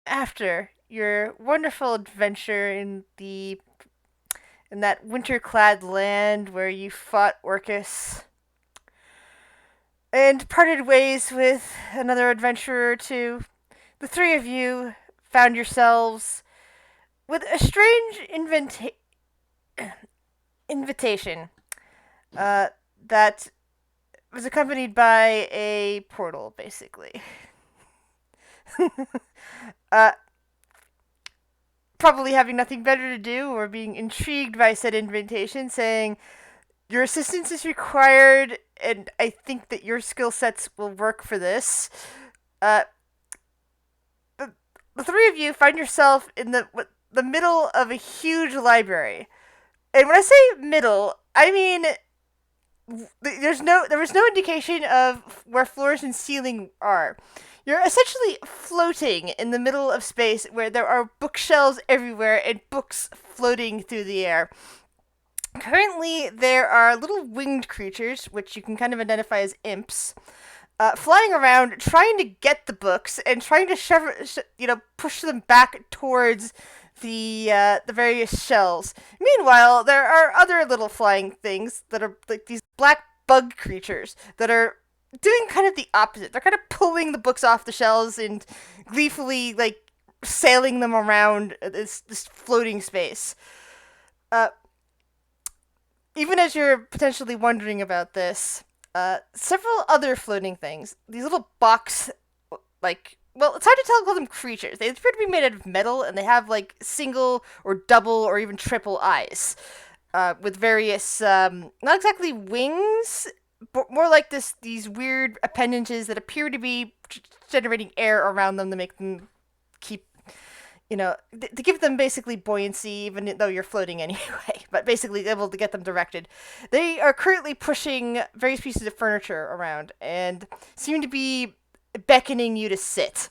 after your wonderful adventure in that winter-clad land where you fought Orcus and parted ways with another adventurer or two, the three of you found yourselves with a strange invitation uh, that was accompanied by a portal, basically. uh, Probably having nothing better to do or being intrigued by said invitation, saying, your assistance is required, and I think that your skill sets will work for this. Uh, the three of you find yourself in the middle of a huge library. And when I say middle, I mean there was no indication of where floors and ceiling are. You're essentially floating in the middle of space where there are bookshelves everywhere and books floating through the air. Currently, there are little winged creatures, which you can kind of identify as imps, flying around trying to get the books and trying to push them back towards the various shelves. Meanwhile, there are other little flying things that are like these black bug creatures that are doing kind of the opposite. They're kind of pulling the books off the shelves and gleefully like sailing them around this floating space. Uh, Even as you're potentially wondering about this, several other floating things, these little box, well, it's hard to call them creatures. They appear to be made out of metal, and they have like single or double or even triple eyes, with various, not exactly wings, but more like these weird appendages that appear to be generating air around them to make them keep to give them basically buoyancy, even though you're floating anyway, but basically able to get them directed. They are currently pushing various pieces of furniture around and seem to be beckoning you to sit.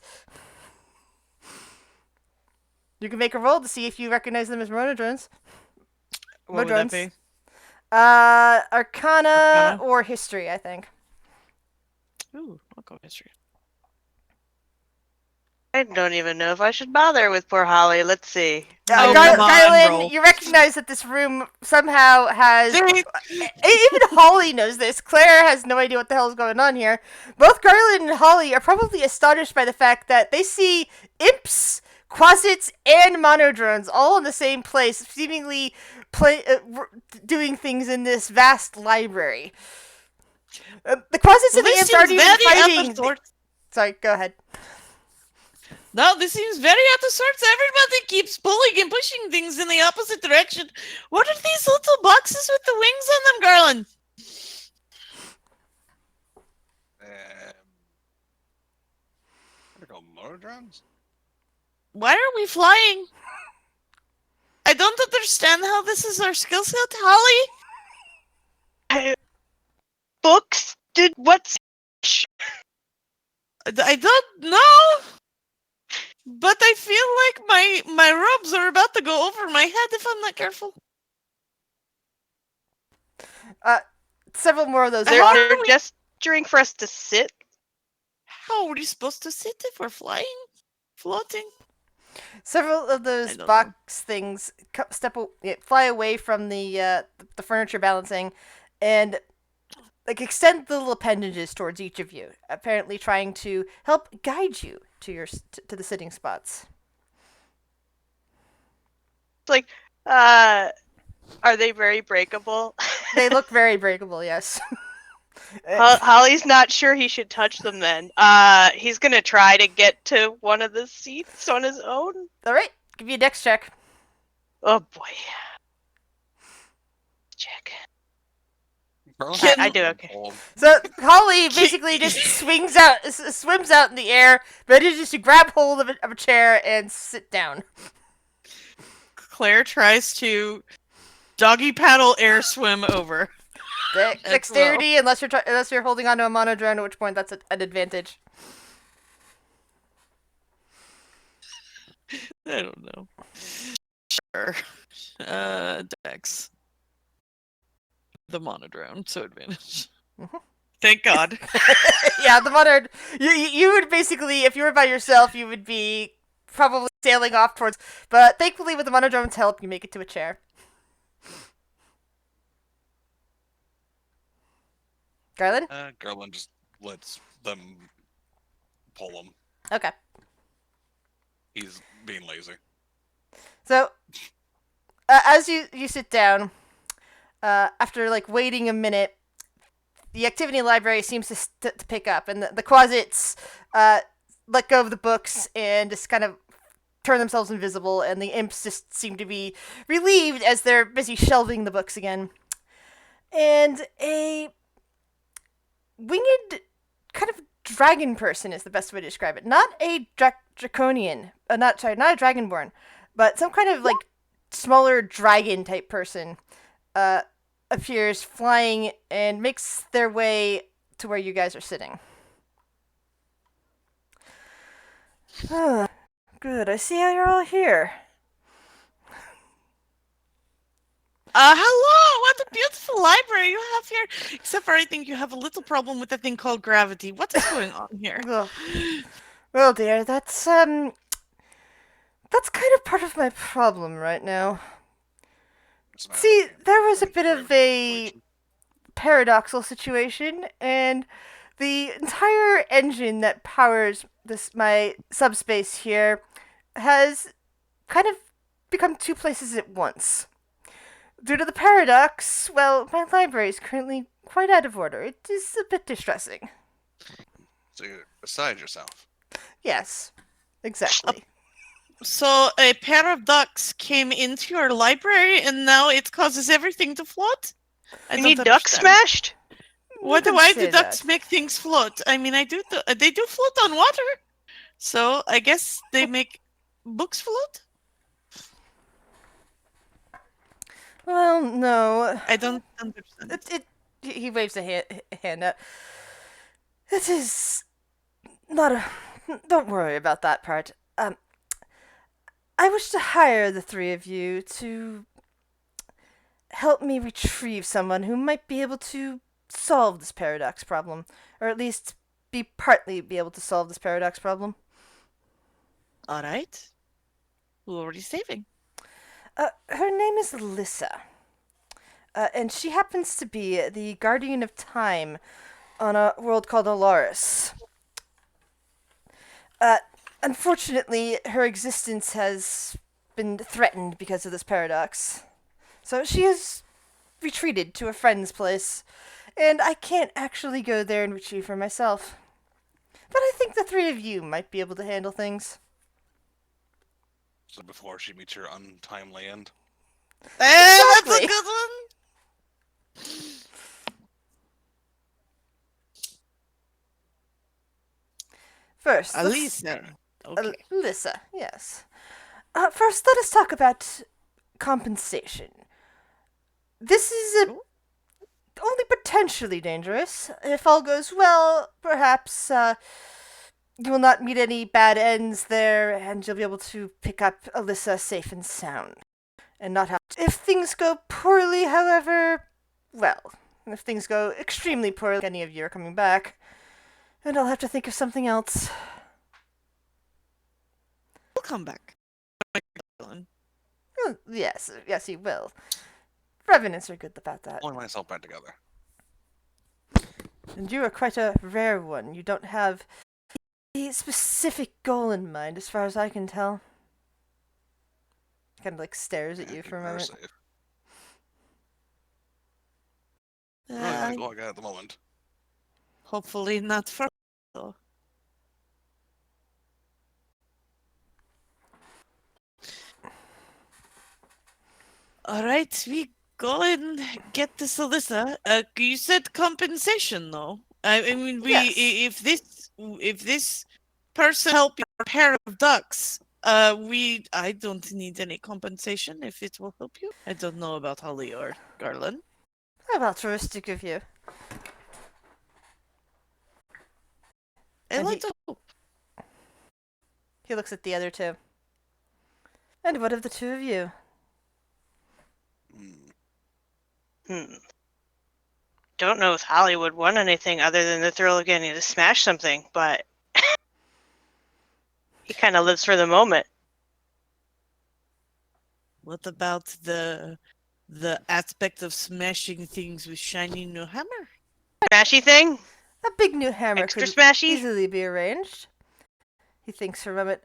You can make a roll to see if you recognize them as Monodrones. What would that be? Arcana or History, I think. Ooh, I'll go history. I don't even know if I should bother with poor Holly. Let's see. Garland, you recognize that this room somehow has... Even Holly knows this. Claire has no idea what the hell is going on here. Both Garland and Holly are probably astonished by the fact that they see imps, quasits, and monodrones all in the same place, seemingly doing things in this vast library. The quasits and the imps aren't even fighting. Sorry, go ahead. No, this seems very out of sorts. Everybody keeps pulling and pushing things in the opposite direction. What are these little boxes with the wings on them, Garland? What are called monodrones? Why are we flying? I don't understand how this is our skill set, Holly. Books? Did what's? I don't know. But I feel like my robes are about to go over my head if I'm not careful. Several more of those. They're gesturing for us to sit. How are we supposed to sit if we're flying? Floating? Several of those box things fly away from the furniture balancing, and like extend the little appendages towards each of you, apparently trying to help guide you to the sitting spots. It's like, are they very breakable? They look very breakable, yes. Holly's not sure he should touch them then. He's gonna try to get to one of the seats on his own. Alright, give you a dex check. Oh boy. Check. I do okay. So Holly basically just swims out in the air, ready just to grab hold of a chair and sit down. Claire tries to doggy paddle air swim over. Dexterity, unless you're holding onto a monodrone, at which point that's an advantage. I don't know. Sure. Dex. The monodrone, so advantage. Mm-hmm. Thank God. Yeah, the monodrone. You would basically, if you were by yourself, you would be probably sailing off towards. But thankfully, with the monodrome's help, you make it to a chair. Garland? Garland just lets them pull him. Okay. He's being lazy. So, as you sit down, after like waiting a minute, the activity library seems to pick up, and the closets let go of the books and just kind of turn themselves invisible, and the imps just seem to be relieved as they're busy shelving the books again. And a winged kind of dragon person is the best way to describe it. Not a draconian, not a dragonborn, but some kind of like smaller dragon type person appears flying and makes their way to where you guys are sitting. Oh, good. I see how you're all here. Hello! What a beautiful library you have here. Except for I think you have a little problem with a thing called gravity. What is going on here? Well, dear, that's kind of part of my problem right now. See, there was a bit of a paradoxical situation, and the entire engine that powers my subspace here has kind of become two places at once. Due to the paradox, well, my library is currently quite out of order. It is a bit distressing. So you're beside yourself. Yes, exactly. So a pair of ducks came into your library and now it causes everything to float? You need ducks smashed? Why do ducks make things float? I mean, they do float on water. So I guess they make books float? Well, no. I don't understand. He waves a hand up. It is not a... Don't worry about that part. I wish to hire the three of you to help me retrieve someone who might be able to solve this paradox problem, or at least partly be able to solve this paradox problem. All right. Who are we saving? Her name is Alyssa, and she happens to be the guardian of time on a world called Alaris. Unfortunately, her existence has been threatened because of this paradox. So she has retreated to a friend's place, and I can't actually go there and retrieve her myself. But I think the three of you might be able to handle things. So before she meets her untimely end. That's a good one! First, Alyssa. Okay. Alyssa, yes. First, let us talk about compensation. This is only potentially dangerous. If all goes well, perhaps you will not meet any bad ends there, and you'll be able to pick up Alyssa safe and sound, and not have. If things go poorly, however, well, if things go extremely poorly, any of you are coming back, and I'll have to think of something else. We'll come back. Yes, you will. Revenants are good about that. Pulling myself back together. And you are quite a rare one. You don't have a specific goal in mind, as far as I can tell. Kind of like stares at you for a moment. That's all I got at the moment. Hopefully not for though. All right, we go and get this Alyssa. You said compensation, though. I mean, Yes. if this person help your pair of ducks, I don't need any compensation if it will help you. I don't know about Holly or Garland. How altruistic of you. I And like to hope. He looks at the other two. And what of the two of you? Don't know if Holly would want anything other than the thrill of getting to smash something, but He kind of lives for the moment. What about the aspect of smashing things with shiny new hammer? Smashy thing? A big new hammer Extra could smashy? easily be arranged. He thinks for a moment.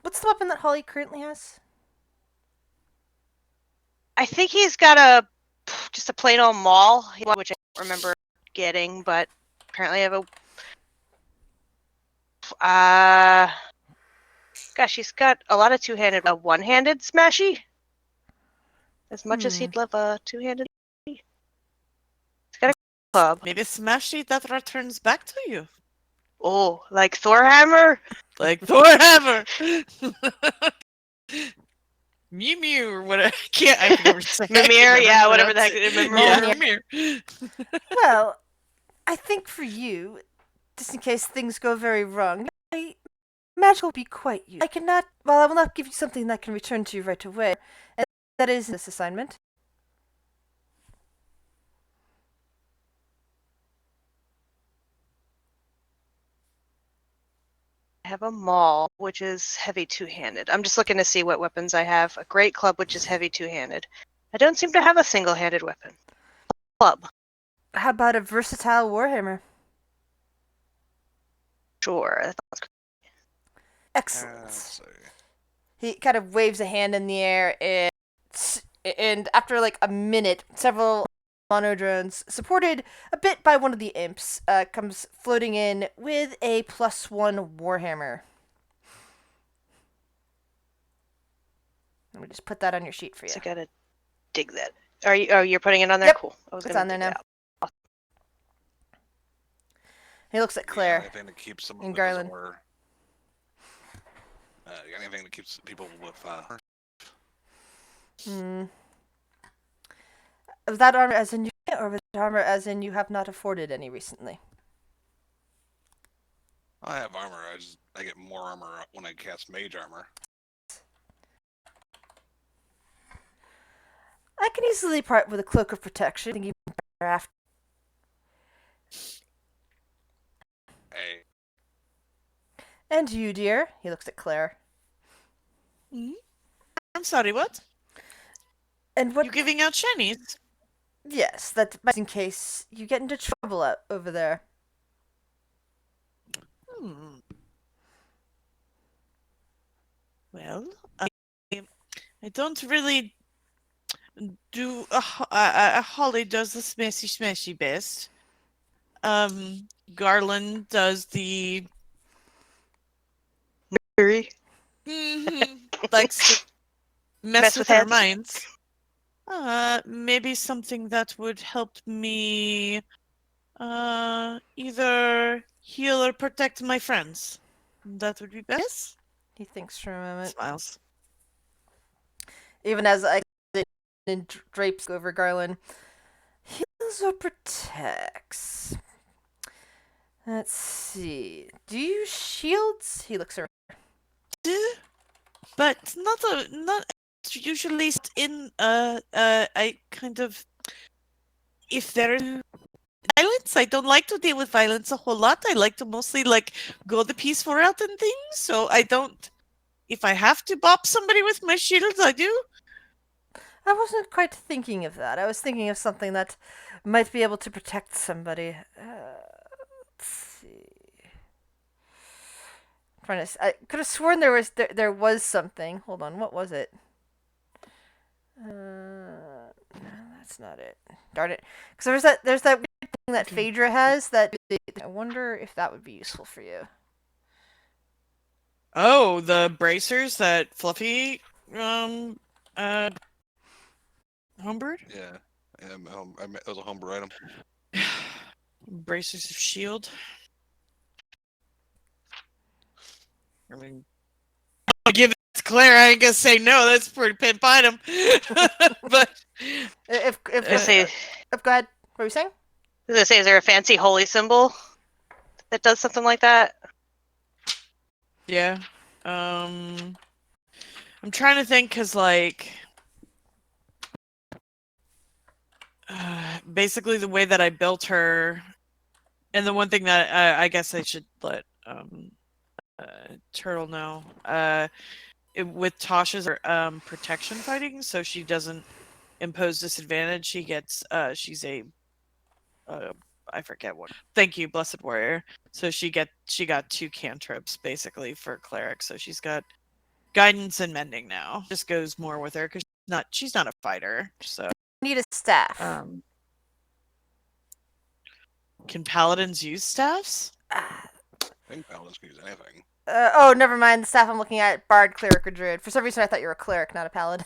What's the weapon that Holly currently has? I think he's got just a plain old maul, which I don't remember getting, but apparently I have gosh, he's got a lot of two-handed, a one-handed smashy. As much as he'd love a two-handed. He's got a club. Maybe smashy that returns back to you. Oh, like Thor hammer? Like Thor hammer. Mew Mew or whatever. I can never say. Mimir, yeah, whatever the heck. Mimir. Well, I think for you, just in case things go very wrong, magic will be quite useful. I will not give you something that can return to you right away. And that is this assignment. I have a maul, which is heavy two-handed. I'm just looking to see what weapons I have. A great club, which is heavy two-handed. I don't seem to have a single-handed weapon. Club. How about a versatile warhammer? Sure. Excellent. Let's see. He kind of waves a hand in the air, and after like a minute, several monodrones, supported a bit by one of the imps, comes floating in with a +1 warhammer. Let me just put that on your sheet for you. So I gotta dig that. You're putting it on there? Yep. Cool. I was It's gonna on there dig now. that out. He looks at Claire. Anything that keeps someone and that doesn't Garland. wear. Anything that keeps people with. Was that armor as in you, or was that armor as in you have not afforded any recently? I have armor. I get more armor when I cast mage armor. I can easily part with a cloak of protection. I think you better after. Hey, And you, dear? He looks at Claire. I'm sorry, what? And what? You giving out shinies? Yes, that's in case you get into trouble out over there. Well, I don't really do. Holly does the smashy best. Garland does the likes to mess with our heads. minds. Maybe something that would help me either heal or protect my friends. That would be best. He thinks for a moment. Smiles. Even as I drapes over Garland. Heals or protects? Let's see. Do you use shields? He looks around. But not usually in I kind of, if there is violence, I don't like to deal with violence a whole lot. I like to mostly like go the peaceful route and things. So I don't. If I have to bop somebody with my shields, I do. I wasn't quite thinking of that. I was thinking of something that might be able to protect somebody. Let's see. I could have sworn there was something. Hold on, what was it? No, that's not it. Darn it! Because there's that weird thing that Phaedra has that I wonder if that would be useful for you. Oh, the bracers that Fluffy homebird? yeah. It was a homebrew item. Bracers of shield. I mean, I'll give it to Claire. I ain't gonna say no. That's a pretty pimp item. But If I was gonna say, go ahead. What were you saying? is there a fancy holy symbol that does something like that? yeah, I'm trying to think because like basically the way that I built her, and the one thing that I guess I should let Turtle no. With Tasha's protection fighting, so she doesn't impose disadvantage. She gets she's a I forget what. Thank you, Blessed Warrior. So she got 2 cantrips basically for cleric. So she's got guidance and mending now. Just goes more with her because she's not a fighter. So Need a staff. can paladins use staffs? Ah, I think paladins can use anything. oh, never mind. The staff I'm looking at, bard, cleric, or druid. For some reason, I thought you were a cleric, not a paladin.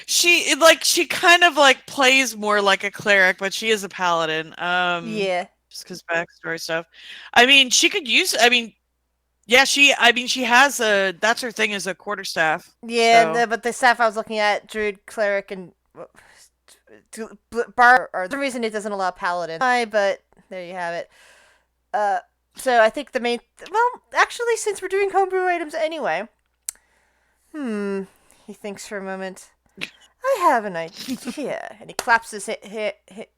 She kind of plays more like a cleric, but she is a paladin. Yeah. Just because backstory stuff. I mean, she could use. I mean, yeah, she has a. That's her thing, is a quarterstaff. Yeah, so. but the staff I was looking at, druid, cleric, and bard, or the reason it doesn't allow paladin. But there you have it. So I think the main. Well, actually, since we're doing homebrew items anyway. He thinks for a moment. I have an idea, and he claps his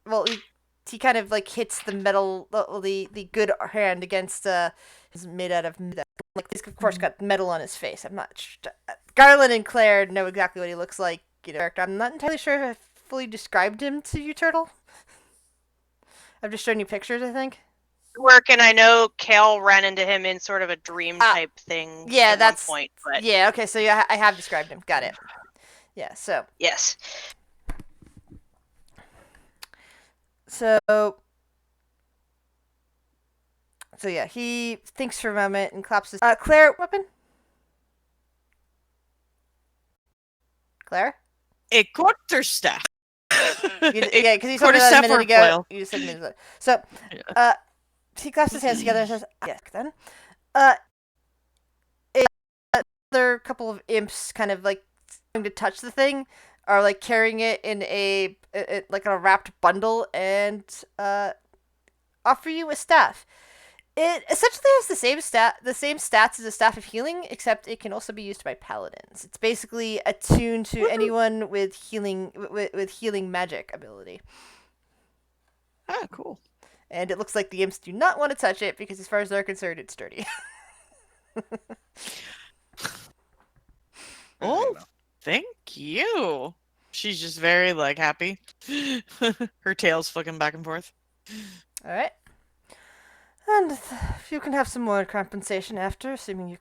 well, he kind of hits the metal, the good hand against is made out of metal. He's of course got metal on his face. I'm not sure. Garland and Claire know exactly what he looks like. I'm not entirely sure if I fully described him to you, Turtle. I've just shown you pictures, I think. Work, and I know Kale ran into him in sort of a dream type thing. Yeah, at that's one point. But yeah. Okay, so yeah, I have described him. Got it. Yeah. So. yes. So yeah, he thinks for a moment and claps his Claire weapon. Claire. A quarterstaff. Yeah, because he told me that a minute ago. You just said a minute ago. So, he claps his hands together and says, "Yes, then." Another couple of imps kind of going to touch the thing, are carrying it in a wrapped bundle and offer you a staff. It essentially has the same stats as a staff of healing, except it can also be used by paladins. It's basically attuned to anyone with healing magic ability. Ah, cool. And it looks like the imps do not want to touch it because, as far as they're concerned, it's dirty. Oh, thank you. She's just very happy. Her tail's flicking back and forth. All right. And you can have some more compensation after, assuming you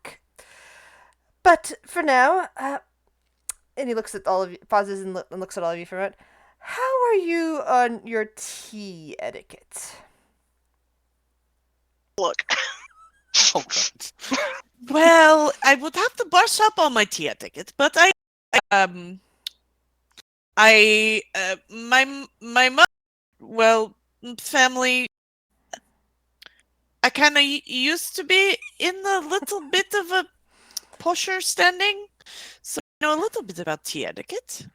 But for now, and he looks at all of you, pauses and looks at all of you for a minute. How are you on your tea etiquette? Look. Oh god. Well, I would have to brush up on my tea etiquette, but my mother, family, I kind of used to be in a little bit of a posher standing, so I know a little bit about tea etiquette.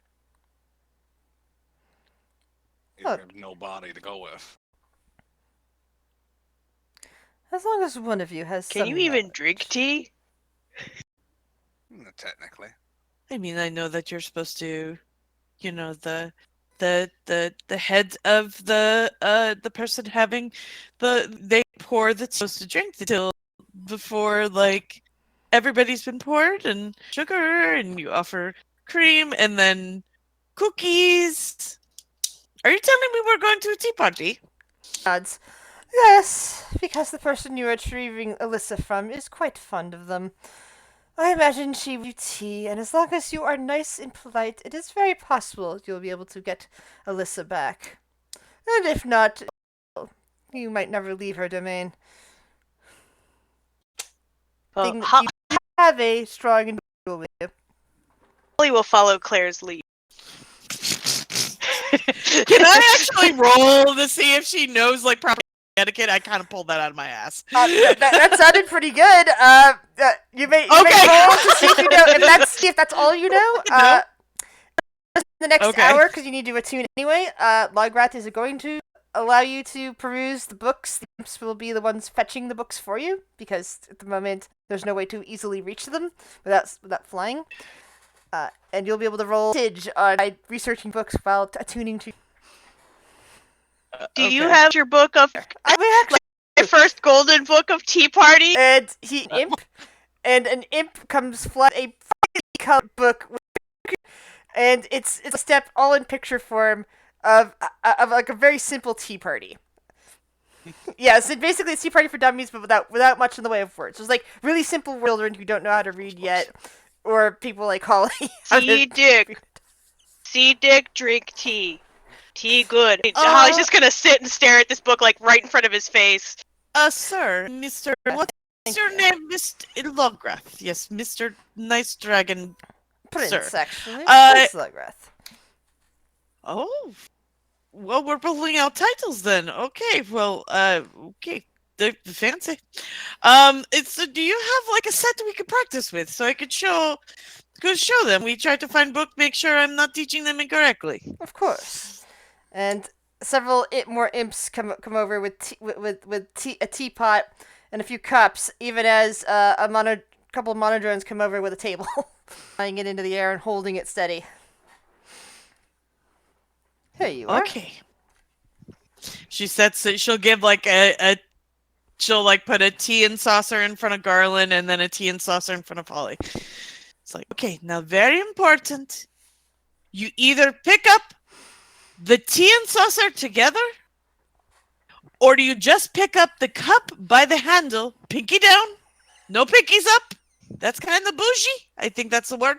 You have no body to go with. As long as one of you has Can you even drink tea? Technically. I mean, I know that you're supposed to, the head of the person having they pour the tea, supposed to drink the tea before everybody's been poured, and sugar, and you offer cream and then cookies. Are you telling me we're going to a tea party? Odds. Yes, because the person you are retrieving Alyssa from is quite fond of them. I imagine she will give you tea, and as long as you are nice and polite, it is very possible you'll be able to get Alyssa back. And if not, you might never leave her domain. Well, You have a strong individual with you. Holly will follow Claire's lead. Can I actually roll to see if she knows proper etiquette? I kind of pulled that out of my ass. That sounded pretty good. You may roll to see if you know if that's all you know. The next hour, because you need to attune anyway. Lograth is going to allow you to peruse the books. The imps will be the ones fetching the books for you, because at the moment there's no way to easily reach them without flying. And you'll be able to roll on researching books while attuning to. Do you have your book of? I my first golden book of Tea Party. and an imp comes flat a colored book, and it's a step all in picture form of like a very simple tea party. Yeah, so basically it's tea party for dummies, but without much in the way of words. It's like really simple children who don't know how to read yet, or people like Holly. See Dick, drink tea. Tea good. Holly's just gonna sit and stare at this book like right in front of his face. Sir, Mr. What's your name, Mr. Lograth? Yes, Mr. Nice Dragon. Prince, Sir. actually. Uh, Prince Lograth. Oh, well, we're pulling out titles then. Okay, well, okay, fancy. Do you have like a set that we could practice with so I could show them? We tried to find book, make sure I'm not teaching them incorrectly. Of course. And several more imps come over with a teapot and a few cups, even as couple of monodrones come over with a table, flying it into the air and holding it steady. Here you are. Okay. She said so she'll give like she'll like put a tea and saucer in front of Garland and then a tea and saucer in front of Holly. It's like, okay, now very important. You either pick up the tea and saucer together, or do you just pick up the cup by the handle, pinky down, no pinkies up? That's kind of bougie. I think that's the word.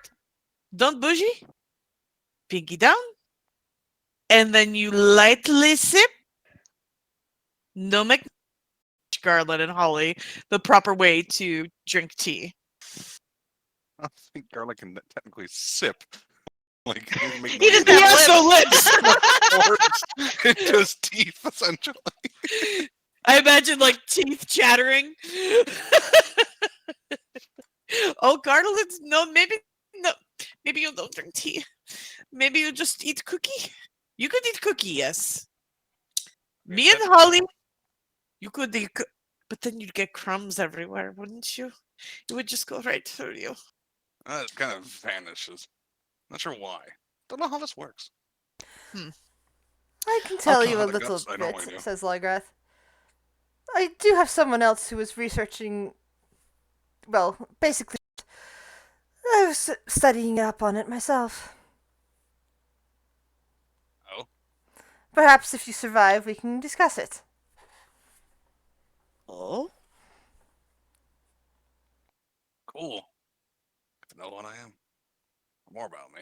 Don't bougie. Pinky down. And then you lightly sip. No make Garland and Holly the proper way to drink tea. I think Garlic can technically sip. Like He doesn't have lips into his teeth, essentially. I imagine like teeth chattering. Oh, Garland's maybe you don't drink tea. Maybe you just eat cookie. You could eat cookie, yes. Me and Holly, you could eat, but then you'd get crumbs everywhere, wouldn't you? It would just go right through you. It kind of vanishes. Not sure why. Don't know how this works. I can tell Okay. you a The little guts, I know bit, I do. says Lograth. I do have someone else who is researching. Well, basically, I was studying up on it myself. Oh? Perhaps if you survive, we can discuss it. Oh? Cool. Get to know what I am. More about me.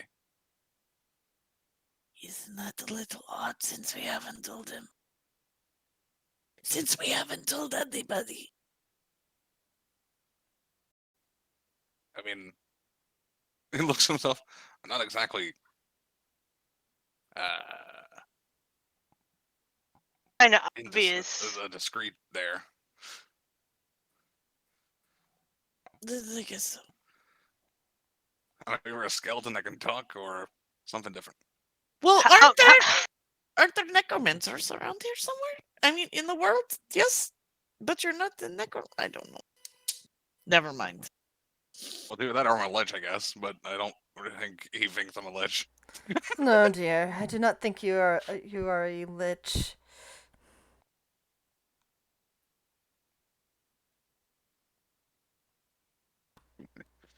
Isn't that a little odd since we haven't told him? Since we haven't told anybody. I mean, he looks himself. I'm not exactly. Kind of indis- obvious. a discreet there. I guess so. I don't know if you're a skeleton that can talk or something different. Well, How- aren't there necromancers around here somewhere? I mean, in the world, yes, but you're not the I don't know. Never mind. Well, do that or I'm a ledge, I guess, but I don't really think he thinks I'm a ledge. No, dear, I do not think you are a lich.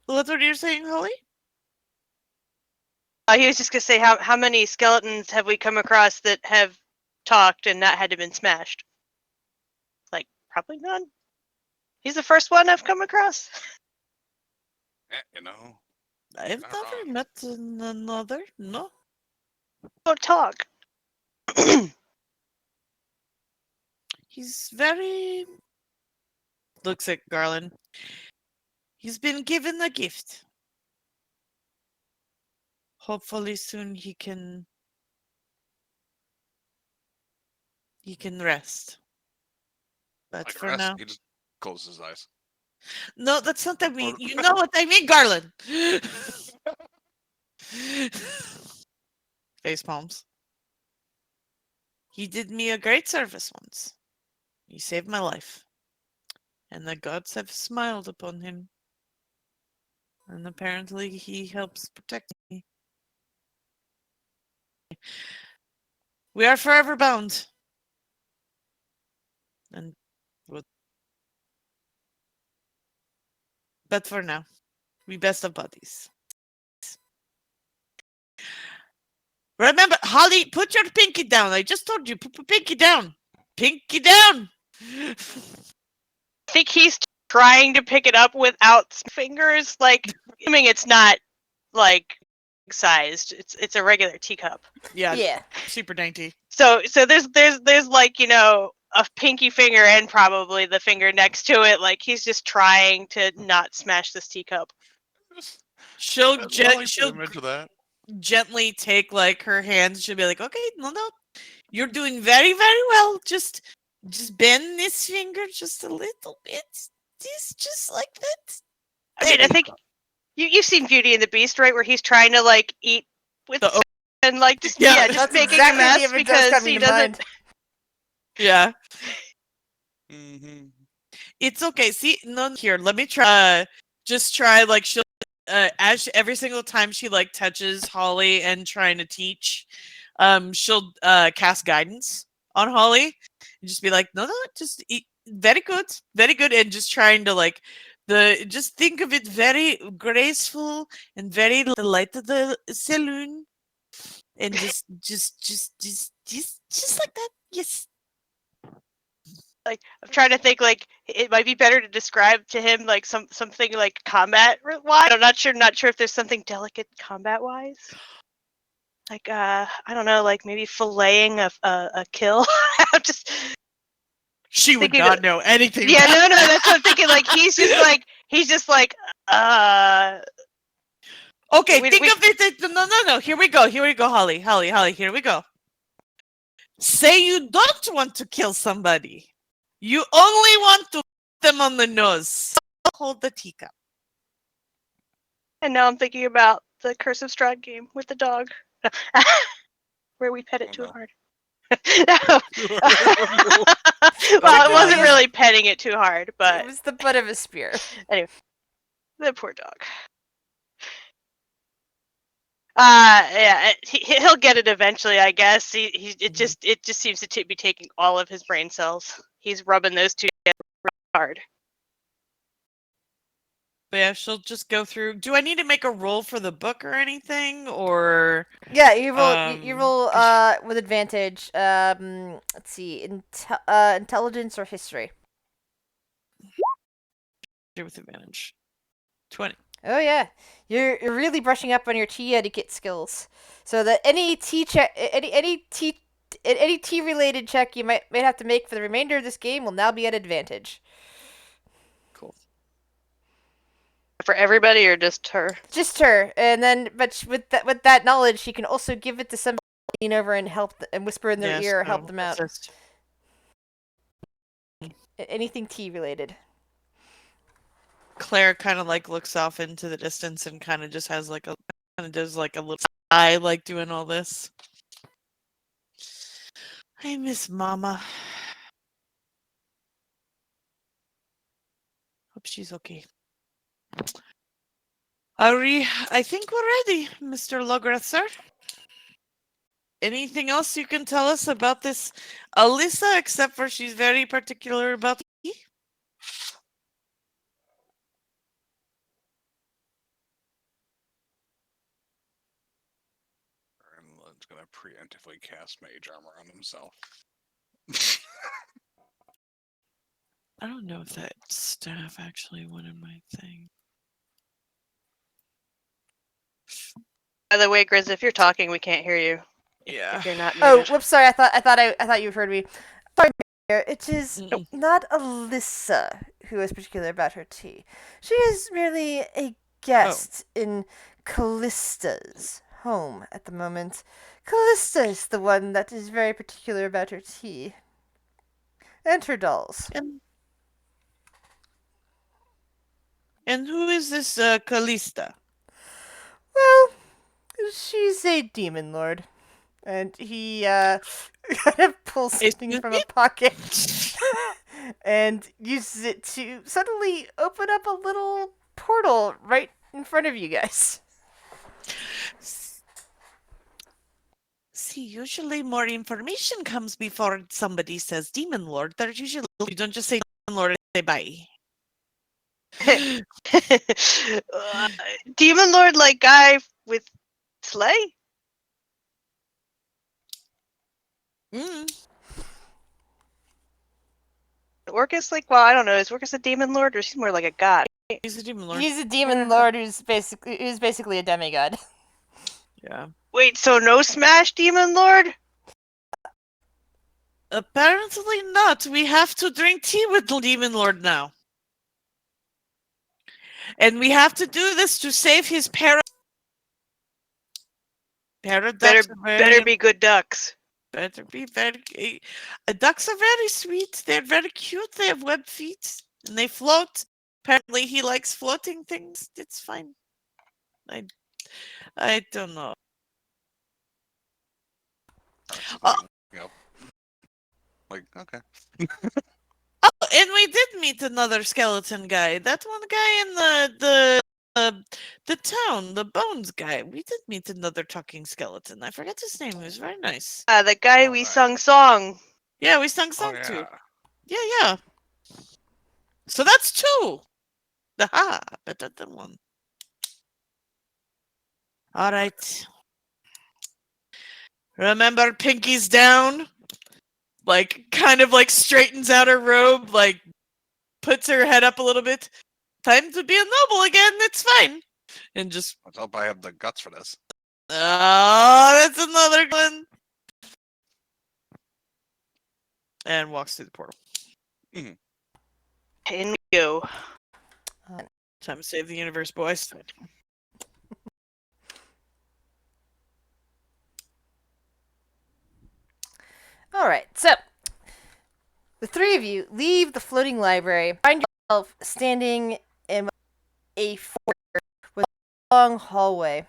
That's what you're saying, Holly? He was just gonna say how many skeletons have we come across that have talked and not had to been smashed? Like probably none. He's the first one I've come across. You know. I've Not never wrong. met another. No. Don't talk. He's very. Looks at Garland. He's been given a gift. Hopefully soon he can rest. But Like for rest, now. he just closes his eyes. No, that's not what I mean. Or- You know what I mean, Garland. Face palms. He did me a great service once. He saved my life. And the gods have smiled upon him. And apparently he helps protect me. We are forever bound. And well, but for now, we best of buddies. Remember, Holly, put your pinky down. I just told you, put pinky down. Pinky down. I think he's trying to pick it up without fingers. Like, assuming it's not like sized. It's a regular teacup. Yeah, Yeah. super dainty. So there's like, you know, a pinky finger and probably the finger next to it. Like, he's just trying to not smash this teacup. She'll I gen- like the she'll image of that. gently take like her hands. She'll be like, "Okay, no, you're doing very, very well. Just bend this finger just a little bit. Just like that." I mean, I think you've seen Beauty and the Beast, right? Where he's trying to like eat with The and like just Yeah, just That's making exactly a the mess image that's because coming he to doesn't. mind. Yeah, Mm-hmm. it's okay. See, no, here, let me try. Just try like she'll every single time she like touches Holly and trying to teach, she'll cast guidance on Holly and just be like, no, just eat. Very good, and just trying to like just think of it very graceful and very light of the saloon, and just like that. Yes. Like, I'm trying to think, like, it might be better to describe to him like something like combat wise. I'm not sure if there's something delicate combat wise. Like, I don't know, like maybe filleting a kill. I'm just She would thinking not of- know anything. yeah, about no, that's what I'm thinking. Like, he's just like Okay, We- think we- of it. No. Here we go, Holly. Here we go. Say you don't want to kill somebody. You only want to hit them on the nose. Hold the teacup. and now I'm thinking about the Curse of Strahd game with the dog, where we pet it Oh, too no. hard. Well, it wasn't really petting it too hard, It but was the butt of a spear. the poor dog. Yeah, he'll get it eventually, I guess. It just seems to be taking all of his brain cells. He's rubbing those two together really hard. But yeah, she'll just go through. Do I need to make a roll for the book or anything? Or Yeah, you roll. You roll cause- with advantage. Let's see, intelligence or history. with advantage? 20. Oh yeah, you're really brushing up on your tea etiquette skills, so that any tea related check you might have to make for the remainder of this game will now be at advantage. Cool. For everybody or just her? Just her, and then with that knowledge, she can also give it to somebody, lean over and help and whisper in their Yes, ear, no, help them out. assist. Anything tea related. Claire kind of like looks off into the distance and kind of just has like a does like a little eye like doing all this. I miss Mama. Hope she's okay. I think we're ready, Mr. Lograth, sir. Anything else you can tell us about this Alyssa, except for she's very particular about tea? It's gonna preemptively cast mage armor on himself. I don't know if that staff actually went in my thing. By the way, Grizz, if you're talking, we can't hear you. Yeah. If you're not Oh, muted. whoops! Sorry, I thought you heard me. Sorry, it is Mm-mm. not Alyssa who is particular about her tea. She is merely a guest in Callista's home at the moment. Callista is the one that is very particular about her tea. And her dolls. And who is this Callista? Well, she's a demon lord. And he kind of pulls something Excuse from me? a pocket and uses it to suddenly open up a little portal right in front of you guys. See, usually more information comes before somebody says Demon Lord. There's usually you don't just say Demon Lord and say bye. Demon Lord like guy with sleigh? Mm. Orcus like, well, I don't know. Is Orcus a demon lord or is he more like a god? He's a demon lord. He's a demon lord who's basically a demigod. Yeah. Wait, so no Smash demon lord? Apparently not. We have to drink tea with the demon lord now. And we have to do this to save his paradox. Better be good ducks. Better be very. Ducks are very sweet. They're very cute. They have web feet and they float. Apparently, he likes floating things. It's fine. I don't know. That's fine. Yep. Like, okay. Oh, and we did meet another skeleton guy. That one guy in the town, the Bones guy. We did meet another talking skeleton. I forget his name. He was very nice. The guy we Alright. sung song. Yeah, we sung Oh, song too. yeah. Yeah. So that's two. Aha, better than one. All right. Remember Pinky's down? Like, kind of like straightens out her robe, like puts her head up a little bit. Time to be a noble again. It's fine. And just, Let's hope I have the guts for this. oh, that's another one. And walks through the portal. In we go. Time to save the universe, boys. All right, so the three of you leave the floating library, find yourself standing in a foyer with a long hallway.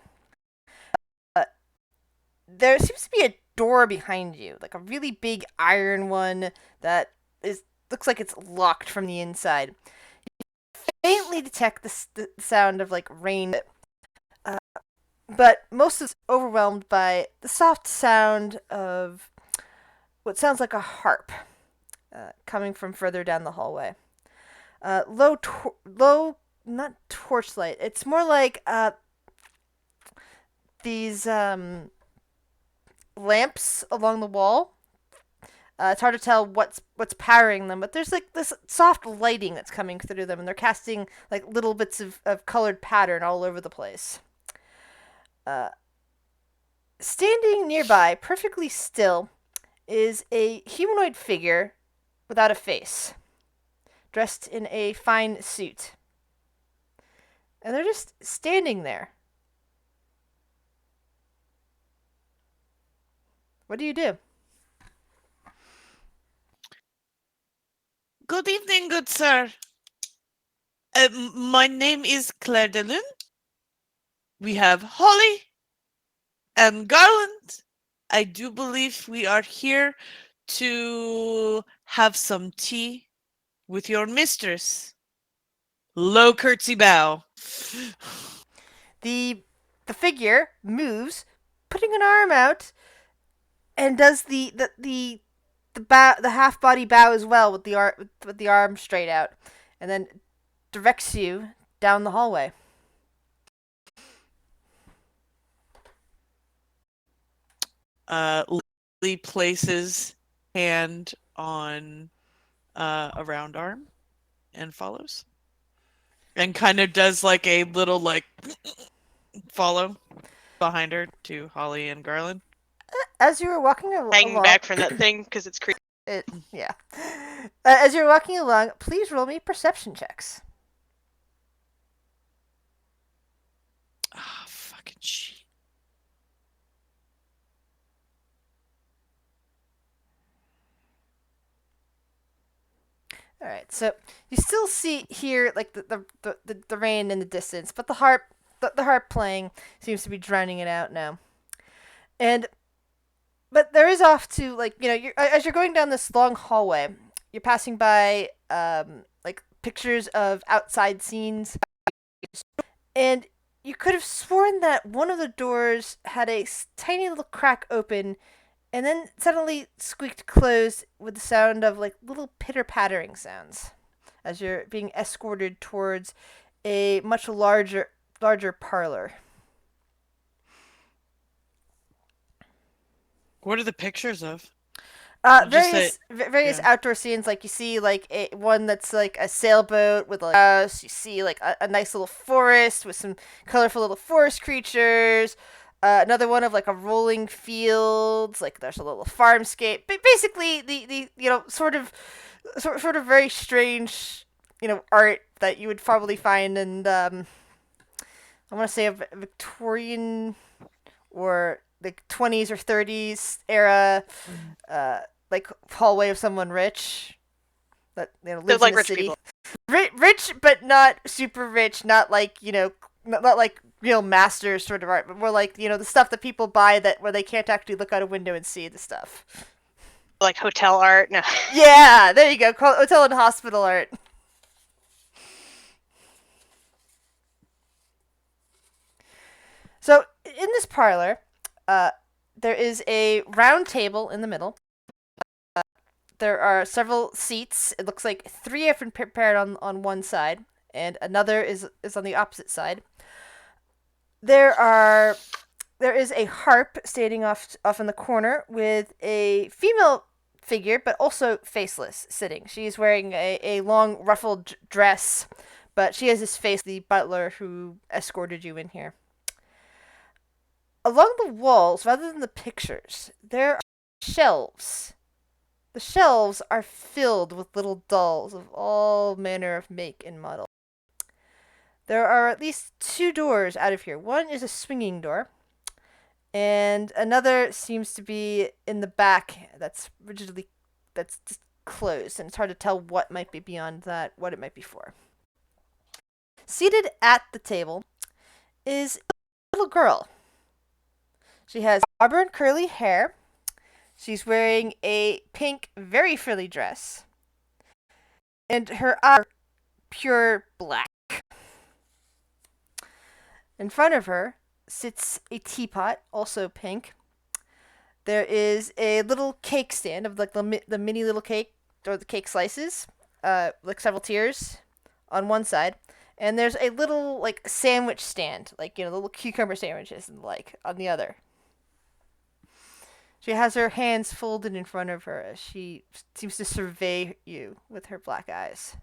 There seems to be a door behind you, like a really big iron one that looks like it's locked from the inside. You faintly detect the sound of like rain, but most is overwhelmed by the soft sound of what sounds like a harp coming from further down the hallway. Low, not torchlight. It's more like these lamps along the wall. It's hard to tell what's powering them, but there's like this soft lighting that's coming through them, and they're casting like little bits of colored pattern all over the place. Standing nearby, perfectly still, is a humanoid figure without a face, dressed in a fine suit. And they're just standing there. What do you do? Good evening, good sir. My name is Claire de Lune. We have Holly and Garland. I do believe we are here to have some tea with your mistress. Low curtsy bow. The figure moves, putting an arm out, and does the half body bow as well with the arm straight out, and then directs you down the hallway. Lee places hand on a round arm and follows, and kind of does like a little like follow behind her to Holly and Garland. As you were walking Hanging along, back from that thing because it's creepy. yeah. As you're walking along, please roll me perception checks. Ah, fucking shit. All right, so you still hear like the rain in the distance, but the harp playing seems to be drowning it out now. But there is off to like as you're going down this long hallway, you're passing by like pictures of outside scenes, and you could have sworn that one of the doors had a tiny little crack open, and then suddenly squeaked closed with the sound of like little pitter-pattering sounds as you're being escorted towards a much larger parlor. What are the pictures of? Did you say- Various yeah. outdoor scenes, like you see like one that's like a sailboat with like a house. You see like a nice little forest with some colorful little forest creatures. Another one of like a rolling fields, like there's a little farmscape. But basically, the sort of very strange art that you would probably find in I want to say a Victorian or like 20s or 30s era, like hallway of someone rich that lives like in the rich city. people. Rich, but not super rich. Not like not like real masters sort of art, but more like the stuff that people buy that where they can't actually look out a window and see the stuff. Like hotel art. No. Yeah, there you go. Hotel and hospital art. So in this parlor, there is a round table in the middle. There are several seats. It looks like 3 have been prepared on one side, and another is on the opposite side. There is a harp standing off in the corner with a female figure, but also faceless, sitting. She's wearing a long ruffled dress, but she has this face, the butler who escorted you in here. Along the walls, rather than the pictures, there are shelves. The shelves are filled with little dolls of all manner of make and model. There are at least 2 doors out of here. One is a swinging door, and another seems to be in the back that's just closed, and it's hard to tell what might be beyond that, what it might be for. Seated at the table is a little girl. She has auburn curly hair. She's wearing a pink, very frilly dress. And her eyes are pure black. In front of her sits a teapot, also pink. There is a little cake stand of like the mini little cake, or the cake slices, like several tiers on one side. And there's a little like sandwich stand, like little cucumber sandwiches and like on the other. She has her hands folded in front of her as she seems to survey you with her black eyes.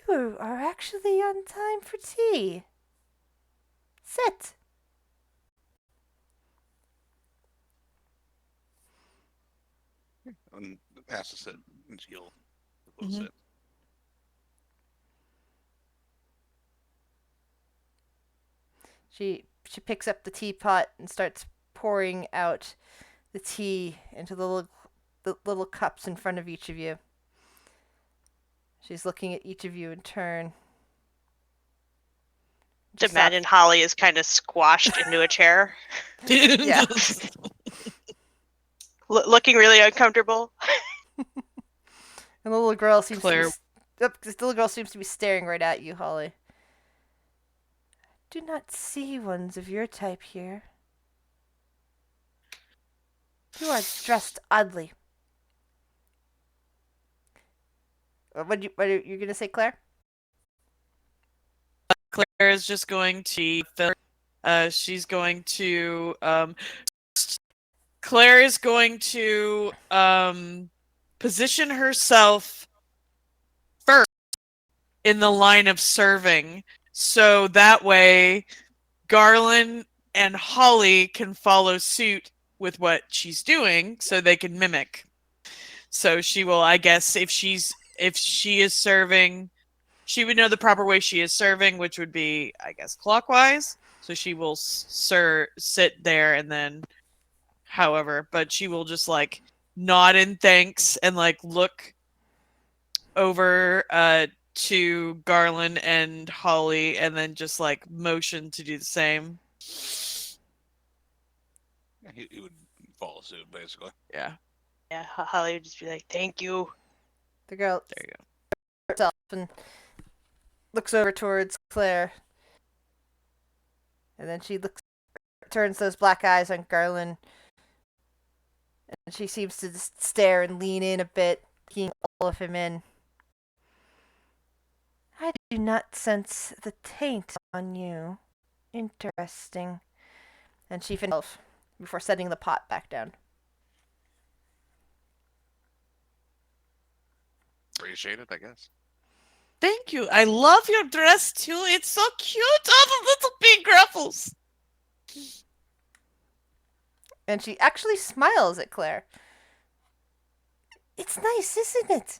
You are actually on time for tea. Sit. And has to sit, and she'll Mhm. sit. She picks up the teapot and starts pouring out the tea into the little cups in front of each of you. She's looking at each of you in turn. Just imagine Holly is kind of squashed into a chair, Yeah. looking really uncomfortable. And the little girl seems Claire. the little girl seems to be staring right at you, Holly. Do not see ones of your type here. You are dressed oddly. What are you gonna say, Claire? Claire is just going to she's going to Claire is going to position herself first in the line of serving, so that way Garland and Holly can follow suit with what she's doing, so they can mimic. So she will, I guess, if she is serving, she would know the proper way she is serving, which would be, I guess, clockwise. So she will sit there and then, however, but she will just like nod in thanks and like look over to Garland and Holly and then just like motion to do the same. He would follow suit, basically. Yeah. Yeah, Holly would just be like, "Thank you." The girl There you go. herself and looks over towards Claire. And then she turns those black eyes on Garland. And she seems to just stare and lean in a bit, taking all of him in. I do not sense the taint on you. Interesting. And she finishes before setting the pot back down. Appreciate it, I guess. Thank you. I love your dress too. It's so cute. Oh, the little pink ruffles. And she actually smiles at Claire. It's nice, isn't it?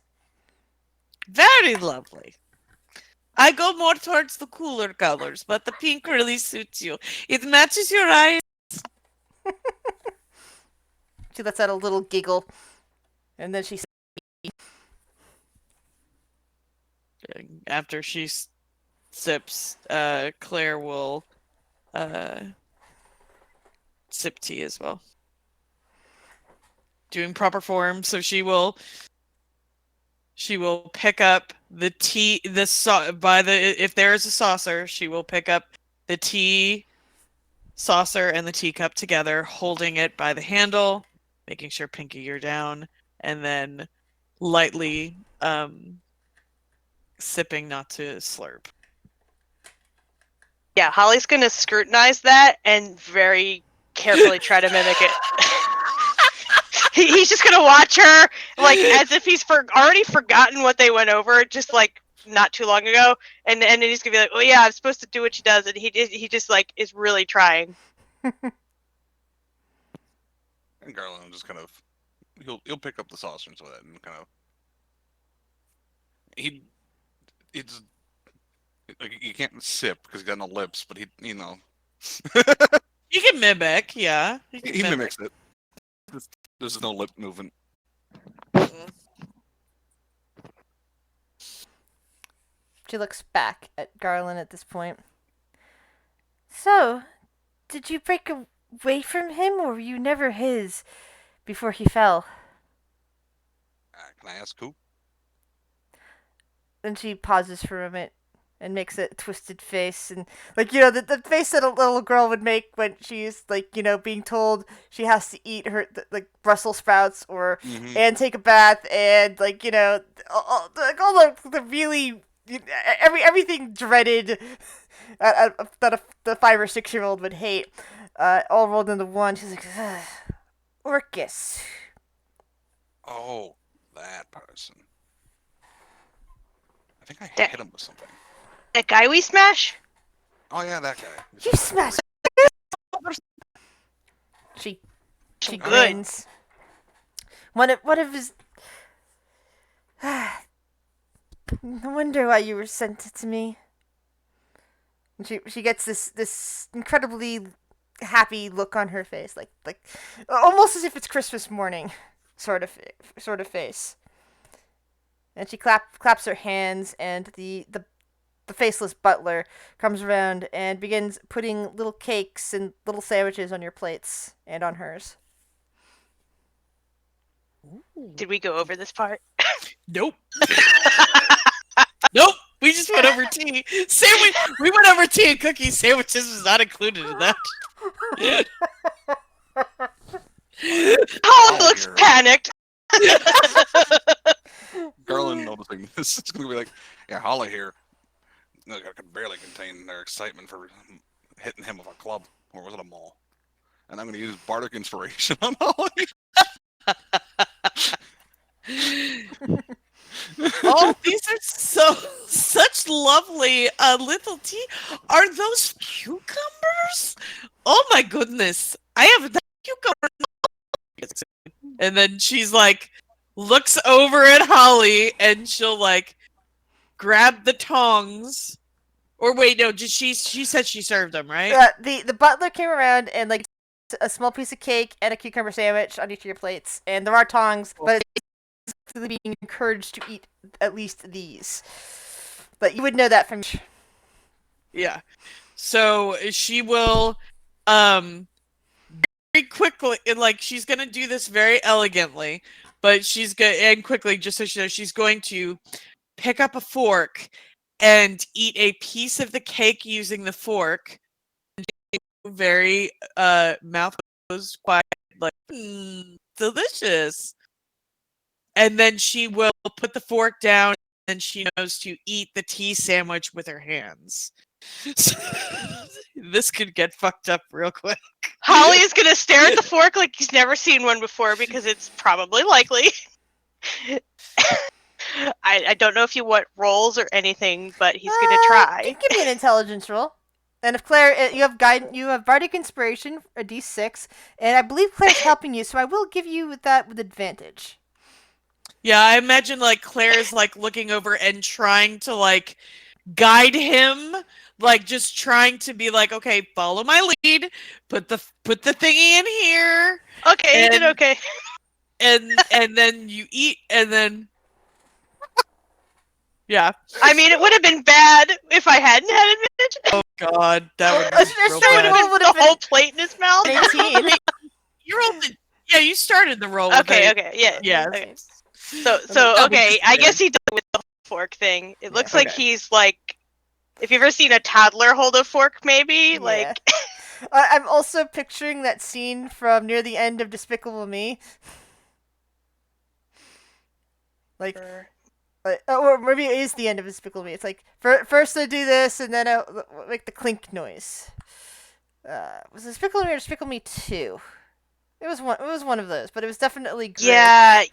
Very lovely. I go more towards the cooler colors, but the pink really suits you. It matches your eyes. She lets out a little giggle. And then she says, After she sips, Claire will sip tea as well. Doing proper form, so she will pick up the tea if there is a saucer, she will pick up the tea saucer and the teacup together, holding it by the handle, making sure pinky you're down, and then lightly sipping, not to slurp. Yeah, Holly's gonna scrutinize that and very carefully try to mimic it. He's just gonna watch her, like, as if he's already forgotten what they went over, just like not too long ago, and then he's gonna be like, "Oh yeah, I'm supposed to do what she does," and he just like is really trying. And Garland just kind of he'll pick up the saucers with it and kind of it's like you can't sip because he's got no lips, but he You can mimic, yeah. he mimics it. There's no lip movement. she looks back at Garland at this point. So, did you break away from him, or were you never his before he fell? Can I ask who? Then she pauses for a moment and makes a twisted face, and the face that a little girl would make when she's being told she has to eat her Brussels sprouts or and take a bath and all the really everything dreaded that the 5 or 6 year old would hate, all rolled into one. She's like, Orcus. Oh, that person. I think I hit him with something. That guy we smash? Oh yeah, that guy. You smashed. She Good. grins. One of his. No wonder why you were sent to me. And she gets this incredibly happy look on her face, like almost as if it's Christmas morning, sort of face. And she claps her hands, and the faceless butler comes around and begins putting little cakes and little sandwiches on your plates and on hers. Did we go over this part? Nope. Nope. We just went over tea. We went over tea and cookies. Sandwiches was not included in that. Holly looks panicked. Garland noticing this is gonna be like, yeah, Holly here. I could barely contain their excitement for hitting him with a club, or was it a maul? And I'm gonna use bardic inspiration on Holly. Oh, these are such lovely little tea. Are those cucumbers? Oh my goodness. I have that cucumber. And then she's like, looks over at Holly, and she'll grab the tongs. Or wait, no, she said she served them, right? The butler came around and a small piece of cake and a cucumber sandwich on each of your plates, and there are tongs, but it's being encouraged to eat at least these. But you would know that from. Yeah. So she will very quickly, she's gonna do this very elegantly, but she's and quickly, just so she knows, she's going to pick up a fork and eat a piece of the cake using the fork. Very mouth goes quiet, delicious. And then she will put the fork down, and she knows to eat the tea sandwich with her hands. This could get fucked up real quick. Holly is gonna stare at the fork like he's never seen one before because it's probably likely. I don't know if you want rolls or anything, but he's gonna try. Give me an intelligence roll. And if Claire, you have bardic inspiration, a d6, and I believe Claire's helping you, so I will give you that with advantage. Yeah, I imagine like Claire's like looking over and trying to like guide him, like just trying to be like, okay, follow my lead, put the thingy in here, Okay, you did okay. and then you eat, and then yeah. I mean, it would have been bad if I hadn't had advantage. Oh God, that would A be real straight bad. roll would The have whole been plate in his mouth. 18. You rolled the, yeah, you started the roll. With Okay, it. okay, yeah. Yeah. Okay. So That would okay, be I fair. guess he did it with the fork thing. It looks like Okay. he's like, if you've ever seen a toddler hold a fork, maybe Yeah. like. I'm also picturing that scene from near the end of Despicable Me. Like, or maybe it is the end of Despicable Me. It's like, first I do this, and then I make the clink noise. Was it Despicable Me or Despicable Me 2? It was one of those, but it was definitely Gru. Yeah,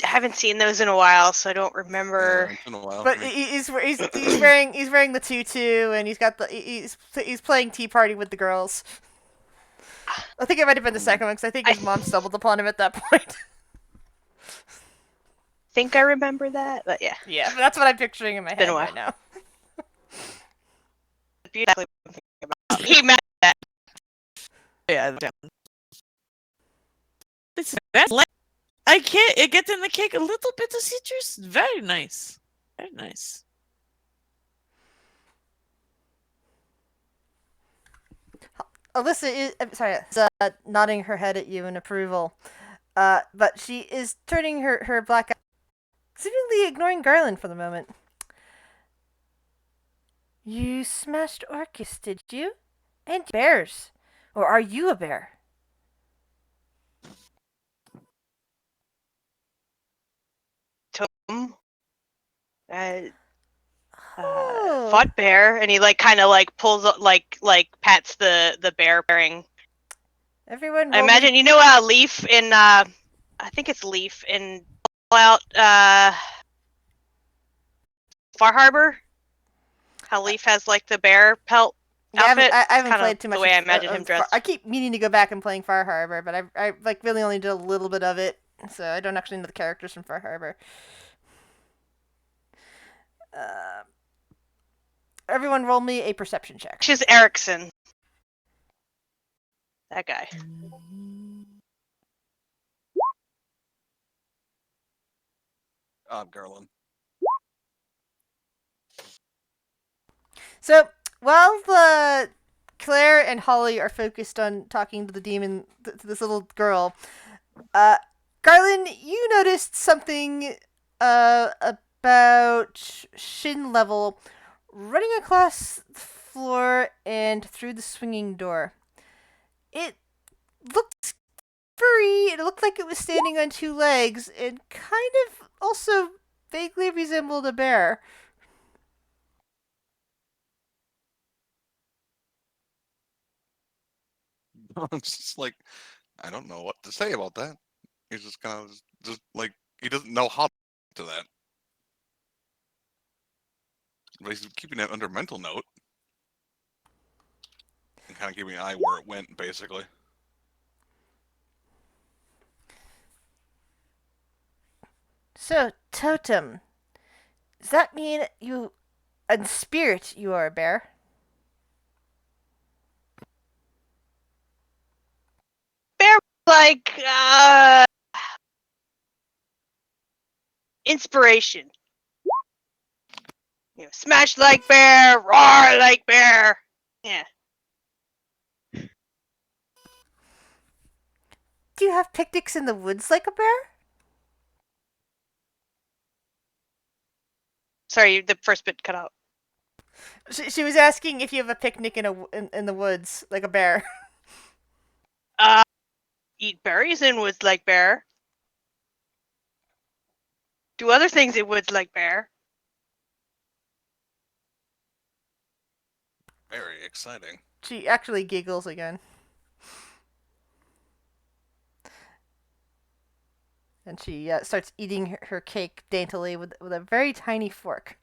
I haven't seen those in a while, so I don't remember. It's been a while But for me. he's wearing the tutu, and he's got he's playing Tea Party with the girls. I think it might have been the second one because I think his mom stumbled upon him at that point. Think I remember that, but yeah. Yeah, but that's what I'm picturing in my Been head a right while. now. Exactly what I'm thinking about. He met that. Yeah, down. That's I can't. It gets in the cake a little bit of citrus. Very nice. Very nice. Alyssa is nodding her head at you in approval, but she is turning her black eye, seemingly ignoring Garland for the moment. You smashed Orcus, did you? And bears, or are you a bear? Tom. Oh. Fought bear, and he like kind of like pulls like pats the bear bearing. Everyone, I roll me- imagine you know Leaf in I think it's Leaf in Fallout Far Harbor. How Leaf has like the bear pelt Yeah, outfit. I haven't Kinda played too much. the way I of- imagine of him dressed. I keep meaning to go back and playing Far Harbor, but I like really only did a little bit of it, so I don't actually know the characters from Far Harbor. Everyone, roll me a perception check. She's Erickson. That guy. Garland. So while the Claire and Holly are focused on talking to the demon, to this little girl, Garland, you noticed something about shin level running across the floor and through the swinging door. It looked furry. It looked like it was standing on two legs and kind of also vaguely resembled a bear. It's just like, I don't know what to say about that. He's just kind of just like, he doesn't know how to that. But he's keeping it under mental note. And kind of keeping an eye where it went, basically. So, Totem, does that mean you, in spirit, you are a bear? Bear like inspiration. You know, smash like bear, roar like bear. Yeah. Do you have picnics in the woods like a bear? Sorry, the first bit cut out. She was asking if you have a picnic in the woods like a bear. eat berries in woods like bear. Do other things in woods like bear. Very exciting. She actually giggles again. And she starts eating her cake daintily with a very tiny fork.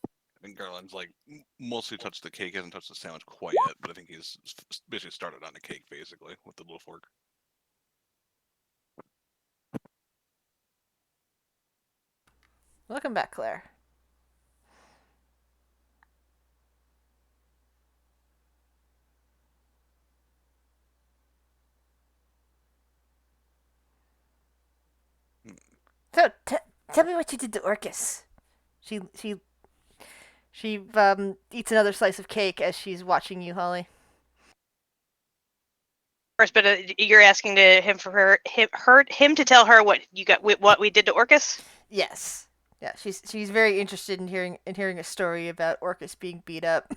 I think Garland's like mostly touched the cake, hasn't touched the sandwich quite yet, but I think he's basically started on the cake basically with the little fork. Welcome back, Claire. So, tell me what you did to Orcus. She eats another slice of cake as she's watching you, Holly. Of course, but you're asking him to tell her what we did to Orcus. Yes. Yeah, she's very interested in hearing a story about Orcus being beat up.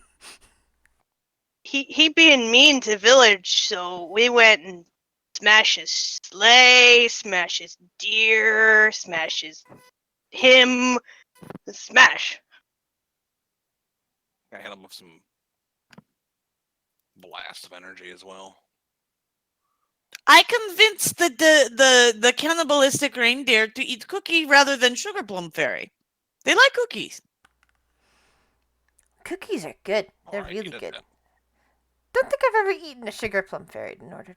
He being mean to village, so we went and smashed his sleigh, smashed his deer, smashed him, smash. I hit him with some blast of energy as well. I convinced the cannibalistic reindeer to eat cookie rather than sugar plum fairy. They like cookies. Cookies are good. They're Alright, really you did good. that. Don't think I've ever eaten a sugar plum fairy in order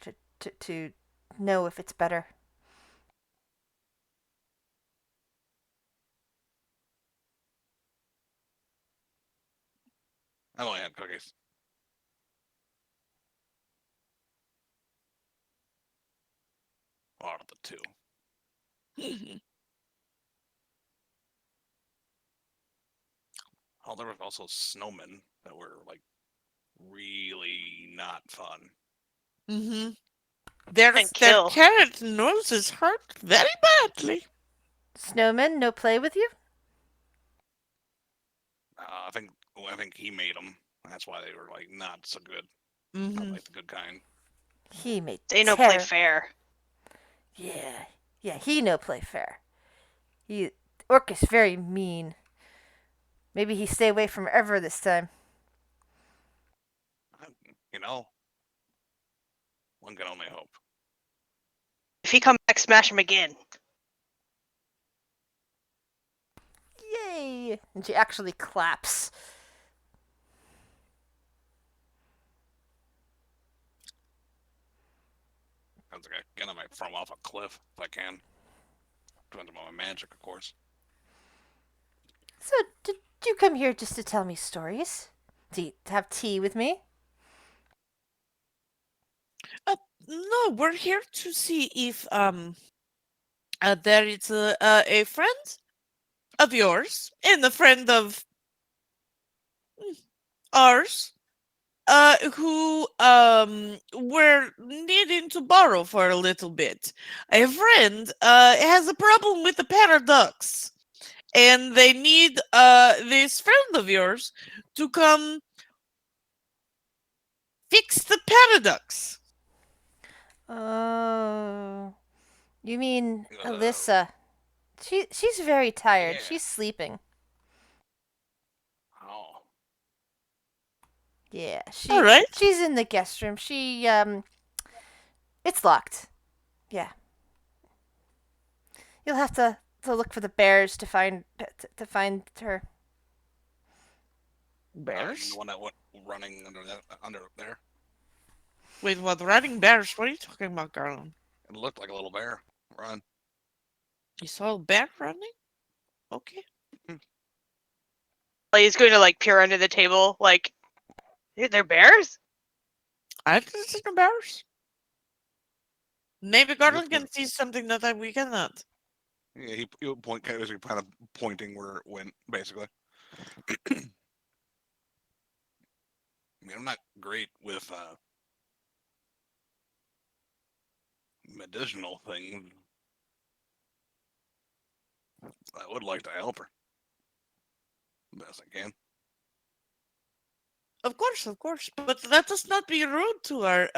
to know if it's better. I've only had cookies. Out of the two. Oh, there was also snowmen that were like really not fun. Mm-hmm. Their And kill. carrot noses hurt very badly. Snowman, no play with you? I think he made them. That's why they were like not so good. Mm-hmm. Not like the good kind. He made They no play fair. Yeah, he no play fair. Orcus very mean. Maybe he stay away from Ever this time. You know, one can only hope. If he come back, smash him again. Yay! And she actually claps. Sounds like again I might throw him off a cliff if I can. Depends on my magic, of course. So, did you come here just to tell me stories? To have tea with me? No, we're here to see if there is a friend of yours and a friend of ours who were needing to borrow for a little bit. A friend has a problem with the paradox, and they need this friend of yours to come fix the paradox. Oh, you mean Uh, Alyssa? She's very tired. Yeah. She's sleeping. Oh, Yeah, All right. she's in the guest room. It's locked. Yeah. You'll have to look for the bears to find her. Bears? the one that went running under there. Wait, what? Riding bears? What are you talking about, Garland? It looked like a little bear. Run. You saw a bear running? Okay. He's going to like peer under the table, like they're bears. I can see the bears. Maybe Garland Look can where- see something that we cannot. Yeah, he would point kind of pointing where it went, basically. I mean, I'm not great with medicinal things. I would like to help her. Best I can. Of course. But let us not be rude to our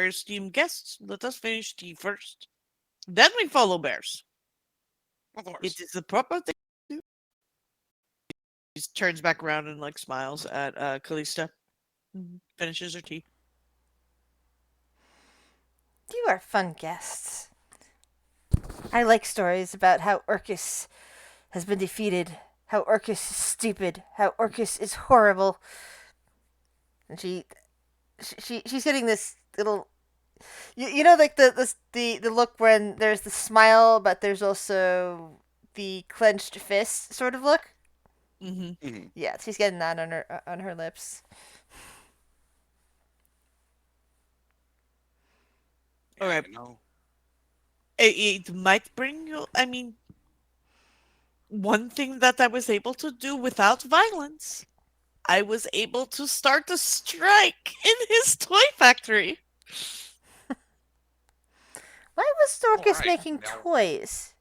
esteemed guests. Let us finish tea first. Then we follow bears. Of course. It is the proper thing to do. He turns back around and like smiles at Callista. Finishes her tea. You are fun guests. I like stories about how Orcus has been defeated, how Orcus is stupid, how Orcus is horrible. And she's getting this little, you know, like the look when there's the smile, but there's also the clenched fist sort of look. Mm-hmm. Yeah, she's getting that on her lips. All right. You know, It might bring you. I mean, one thing that I was able to do without violence, I was able to start a strike in his toy factory. Why was Dorcas Alright, making now- toys?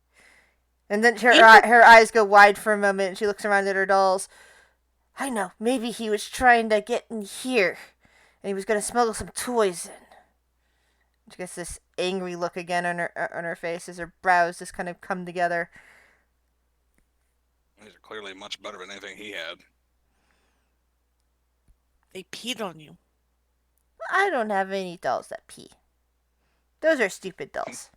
And then her Even- her eyes go wide for a moment, and she looks around at her dolls. I know, maybe he was trying to get in here, and he was going to smuggle some toys in. She gets this angry look again on her face as her brows just kind of come together. These are clearly much better than anything he had. They peed on you. I don't have any dolls that pee. Those are stupid dolls.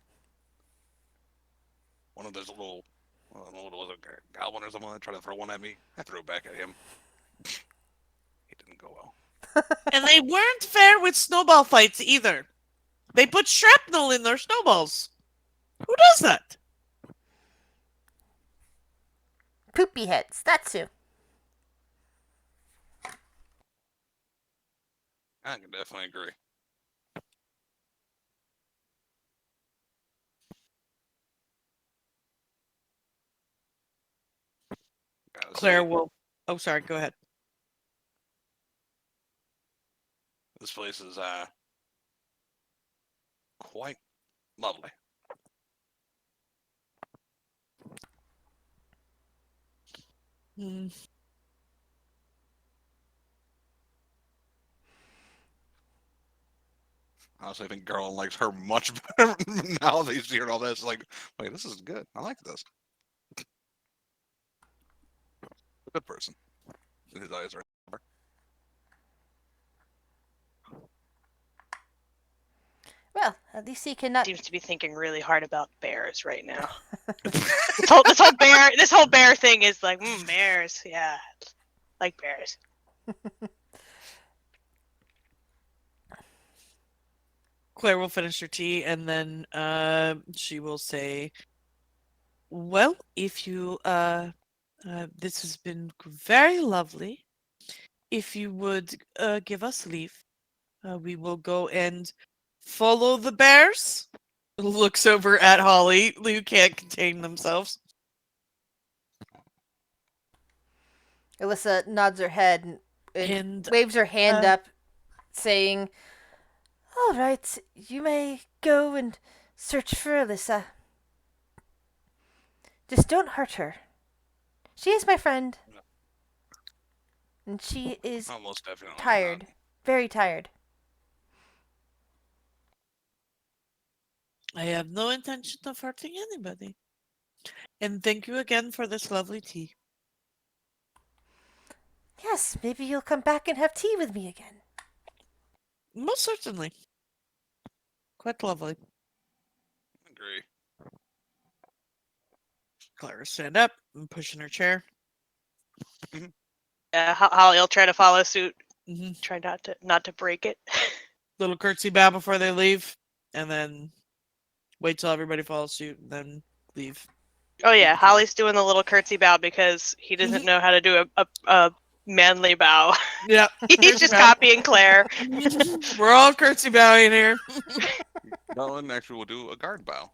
One of those little, I don't know, was a goblin or something that tried to throw one at me. I threw it back at him. It didn't go well. And they weren't fair with snowball fights either. They put shrapnel in their snowballs. Who does that? Poopy heads, that's who. I can definitely agree. Gotta Claire say, will. Oh, sorry. Go ahead. this place is quite lovely. Hmm. Honestly, I think Garland likes her much better now that he's hearing all this. Like, wait, this is good. I like this. A good person. His eyes are. Well, at least he cannot. Seems to be thinking really hard about bears right now. this whole bear thing is like, bears, yeah, like bears. Claire will finish her tea and then she will say, well, if you this has been very lovely. If you would give us leave, we will go and follow the bears. Looks over at Holly, who can't contain themselves. Alyssa nods her head and And waves her hand up, saying, all right, you may go and search for Alyssa. Just don't hurt her. She is my friend. And she is Almost definitely tired. Very tired. I have no intention of hurting anybody. And thank you again for this lovely tea. Yes, maybe you'll come back and have tea with me again. Most certainly. Quite lovely. Agree. Clara stand up and push in her chair. Holly will try to follow suit. Mm-hmm. Try not to break it. Little curtsy bow before they leave, and then wait till everybody follows suit, and then leave. Oh yeah, Holly's doing the little curtsy bow because he doesn't know how to do a manly bow. Yeah, He's just copying Claire. We're all curtsy bowing here. Garland actually will do a guard bow.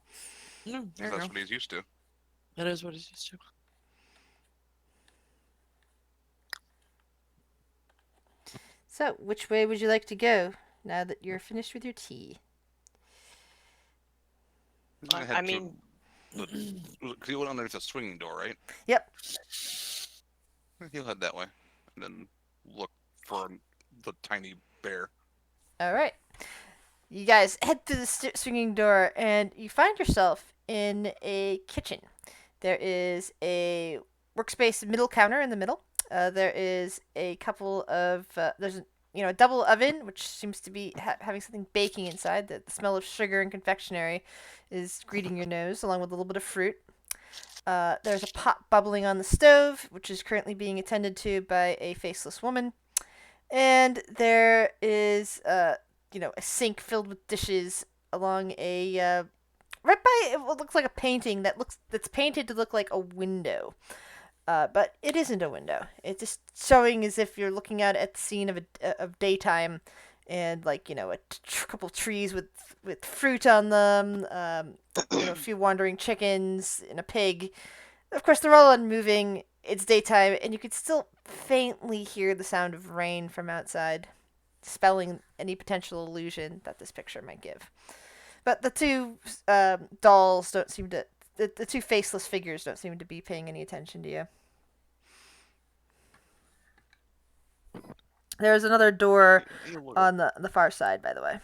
There you That's go. what he's used to. That is what he's used to. So, which way would you like to go now that you're finished with your tea? He's gonna I head mean, Because he went underneath a swinging door, right? Yep. He'll head that way, and then look for the tiny bear. All right. You guys head through the swinging door, and you find yourself in a kitchen. There is a workspace middle counter in the middle. There is a couple of there's a double oven which seems to be having something baking inside. The smell of sugar and confectionery is greeting your nose, along with a little bit of fruit. There's a pot bubbling on the stove, which is currently being attended to by a faceless woman. And there is a sink filled with dishes along a right by what looks like a painting that's painted to look like a window. But it isn't a window. It's just showing as if you're looking out at the scene of daytime, and a couple trees with fruit on them. A few wandering chickens and a pig. Of course, they're all unmoving. It's daytime, and you could still faintly hear the sound of rain from outside, spelling any potential illusion that this picture might give. But the two dolls don't seem to. The two faceless figures don't seem to be paying any attention to you. There's another door on the far side, by the way.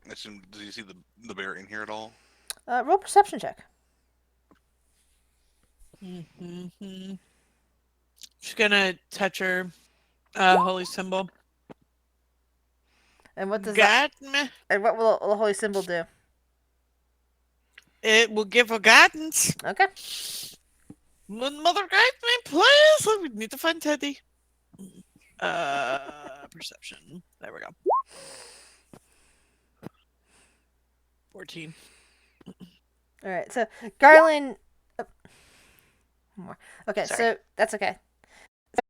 Does you see the bear in here at all? Roll perception check. Mm-hmm. She's gonna touch her holy symbol. And what does that? And what will the holy symbol do? It will give her guidance. Okay. Mother guide me, please. We need to find Teddy. Perception. There we go. 14. All right. So Garland. More. Okay. Sorry. So that's okay.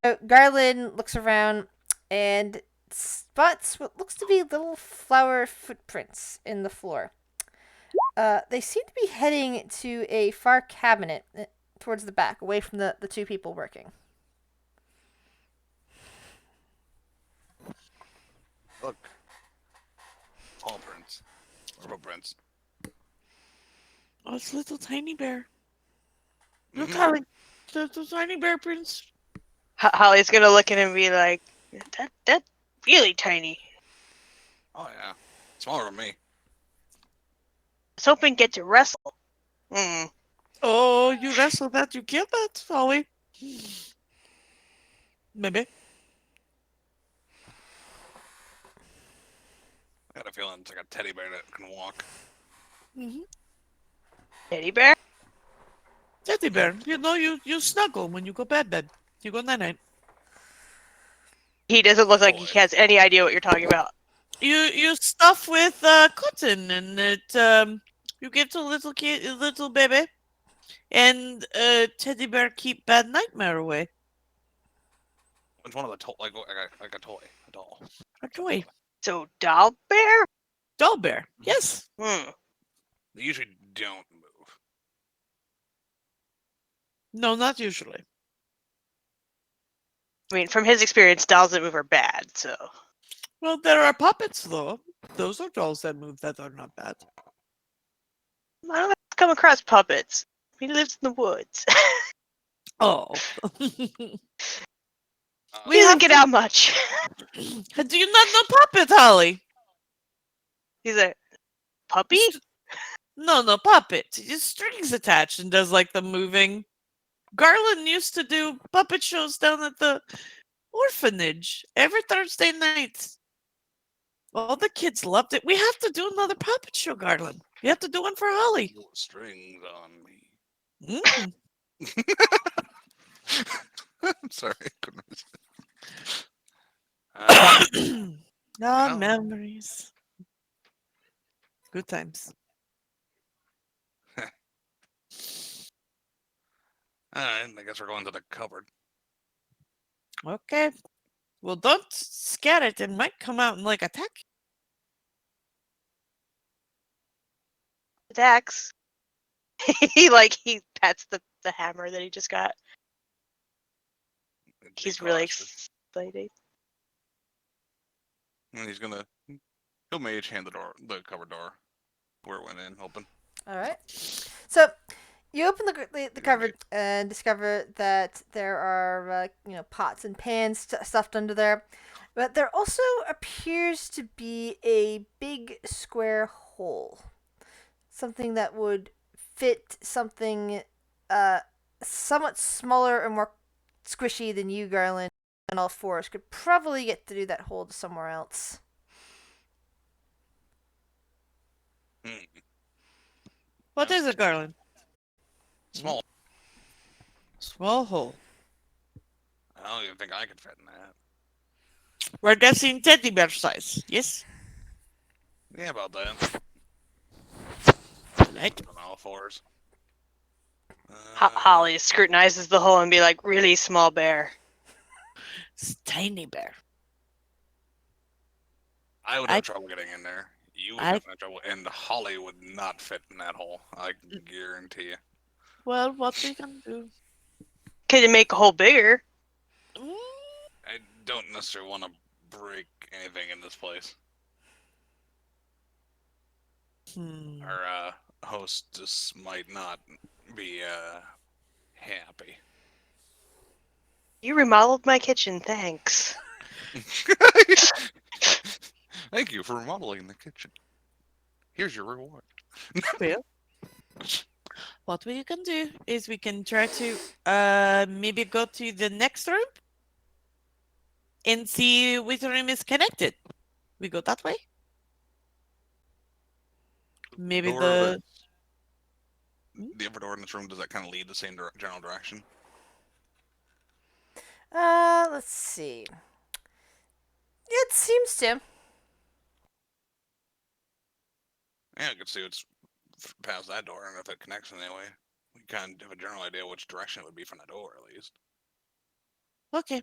So Garland looks around and spots what looks to be little flower footprints in the floor. They seem to be heading to a far cabinet towards the back, away from the two people working. Look. Paw prints. Or footprints. Oh, it's a little tiny bear. Look, Mhm. Holly. The tiny bear prints. Holly's gonna look at him and be like, that's really tiny. Oh yeah. Smaller than me. I was hoping to get to wrestle. Mm. Oh, you wrestled that. You killed that, Holly. Maybe. I got a feeling it's like a teddy bear that can walk. Mm-hmm. Teddy bear? Teddy bear. You know, you snuggle when you go bed. You go night-night. He doesn't look like Boy. he has any idea what you're talking about. You stuff with cotton, and it you give to a little baby, and teddy bear keep bad nightmare away. It's one of the like a toy, a doll. A toy. So, doll bear? Doll bear. Yes. Hmm. They usually don't move. No, not usually. I mean, from his experience, dolls that move are bad, so. Well, there are puppets though. Those are dolls that move that are not bad. I don't come across puppets. He lives in the woods. Oh. He doesn't get out much. Do you not know puppet, Holly? He's a puppy? No, puppet. Just strings attached and does like the moving. Garland used to do puppet shows down at the orphanage every Thursday night. All the kids loved it. We have to do another puppet show, Garland. You have to do one for Holly. Little strings on me. Mm. I'm sorry, I couldn't resist. Ah, No. memories. Good times. I guess we're going to the cupboard. Okay. Well, don't scare it. It might come out and like attack you. Attacks. he pats the hammer that he just got. He's really excited. And he'll mage hand the cupboard door. where it went in open. All right. So you open the Yeah, cupboard and discover that there are pots and pans stuffed under there, but there also appears to be a big square hole, something that would fit something somewhat smaller and more squishy than you, Garland, on all fours could probably get through that hole to somewhere else. Hmm. What is it, Garland? Small. Small hole. I don't even think I could fit in that. We're guessing teddy bear size. Yes. Yeah, about that. Right. On all fours. Holly scrutinizes the hole and be like, really small bear. It's tiny bear. I would have trouble getting in there. You would I- definitely have trouble, and Holly would not fit in that hole. I can guarantee you. Well, what we can do? Can you make a hole bigger? Mm, I don't necessarily want to break anything in this place. Hmm. Our hostess might not be happy. You remodeled my kitchen, thanks. Thank you for remodeling the kitchen. Here's your reward. Well, what we can do is we can try to maybe go to the next room and see which room is connected. We go that way. Maybe Door the the upper door in this room, does that kind of lead the same general direction? Let's see. It seems to. Yeah, I can see it's past that door, and if it connects in any way, we kind of have a general idea which direction it would be from the door, at least, okay.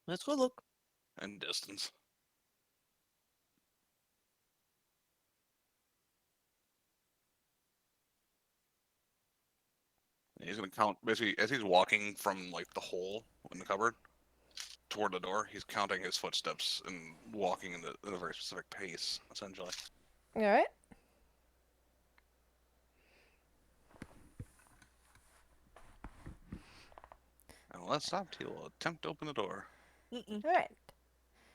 Let's go look. and distance. He's gonna count basically as he's walking from like the hole in the cupboard toward the door. He's counting his footsteps and walking in a very specific pace, essentially. All right. And let's stop. He will attempt to open the door. Mm-mm. All right.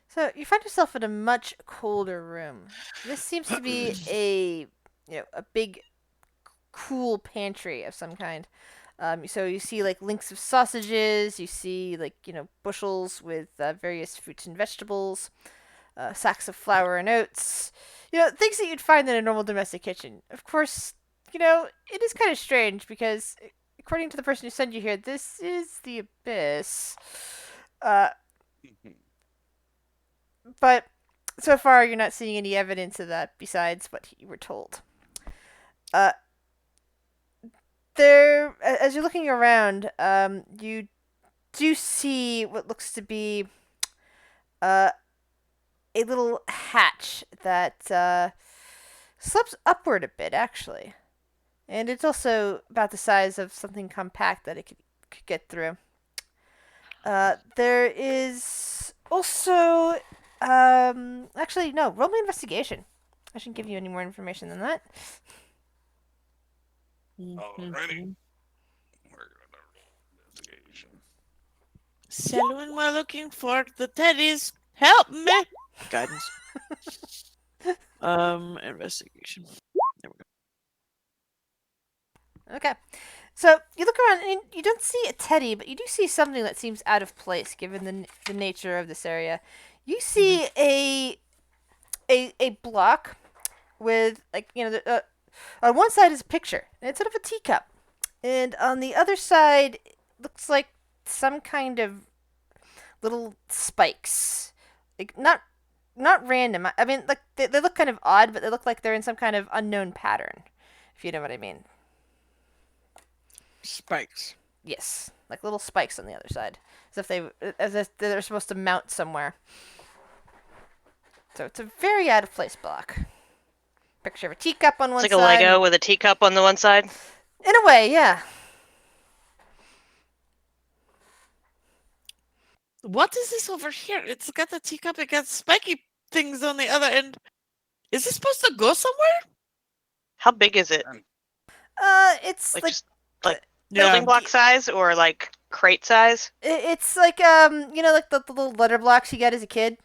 So you find yourself in a much colder room. This seems to be a big, cool pantry of some kind. So you see like links of sausages. You see like bushels with various fruits and vegetables, sacks of flour and oats. Things that you'd find in a normal domestic kitchen. Of course, it is kind of strange because according to the person who sent you here, this is the abyss. But so far, you're not seeing any evidence of that besides what you were told. As you're looking around, you do see what looks to be a little hatch that slopes upward a bit, actually. And it's also about the size of something compact that it could get through. There is also... actually, no. Roll me investigation. I shouldn't give you any more information than that. Alrighty. We're gonna roll investigation. So when we're looking for the teddies, help me. Guidance. Investigation. There we go. Okay. So you look around and you don't see a teddy, but you do see something that seems out of place given the nature of this area. You see a block with on one side is a picture, and it's sort of a teacup, and on the other side it looks like some kind of little spikes, like not random. I mean, like they look kind of odd, but they look like they're in some kind of unknown pattern, if you know what I mean. Spikes. Yes, like little spikes on the other side, as if they're supposed to mount somewhere. So it's a very out of place block. Picture of a teacup on one It's side. like a Lego with a teacup on the one side. In a way, yeah. What is this over here? It's got the teacup. It got spiky things on the other end. Is this supposed to go somewhere? How big is it? It's Like like just like Yeah. building block size or like crate size? it's like like the little letter blocks you get as a kid.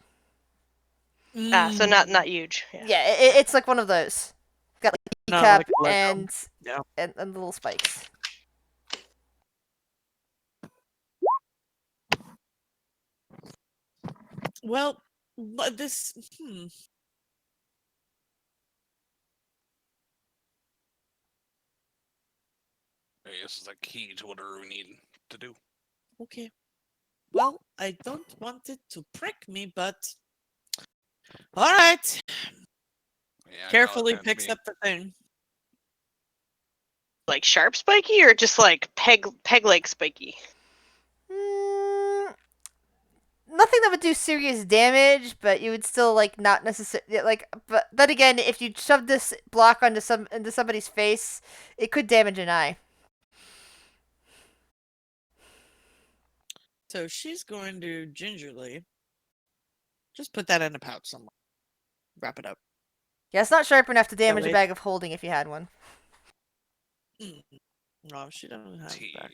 So not huge. Yeah. Yeah, it's like one of those. Got like a Not cup like a Lego. and, Yeah. and little spikes. Well, but this. Maybe this is the key to whatever we need to do. Okay. Well, I don't want it to prick me, but all right. Yeah, Carefully no, picks up the thing. Like sharp spiky or just like peg leg spiky? Mm, nothing that would do serious damage, but you would still like not necessarily like. But then again, if you shove this block into somebody's face, it could damage an eye. So she's going to gingerly just put that in a pouch somewhere. Wrap it up. Yeah, it's not sharp enough to damage a way- bag of holding if you had one. Mm. No, she doesn't have Tea. that.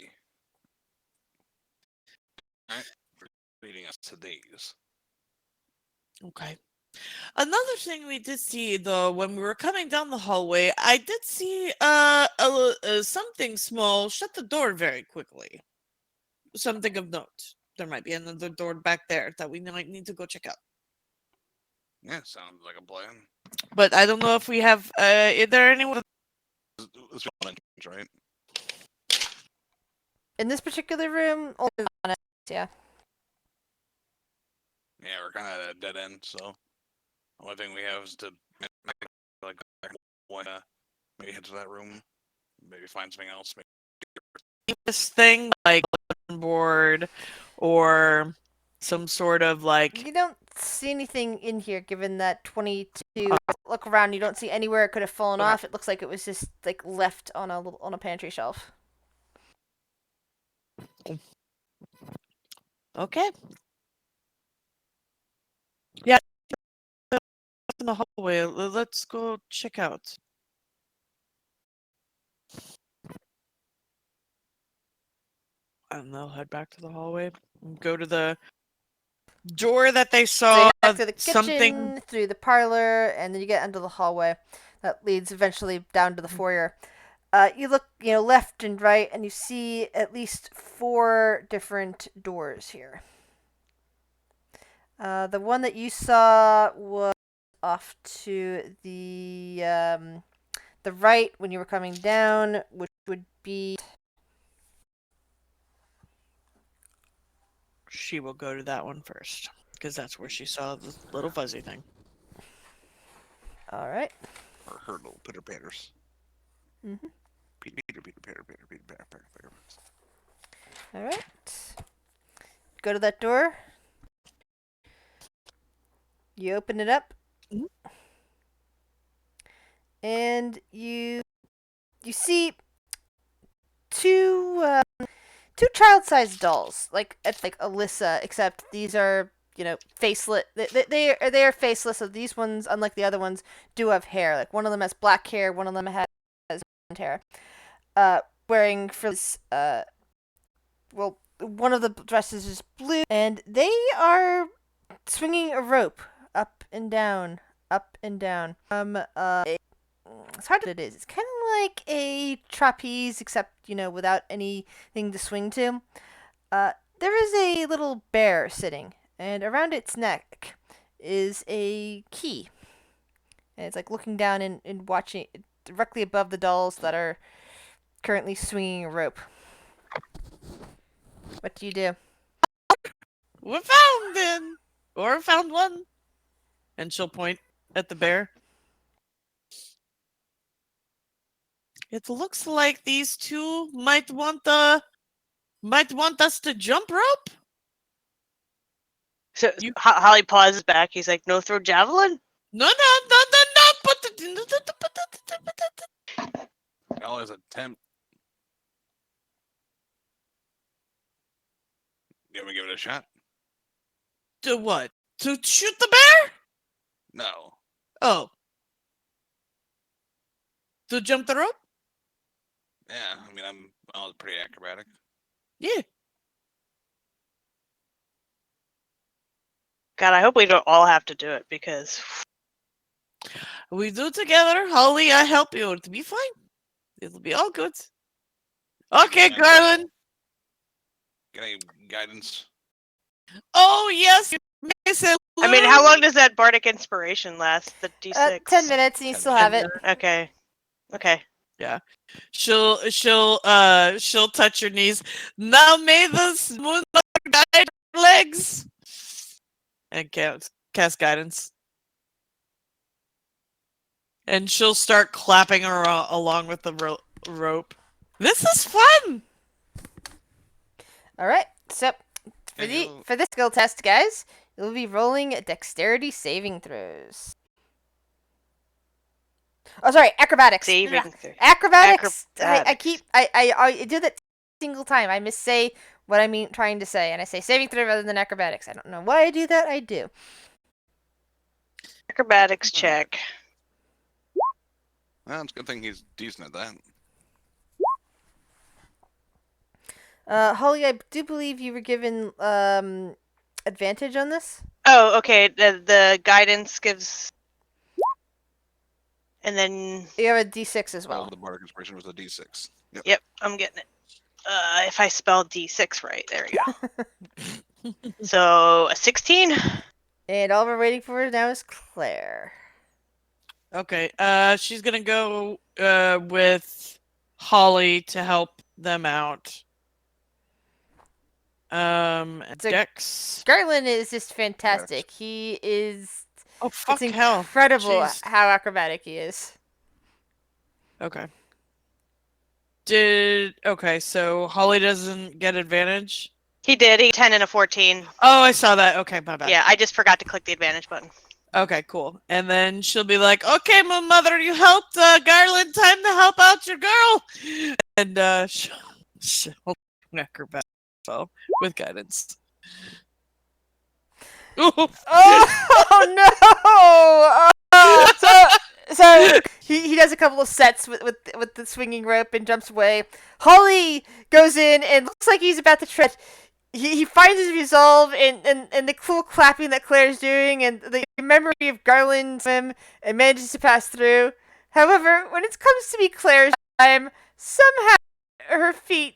Alright, leading us to these. Okay. Another thing we did see though when we were coming down the hallway, I did see something small shut the door very quickly. Something of note. There might be another door back there that we might need to go check out. Yeah, sounds like a plan. But I don't know if we have. Is there anyone? This one entrance, right? In this particular room, only on it, yeah. Yeah, we're kind of at a dead end, so the only thing we have is to like maybe head to that room, maybe find something else. This thing like a board or some sort of like You don't see anything in here, given that 22. Look around, you don't see anywhere it could have fallen Okay. off. It looks like it was just like left on a pantry shelf. okay. Yeah, in the hallway. Let's go check out. And they'll head back to the hallway and go to the door that they So saw. you head back to the kitchen, something. through the parlor, and then you get into the hallway that leads eventually down to the foyer. You look, left and right, and you see at least 4 different doors here. The one that you saw was off to the right when you were coming down, which would be. She will go to that one first because that's where she saw the little fuzzy thing. All right. Or her little pitter patters. Mhm. Peter, patter, Peter, patter. All right. Go to that door. You open it up. Mhm. And you see two child-sized dolls, like it's like Alyssa, except these are faceless. They are faceless. So these ones, unlike the other ones, do have hair. Like one of them has black hair, one of them has blonde hair. Wearing frills. Well, one of the dresses is blue, and they are swinging a rope up and down, up and down. It's hard to it is. It's kind of like a trapeze, except without anything to swing to. There is a little bear sitting, and around its neck is a key. And it's like looking down and watching directly above the dolls that are currently swinging a rope. What do you do? We found him, or found one, and she'll point at the bear. It looks like these two might want us to jump rope. So You- Holly pauses back. He's like, "No, throw javelin." No. I'll always attempt. You want me to give it a shot? To what? To shoot the bear? No. Oh. To jump the rope? Yeah, I mean, I was pretty acrobatic. Yeah. God, I hope we don't all have to do it because We do it together. Holly, I help you. It'll be fine. It'll be all good. Okay, Yeah. Garland. Get any guidance? Oh, yes. Miss I mean, how long does that bardic inspiration last? The 10 D6. minutes and you 10 still have it. minutes. Okay. Okay. She'll touch your knees. Now may the smooth guide your legs. And cast guidance. And she'll start clapping her along with the rope. This is fun. All right. So Yeah, for this skill test, guys, you'll be rolling dexterity saving throws. Oh, sorry, acrobatics. Saving throw. Acrobatics. I Acrobatics. keep I do that single time. I missay what I mean trying to say, and I say saving throw rather than acrobatics. I don't know why I do that. I do. Acrobatics check. well, it's a good thing he's decent at that. Holly, I do believe you were given advantage on this. Oh, okay. The guidance gives, and then You have a D6 as Well, well. the bardic inspiration was a D6. Yep. yep, I'm getting it. If I spell D6 right, there we go. So a 16. And all we're waiting for now is Claire. Okay. She's gonna go with Holly to help them out. So- Dex. Garland is just fantastic. He is. Oh fuck It's hell! incredible Jeez. how acrobatic he is. Okay. Okay? So Holly doesn't get advantage. He did. He 10 and a 14. Oh, I saw that. Okay, my bad. Yeah, I just forgot to click the advantage button. Okay, cool. And then she'll be like, "Okay, my mother, you helped Garland. Time to help out your girl." And she'll acrobat with guidance. Ooh. Oh no! So he does a couple of sets with the swinging rope and jumps away. Holly goes in and looks like he's about to tread. He finds his resolve and the cool clapping that Claire's doing and the memory of Garland's swim and manages to pass through. However, when it comes to be Claire's time, somehow her feet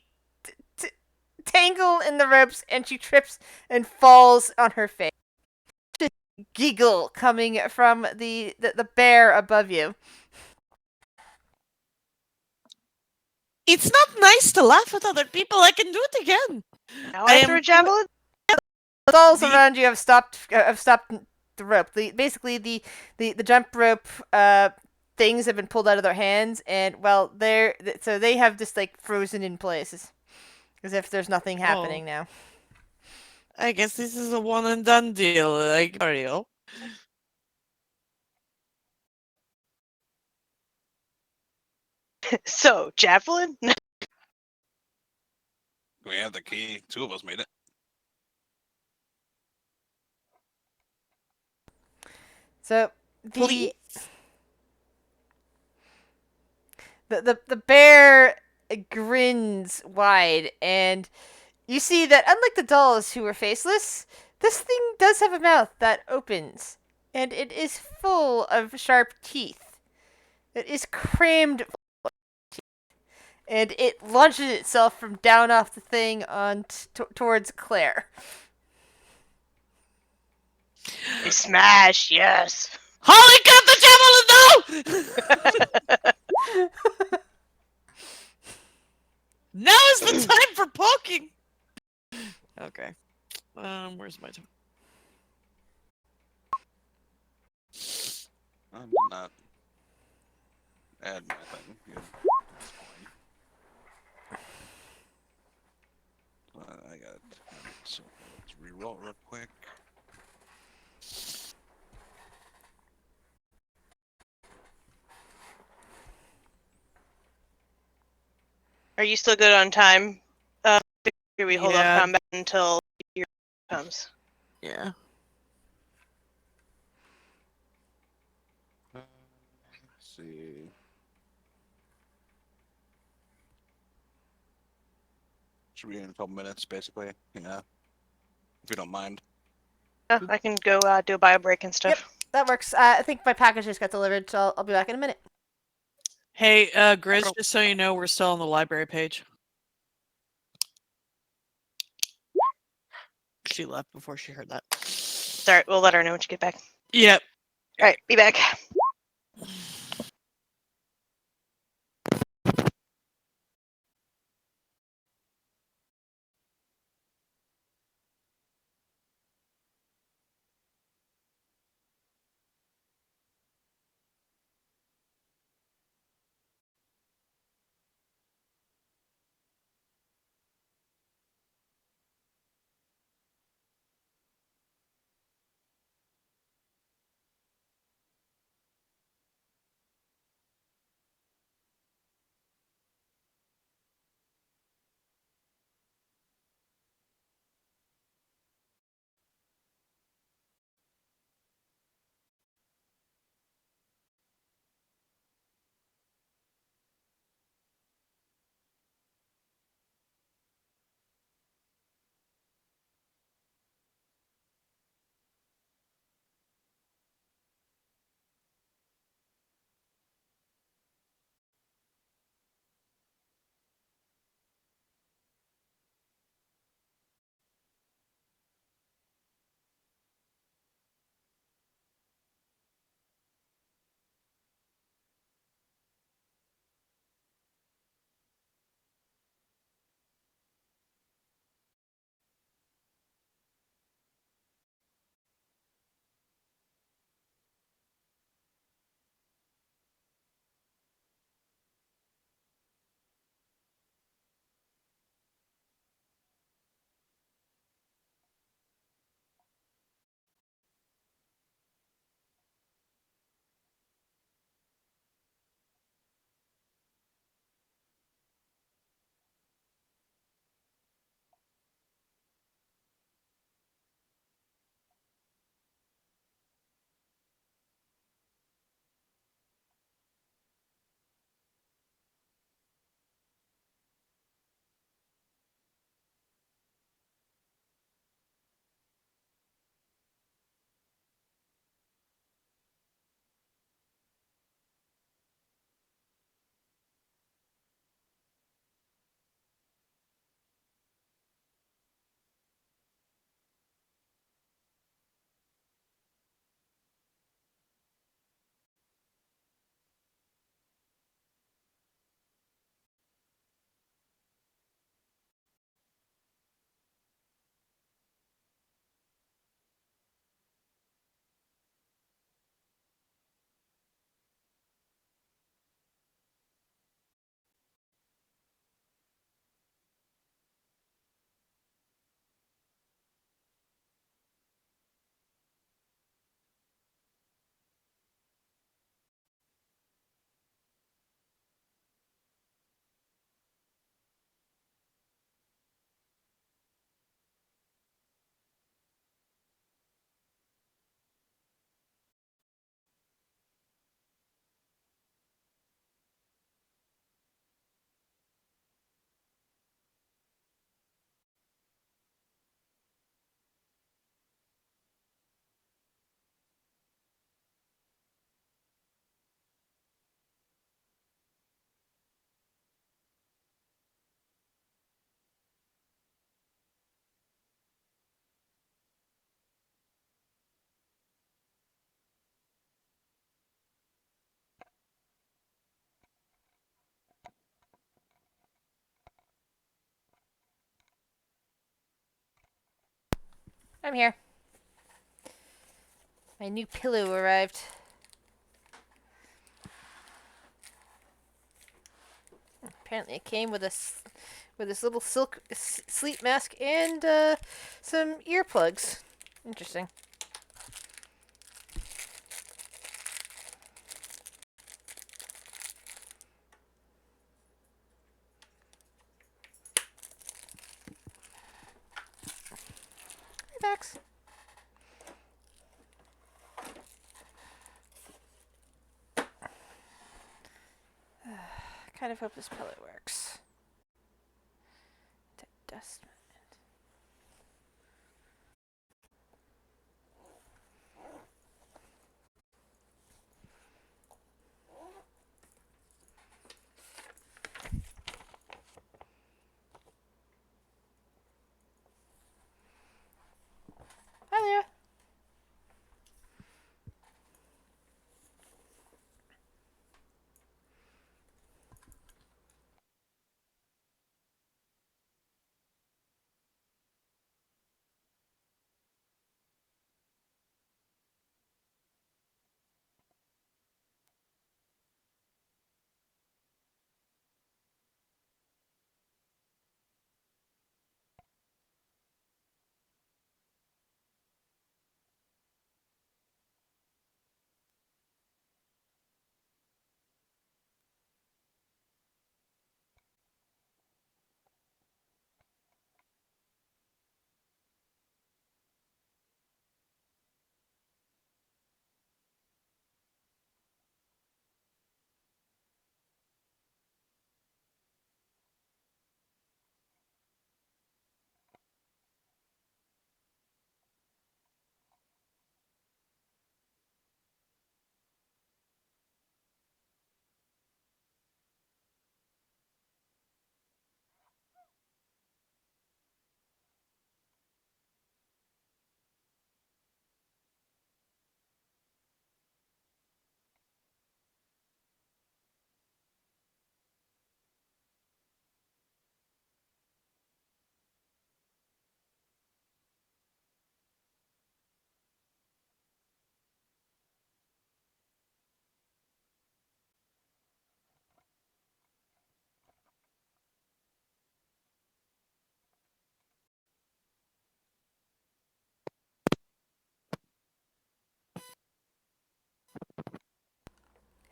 tangle in the ropes and she trips and falls on her face. Giggle coming from the bear above you. It's not nice to laugh at other people. I can do it again. Now I I am- threw a javelin. The dolls The- around you have stopped the rope. Basically the jump rope things have been pulled out of their hands, and well, so they have just like frozen in place, as if there's nothing happening now. I guess this is a one and done deal, like Mario. So, javelin? We have the key. 2 of us made it. So Please. the bear grins wide, and you see that unlike the dolls who are faceless, this thing does have a mouth that opens, and it is full of sharp teeth. It is crammed full of teeth, and it launches itself from down off the thing on towards Claire. A smash, yes. Holly, got the javelin! No! Now is the time for poking. Okay. Where's my time? I did not add my thing. Yeah, that's fine. I got it. So let's reroll it real quick. Are you still good on time? Here we hold Yeah. off combat until your comes. Yeah. Let's see. Should be in a couple minutes, basically. Yeah, if you don't mind. Oh, I can go do a bio break and stuff. That works. I think my package just got delivered, so I'll be back in a minute. Hey, Grizz, just so you know, we're still on the library page. She left before she heard that. It's alright, we'll let her know when she get back. Yep. Alright, be back. I'm here. My new pillow arrived. Apparently, it came with with this little silk sleep mask and some earplugs. Interesting. Hey, Vax. Kind of hope this pillow works. Da, da.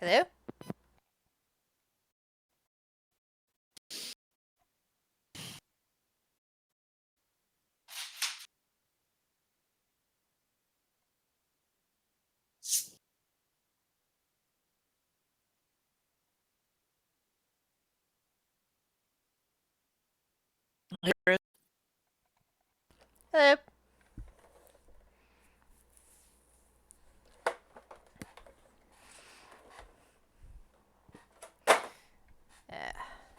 Hello? Hello?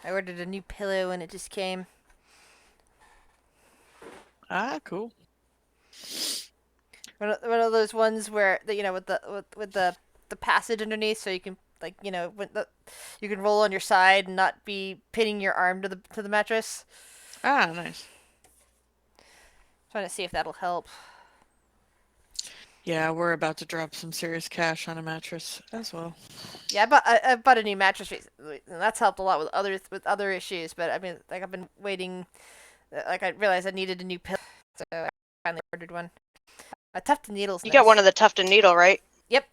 I ordered a new pillow and it just came. Ah, cool. One of those ones where you know with the passage underneath, so you can like you can roll on your side and not be pinning your arm to the mattress. Ah, nice. Trying to see if that'll help. Yeah, we're about to drop some serious cash on a mattress as well. Yeah, I bought a new mattress recently, and that's helped a lot with other issues. But I mean, like I've been waiting. Like I realized I needed a new pillow, so I finally ordered one. A Tuft & Needle's You nice. got one of the Tuft & Needle, right? Yep,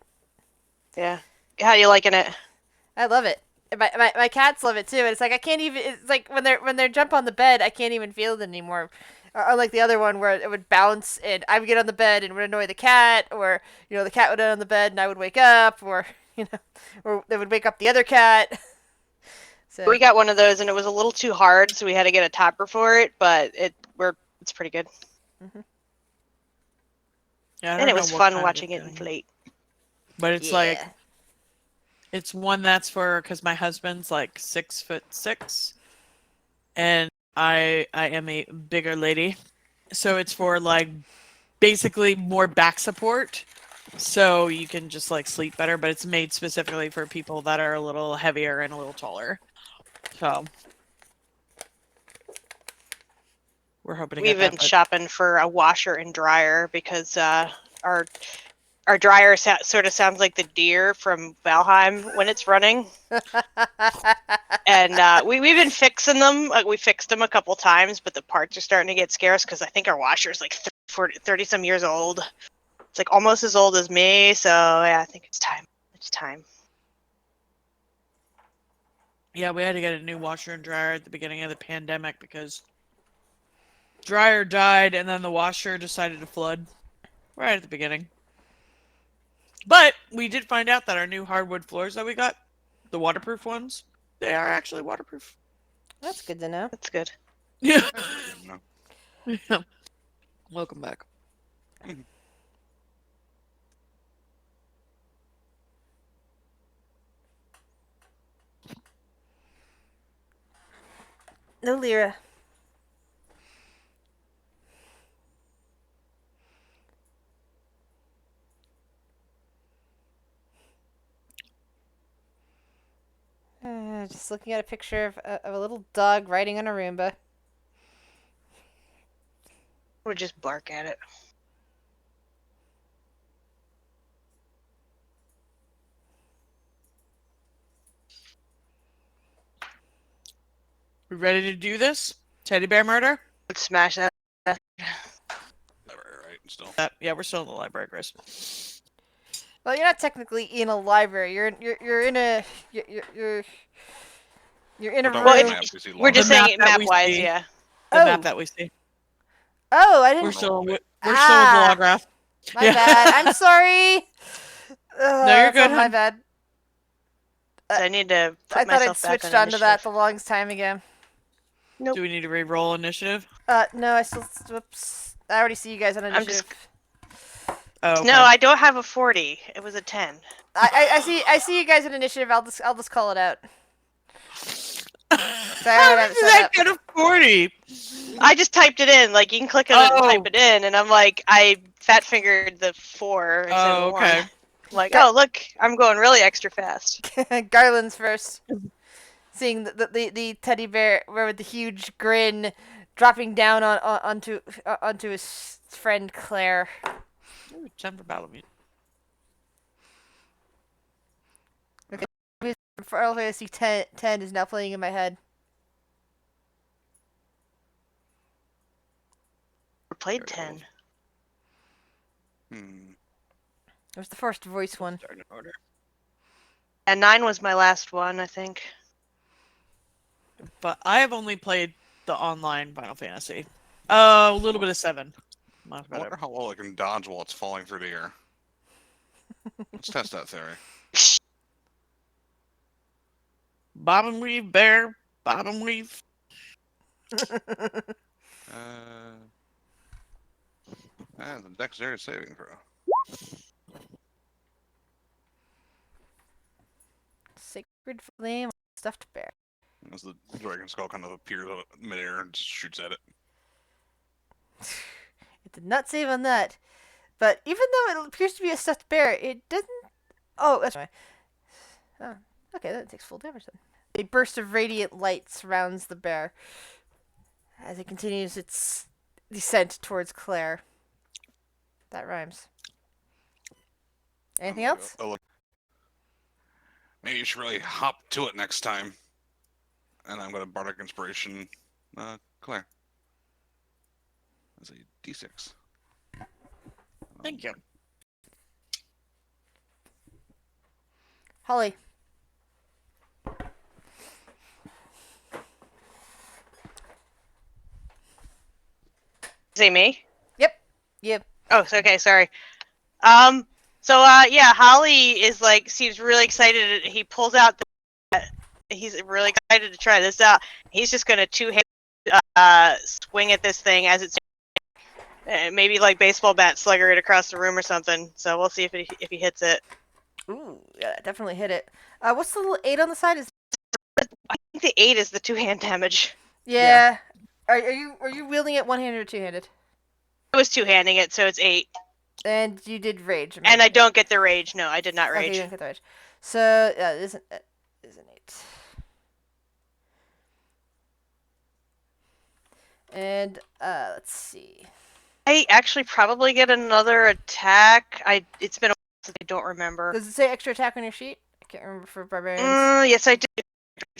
Yeah. How you liking it? I love it. And my cats love it too. And it's like I can't even. It's like when they jump on the bed, I can't even feel it anymore. Or like the other one where it would bounce and I would get on the bed and it would annoy the cat, or the cat would get on the bed and I would wake up, or or they would wake up the other cat. So We got one of those and it was a little too hard, so we had to get a topper for it, but it's pretty good. Yeah, I And don't it know was what fun kind watching it getting. inflate. But it's yeah. like it's one that's for because my husband's like 6'6", and I am a bigger lady, so it's for like basically more back support, so you can just like sleep better. But it's made specifically for people that are a little heavier and a little taller. So we're hoping to We've get that. been But shopping for a washer and dryer because our dryer sort of sounds like the deer from Valheim when it's running. And we've been fixing them. We fixed them a couple times, but the parts are starting to get scarce because I think our washer is like 30 some years old. It's like almost as old as me, so yeah, I think it's time. It's time. yeah, we had to get a new washer and dryer at the beginning of the pandemic because dryer died and then the washer decided to flood right at the beginning. But we did find out that our new hardwood floors that we got, the waterproof ones, they are actually waterproof. That's good to know. That's good. Yeah. No. Welcome back. No Lyra. Just looking at a picture of a little dog riding on a Roomba. Or just bark at it. We ready to do this? Teddy bear murder? Let's smash that. Right, still. Yeah, we're still in the library, Chris. Well, you're not technically in a library. You're in a you're in a We're room. talking Well, map, we see We're just The map saying it that we map-wise, see. yeah. The Oh. map that we see. Oh, I We're didn't. still with Ah. Vlograph. My Yeah. bad. I'm sorry. No, you're That's good, all my hon. bad. So I need to put I thought I'd myself back switched on onto that initiative. the longest time ago. Do we need to re-roll initiative? No, I still. Whoops. I already see you guys on I'm initiative. Oh, okay. No, I don't have a 40. It was a 10. I see you guys on initiative. I'll just call it out. How have did it set that up. get a 40? I just typed it in. Like, you can click on it and Oh. type it in, and I'm like, I fat fingered the 4 instead Oh, of the 1. okay. I'm like, oh, look, I'm going really extra fast. Garland's first. Seeing the teddy bear with the huge grin dropping down onto his friend Claire. Ooh, time for battle music. Final Fantasy 10 is now playing in my head. We played 10. It was the first voice one. Start in order. And 9 was my last one, I think. But I have only played the online Final Fantasy. A little bit of 7. Not I about wonder it. how well it can dodge while it's falling through the air. Let's test that theory. Bottom weave, bear. Bottom weave. The dexterity saving throw. Sacred flame, stuffed bear. As the dragon skull kind of appears out of midair and just shoots at it. It did not save on that. But even though it appears to be a stuffed bear, it didn't. Oh, that's right. Oh, okay, that takes full damage then. A burst of radiant light surrounds the bear as it continues its descent towards Claire. That rhymes. Anything else? Maybe you should really hop to it next time. And I'm going to Bardic Inspiration Claire. That's a D6. Thank you. Holly. Say me? Yep. Oh, okay, sorry. Yeah, Holly is like seems really excited. He pulls out he's really excited to try this out. He's just gonna two-hand swing at this thing as it's maybe like baseball bat slugger it across the room or something. So we'll see if he hits it. Ooh, yeah, definitely hit it. What's the little 8 on the side? Is I think the 8 is the two-hand damage. yeah. Are you wielding it one-handed or two-handed? I was two-handing it, so it's 8. And you did rage. And I don't get the rage. No, I did not Okay, rage. you don't get the rage. So it is an 8. And let's see. I actually probably get another attack. It's been a while since I don't remember. Does it say extra attack on your sheet? I can't remember for barbarians. Yes, I do.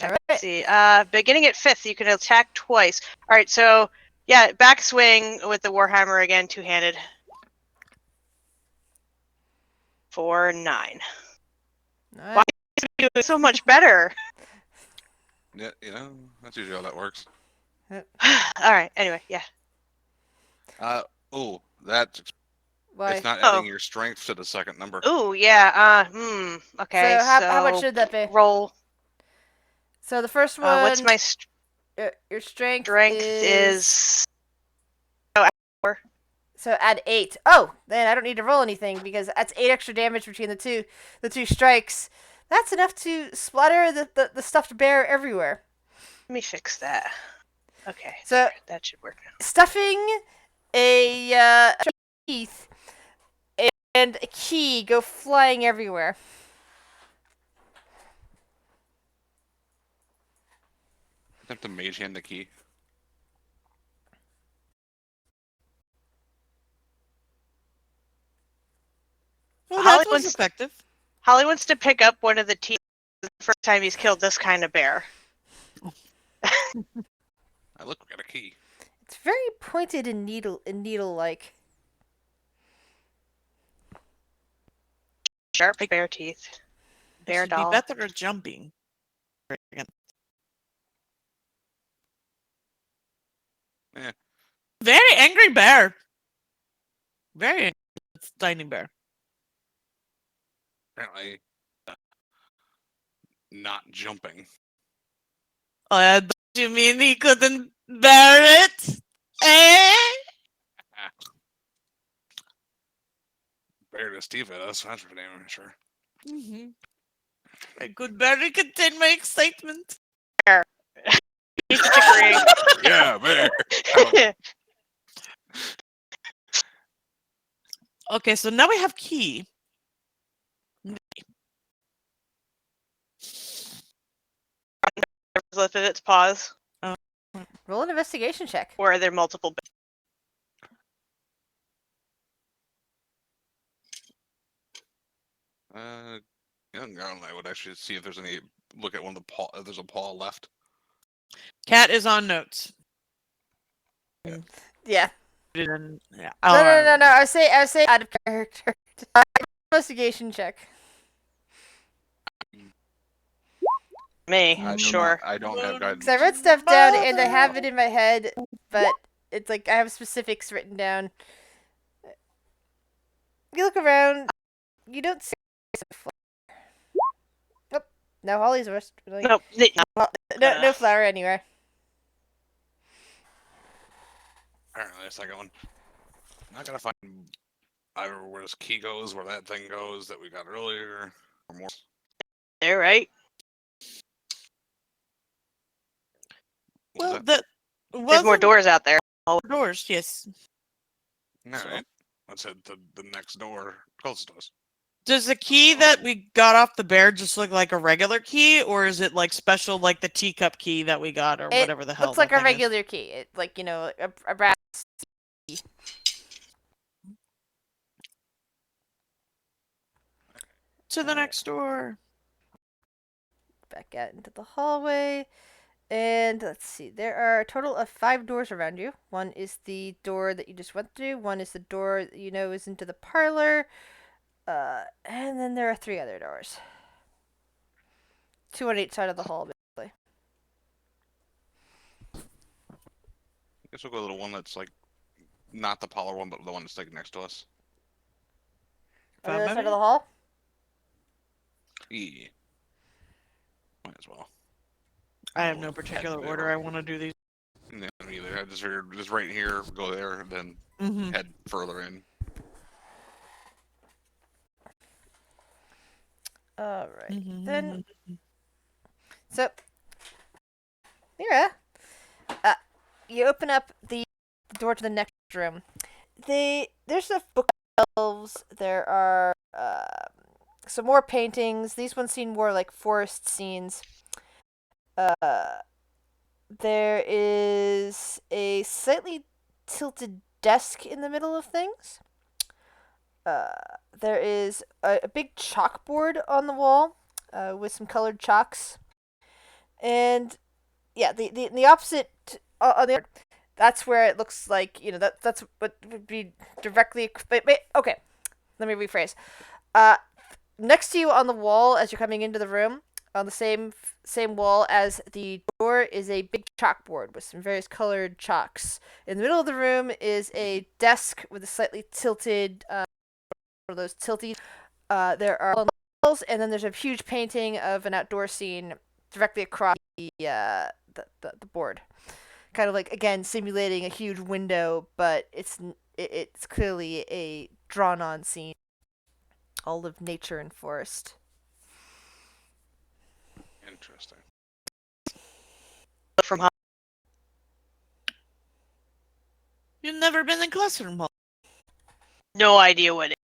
All Let's right. see. Beginning at 5th, you can attack twice. All right, so yeah, backswing with the Warhammer again, two-handed. 4, 9. All right. You're doing so much better. Yeah, that's usually how that works. All right. Anyway, yeah. That's Why? it's not Oh. adding your strength to the second number. Ooh, yeah. Okay. So how much should that be? roll? So the first one. What's my your strength? strength? Is So add 8. Oh, then I don't need to roll anything because that's 8 extra damage between the two strikes. That's enough to splatter the stuffed bear everywhere. Let me fix that. Okay. So- there, that should work now. Stuffing a teeth and a key go flying everywhere. Attempt to mage hand the key. Well, Holly that was wants- effective. Holly wants to pick up one of the teeth the first time he's killed this kind of bear. Look, we got a key. It's very pointed and needle-like. Sharp bear teeth. It Bear should doll. be better at jumping. Yeah. Very angry bear. Very angry tiny bear. Apparently, not jumping. Do you mean he couldn't bear it? Eh? Bear to Steve at us, that's for damn sure. Mm-hmm. I could barely contain my excitement. He's agreeing. Yeah, bear. Okay, so now we have key. Lifted its paws. Roll an investigation check. Or are there multiple? I would actually see if there's any. Look at one of the paw. If there's a paw left. Cat is on notes. Yeah. Yeah. No. I would say out of character. Investigation check. Me, I do sure. not. I don't have guidance. Because I wrote stuff down and I have it in my head, but it's like I have specifics written down. You look around, you don't see a flower. Nope, no holly's rest. Like, Nope. no flower anywhere. Apparently, the second one. I'm not gonna find either where this key goes, where that thing goes that we got earlier, or more. They're right. What was Well, that? There's more doors out there. Doors, yes. All so- right. Let's hit the next door closest to us. Does the key that we got off the bear just look like a regular key, or is it like special, like the teacup key that we got, or whatever the hell? Looks like that a thing is? regular key. It, like, a brass key. To the next door. Back out into the hallway. And let's see, there are a total of 5 doors around you. One is the door that you just went through. One is the door that you know is into the parlor. And then there are 3 other doors. 2 on each side of the hall, basically. I guess we'll go to the one that's like not the parlor one, but the one that's like next to us. On the other side of the hall? Yeah. Might as well. I have no particular order I want to do these. No, me either. I just figured just right here, go there, and then Mm-hmm. head further in. Alright. Mm-hmm. Then, so, Mira, you open up the door to the next room. There's a bookshelves. There are some more paintings. These ones seem more like forest scenes. There is a slightly tilted desk in the middle of things. There is a big chalkboard on the wall with some colored chalks. And yeah, the opposite on the that's where it looks like, that's what would be directly okay. Let me rephrase. Next to you on the wall as you're coming into the room, on the same wall as the door, is a big chalkboard with some various colored chalks. In the middle of the room is a desk with a slightly tilted one of those tilties. There are walls, and then there's a huge painting of an outdoor scene directly across the board. Kind of like, again, simulating a huge window, but it's clearly a drawn-on scene. All of nature and forest. Interesting. From home. You've never been in Classroom Hall. No idea what it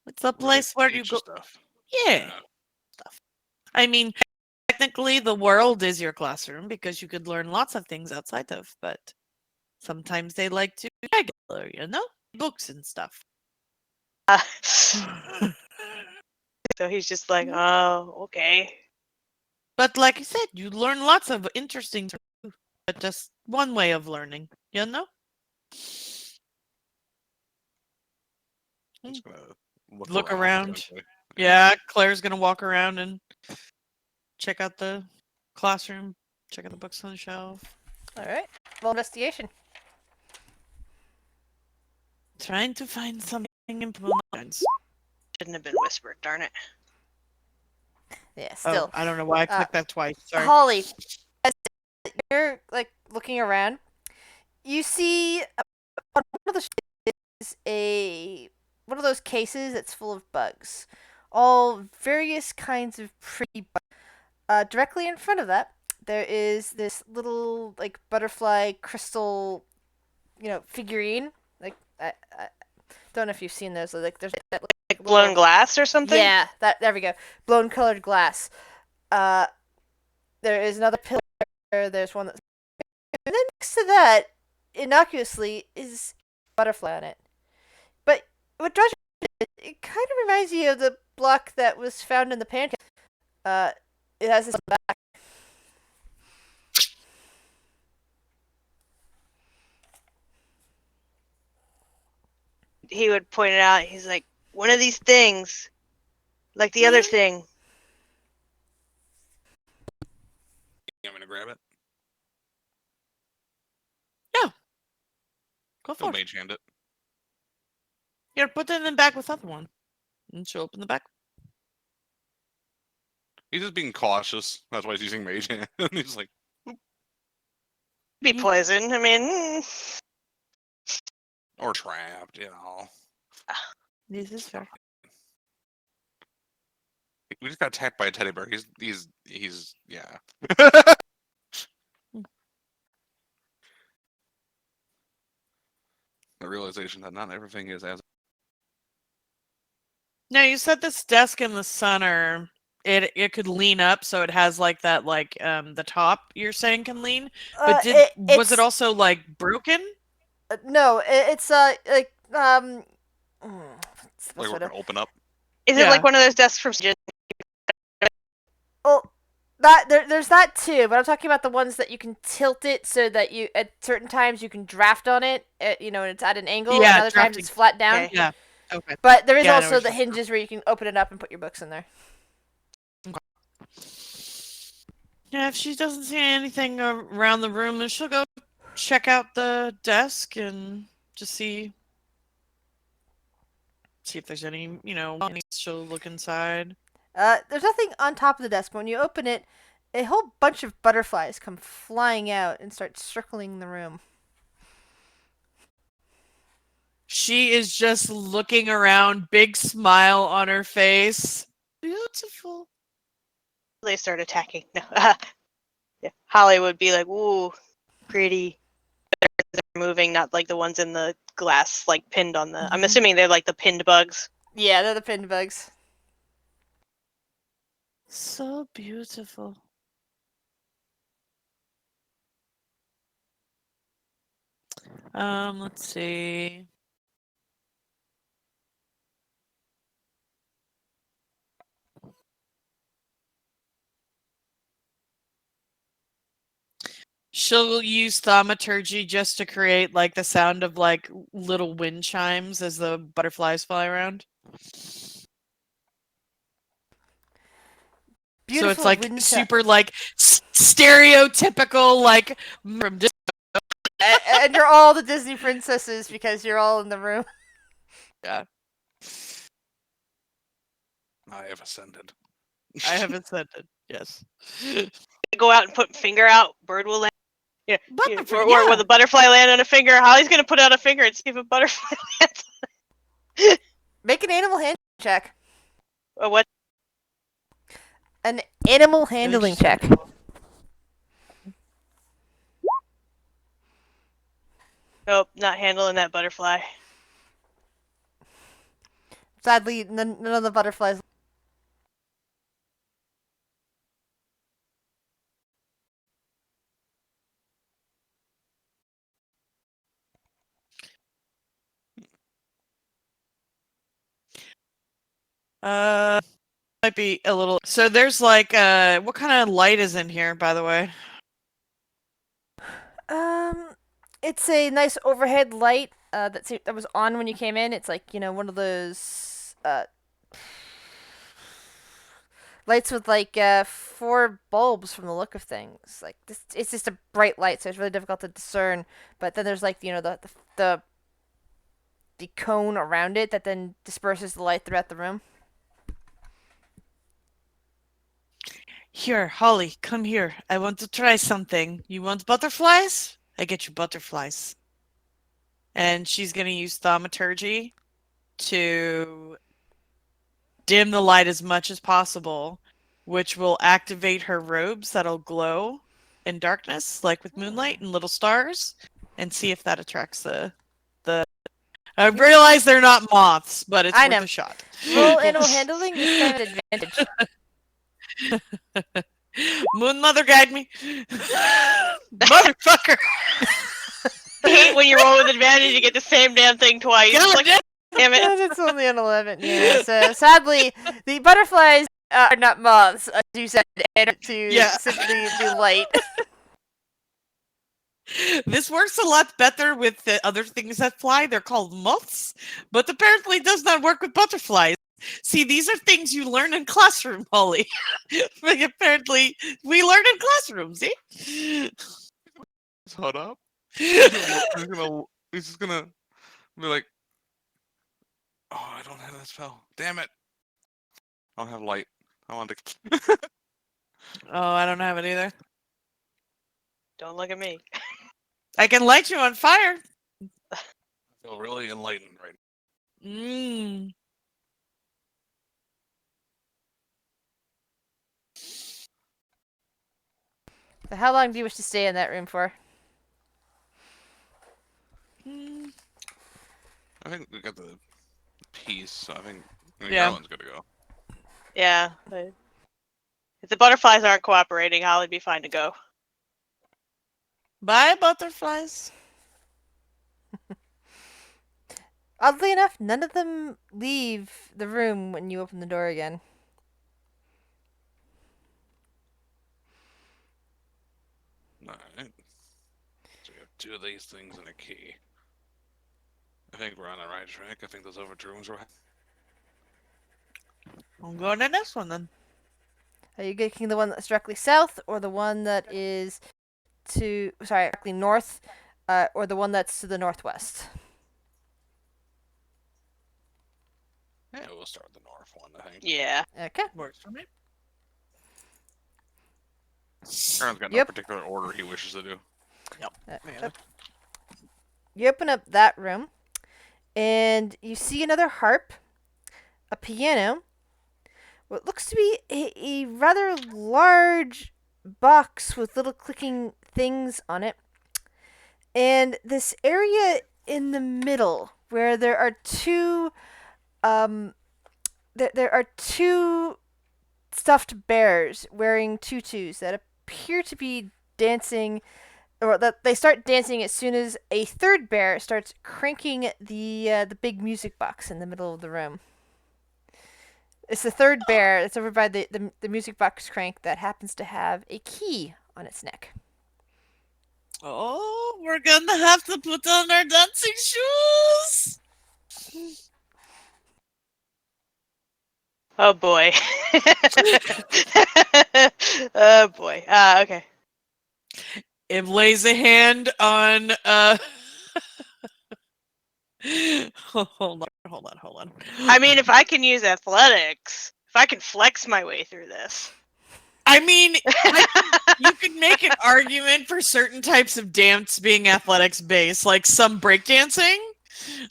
It's a place where you Teach go. stuff. Yeah. Stuff. I mean, technically, the world is your classroom because you could learn lots of things outside of, but sometimes they like to be regular, books and stuff. So he's just like, oh, okay. But like I said, you learn lots of interesting things, but just one way of learning. Just gonna Look around. essentially. Yeah, Claire's gonna walk around and check out the classroom, check out the books on the shelf. All right. Well, investigation. Trying to find something important. Shouldn't have been whispered, darn it. Yeah, still. I don't know why I clicked that twice. Sorry. Holly, as you're like looking around, you see on one of the is one of those cases that's full of bugs, all various kinds of pretty bugs. Directly in front of that, there is this little like butterfly crystal, figurine. Like I don't know if you've seen those. Like there's that Like blown glass or something? Yeah, there we go. Blown colored glass. There is another pillar. There's one that's, and then next to that, innocuously, is a butterfly on it. But what draws you, it kind of reminds you of the block that was found in the pancake. It has this on the back. He would point it out. He's like, one of these things, like the other thing. You want me to grab it? Go He'll for it. mage hand it. Here, put it in the bag with the other one. And she'll open the bag. He's just being cautious. That's why he's using mage hand. He's like, Be poison. I mean, or trapped, you know. This is fair. We just got attacked by a teddy bear. He's yeah. The realization that not everything is as Now you said this desk in the center, it could lean up, so it has like that the top you're saying can lean. But was it it's- also like broken? No, it's like what's like we're what gonna open up. is it Yeah. like one of those desks from? well, that there's that too, but I'm talking about the ones that you can tilt it so that you at certain times you can draft on it, and it's at an angle, Yeah, and other times drafting. it's flat down. Okay. Yeah. Okay. But there is Yeah, I know also what the you're talking hinges where you can open it up and put your books in there. Yeah, if she doesn't see anything around the room, then she'll go check out the desk and just see if there's any, she'll look inside. There's nothing on top of the desk, but when you open it, a whole bunch of butterflies come flying out and start circling the room. She is just looking around, big smile on her face. Beautiful. They start attacking. No. Yeah. Holly would be like, "Ooh, pretty." They're moving, not like the ones in the glass, like pinned on the. I'm Mhm. assuming they're like the pinned bugs. Yeah, they're the pinned bugs. So beautiful. Let's see. She'll use thaumaturgy just to create like the sound of like little wind chimes as the butterflies fly around. Beautiful so it's like wind super like stereotypical like from and you're all the Disney princesses because you're all in the room. Yeah. I have ascended. I have ascended. Yes. Go out and put finger out. Bird will land. Yeah. Butterfly, Or the butterfly land on a finger. Holly's gonna put out a finger and see if a butterfly lands. Make an animal handling check. What? An animal handling check. Nope, not handling that butterfly. Sadly, none of the butterflies. Might be a little. So there's like what kind of light is in here, by the way? It's a nice overhead light that was on when you came in. It's like one of those lights with like 4 bulbs from the look of things. Like this, it's just a bright light, so it's really difficult to discern. But then there's like the cone around it that then disperses the light throughout the room. Here, Holly, come here. I want to try something. You want butterflies? I get you butterflies. And she's going to use thaumaturgy to dim the light as much as possible, which will activate her robes that'll glow in darkness, like with moonlight and little stars, and see if that attracts the. I realize they're not moths, but it's worth know. a shot. Roll animal handling. This time at advantage. Moon Mother guide me. Motherfucker. I hate when you roll with advantage, you get the same damn thing twice. God Like, damn it. It's only an 11. Yeah. So sadly, the butterflies are not moths, as you said, and to simply do light. This works a lot better with the other things that fly. They're called moths, but apparently does not work with butterflies. See, these are things you learn in classroom, Holly. Like, apparently, we learn in classrooms, see? Shut up. He's just gonna be like, oh, I don't have that spell. Damn it. I don't have light. I want to. Oh, I don't have it either. Don't look at me. I can light you on fire. I feel really enlightened right now. Mmm. So how long do you wish to stay in that room for? Mm. I think we got the piece, so I think Yeah. Garland's good to go. Yeah. But if the butterflies aren't cooperating, Holly'd be fine to go. Bye, butterflies. Oddly enough, none of them leave the room when you open the door again. Alright. So we have 2 of these things and a key. I think we're on the right track. I think those overture rooms were. I'm going to this one then. Are you getting the one that's directly south, or the one that is directly north, or the one that's to the northwest? Yeah, we'll start with the north one, I think. Yeah. Okay. Works for me. Garland's got no Yep. particular order he wishes to do. So you open up that room, and you see another harp, a piano, what looks to be a rather large box with little clicking things on it, and this area in the middle where there are two there are two stuffed bears wearing tutus that appear to be dancing, or that they start dancing as soon as a third bear starts cranking the big music box in the middle of the room. It's the third bear that's over by the music box crank that happens to have a key on its neck. Oh, we're gonna have to put on our dancing shoes. Oh boy. Oh boy. Okay. It lays a hand on hold on. I mean, if I can use athletics, if I can flex my way through this. I mean, you could make an argument for certain types of dance being athletics based, like some breakdancing.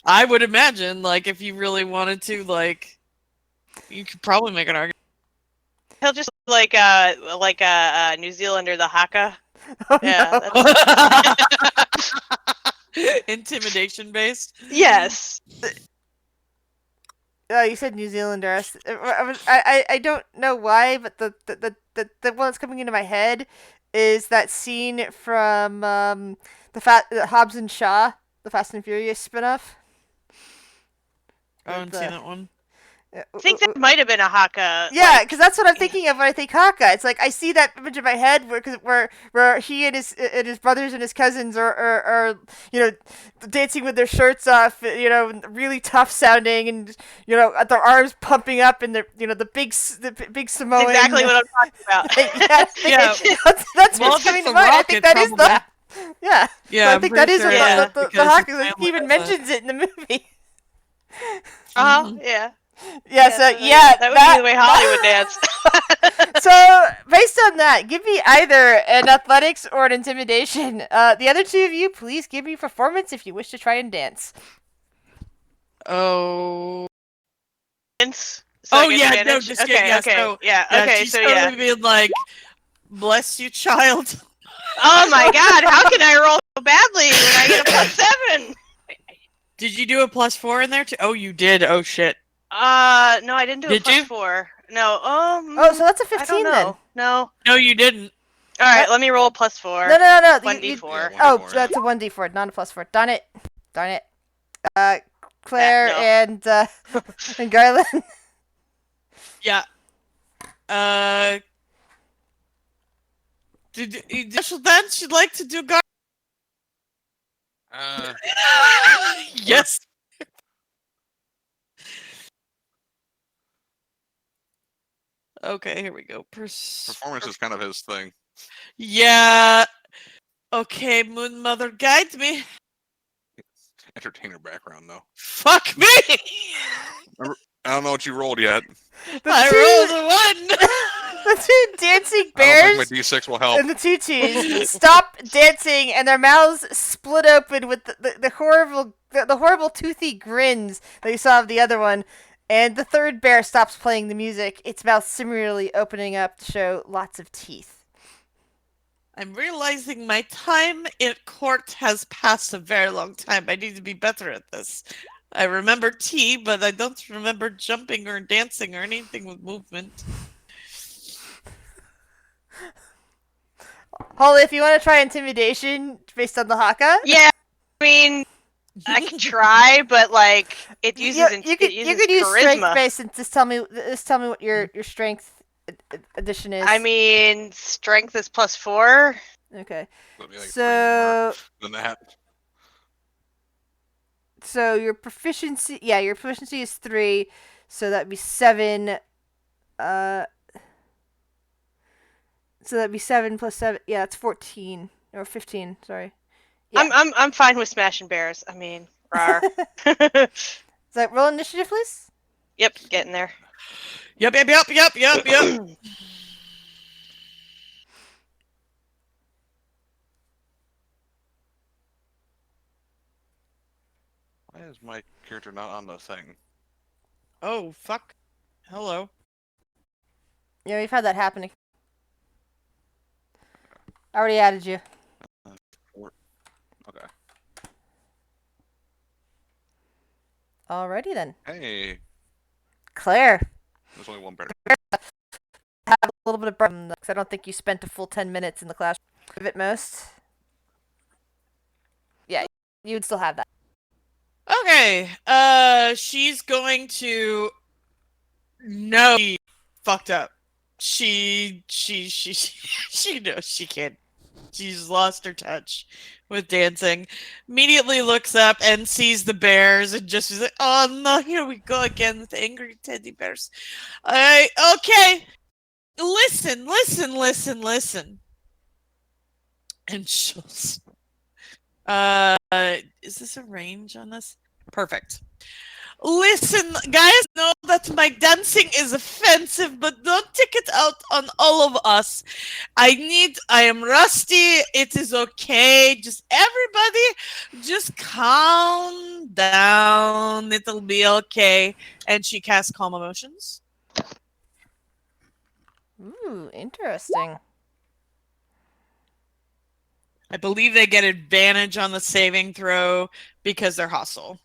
I would imagine, like, if you really wanted to, like, you could probably make an argument. He'll just like a New Zealander, the haka. Oh, Yeah. no. Intimidation based. Yes. Oh, you said New Zealander. I don't know why, but the one that's coming into my head is that scene from the Hobbs and Shaw, the Fast and Furious spinoff. I haven't With, seen that one. I think that might have been a haka. Yeah, because that's what I'm thinking of when I think Haka. It's like I see that image in my head where he and his brothers and his cousins are dancing with their shirts off, really tough sounding, and their arms pumping up, and the big Samoan. Exactly what I'm talking about. Yeah, that's Well, what's if coming it's to a mind. I rock, think it that is probably- the. Yeah. Yeah, So I I'm think pretty that is sure, what the because Haka. his He even family has a- mentions it in the movie. Yeah. Yeah. So yeah, that would be the way Hollywood dance. So, based on that, give me either an athletics or an intimidation. The other two of you, please give me performance if you wish to try and dance. Oh. So Oh, I get yeah, no, advantage? just okay, get- yeah, okay, so- yeah, Yeah, okay, she's so totally yeah. being like, bless you, child. Oh my God, how can I roll so badly when I get a +7? Did you do a +4 in there too? Oh, you did. Oh shit. No, I didn't do Did a you? +4. No, Oh, so that's a I don't 15 know. then. No. No, you didn't. All right, let me roll a +4. No. 1d4. Yeah, Oh, 1d4, that's a 1d4, not a +4. Darn it. Claire no. and Garland. Yeah. Did special dance you'd like to do, Gar? Yes. Okay, here we go. Performance is kind of his thing. Yeah. Okay, Moon Mother, guide me. Entertainer background though. Fuck me! I don't know what you rolled yet. I rolled a 1! The two dancing I don't think my bears D6 will help. and the tutus stop dancing, and their mouths split open with the horrible toothy grins that you saw of the other one. And the third bear stops playing the music, its mouth similarly opening up to show lots of teeth. I'm realizing my time in court has passed a very long time. I need to be better at this. I remember tea, but I don't remember jumping or dancing or anything with movement. Holly, if you want to try intimidation based on the haka, Yeah, I mean, I can try, but like it uses you could use charisma. strength based and just tell me what your strength addition is. I mean, strength is +4. Okay. That'd be like 3 So more than that. so your proficiency is 3, so that'd be 7. So that'd be 7 plus 7. Yeah, that's 14 or 15. Sorry. Yeah. I'm fine with smashing bears. I mean, rawr. So roll initiative, please. Yep, getting there. Yep. Why is my character not on the thing? Oh, fuck. Hello. Yeah, we've had that happening. I already added you. Okay. Alrighty then. Hey, Claire, there's only one bear. have a little bit of because I don't think you spent a full 10 minutes in the classroom. Of it most. Yeah, you would still have that. Okay. She's going to. No, she fucked up. She knows she can't. She's lost her touch with dancing. Immediately looks up and sees the bears and just is like, "Oh no, here we go again with the angry teddy bears." Okay. Listen. And she'll. Is this a range on this? Perfect. Listen, guys, know that my dancing is offensive, but don't take it out on all of us. I am rusty. It is okay. Just everybody, just calm down. It'll be okay. And she casts Calm Emotions. Ooh, interesting. I believe they get advantage on the saving throw because they're hostile.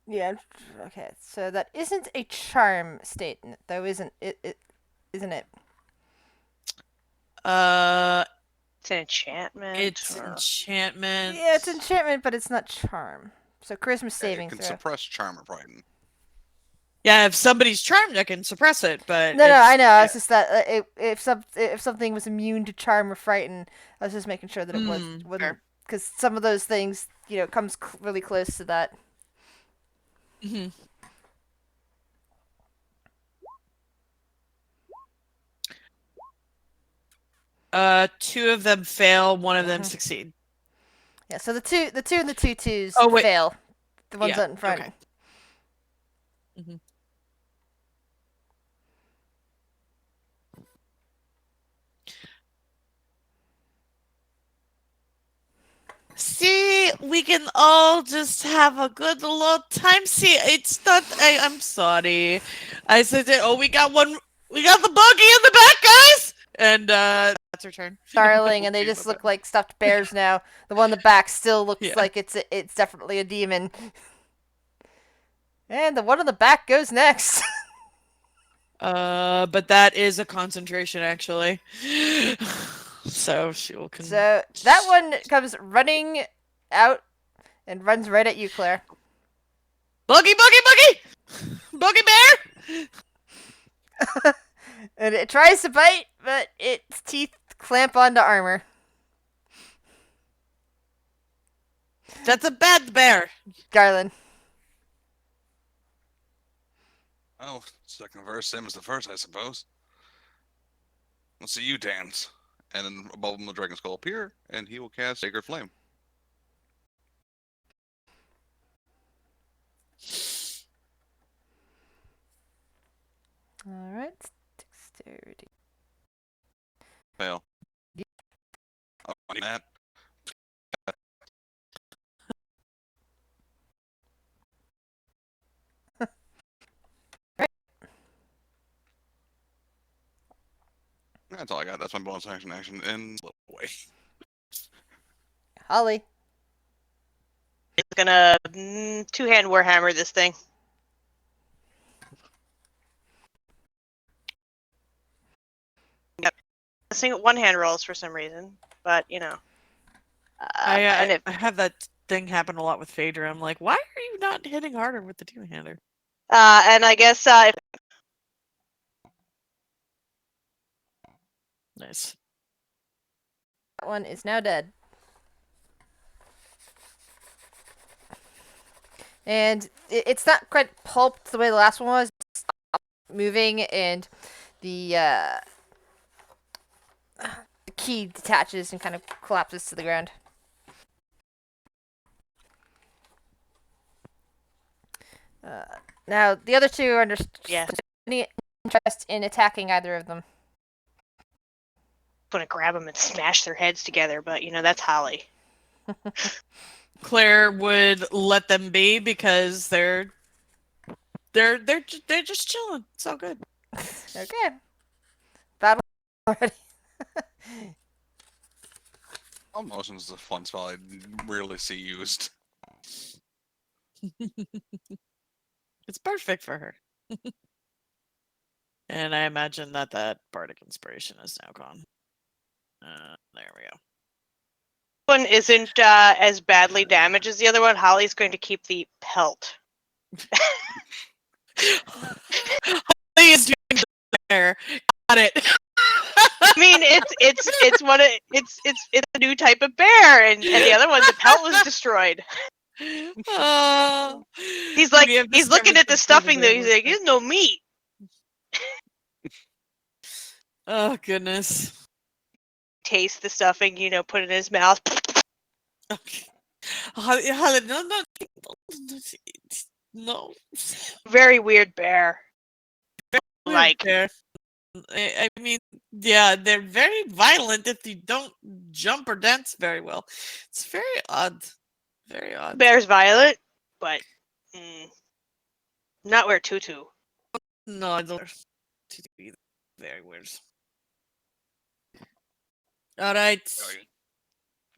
Yeah. Okay. So that isn't a charm statement, though, isn't it? Isn't it? It's an enchantment. It's or- enchantment. Yeah, it's enchantment, but it's not charm. So charisma saving It can throw. suppress charm or frighten. Yeah, if somebody's charmed, I can suppress it. But No, it's- I know. It's just that if something was immune to charm or frighten, I was just making sure that it wasn't, fair. because some of those things, comes really close to that. Mhm. Two of them fail. One of them succeed. Yeah. So the two and the two twos Oh, wait. fail. The ones Yeah, out in front. okay. Mhm. See, we can all just have a good old time. See, it's not. I'm sorry. I said, "Oh, we got one. We got the buggy in the back, guys." And that's her turn. Darling, and they Okay, just my look like stuffed bears now. The one in the back still looks Yeah. like it's definitely a demon. And the one in the back goes next. But that is a concentration, actually. So she will. So that one comes running out and runs right at you, Claire. Buggy bear. And it tries to bite, but its teeth clamp onto armor. That's a bad bear. Garland. Oh, Second verse, same as the first, I suppose. Let's see you dance. And then above him, the dragon skull appear, and he will cast Sacred Flame. All right. Dexterity. Fail. Yeah. Oh, Matt. That's all I got. That's my bonus action and slip away. Holly. It's gonna two-hand warhammer this thing. Yep. Single one-hand rolls for some reason, but you know. And if I have that thing happen a lot with Phaedra. I'm like, why are you not hitting harder with the two-hander? and I guess if Nice. That one is now dead. And it's not quite pulped the way the last one was. It's moving, and the key detaches and kind of collapses to the ground. Now, the other two are under Yeah. any interest in attacking either of them. I'm gonna grab them and smash their heads together, but you know that's Holly. Claire would let them be because they're just chilling. It's all good. Okay. Battle already. All motion is a fun spell I rarely see used. It's perfect for her. And I imagine that bardic inspiration is now gone. There we go. One isn't as badly damaged as the other one. Holly's going to keep the pelt. Holly is doing the bear. Got it. I mean, it's a new type of bear, and the other one, the pelt was destroyed. Oh, He's like, we have he's looking discovered at the something stuffing though. very He's like, different. there's no meat. Oh goodness. Taste the stuffing, you know, put it in his mouth. Okay. Holly, no. Very weird bear. Like, Bear. I mean, yeah, they're very violent if you don't jump or dance very well. It's very odd. Very odd. bear's violent, but not wear tutu. No, I don't. Either. Very weird. All right.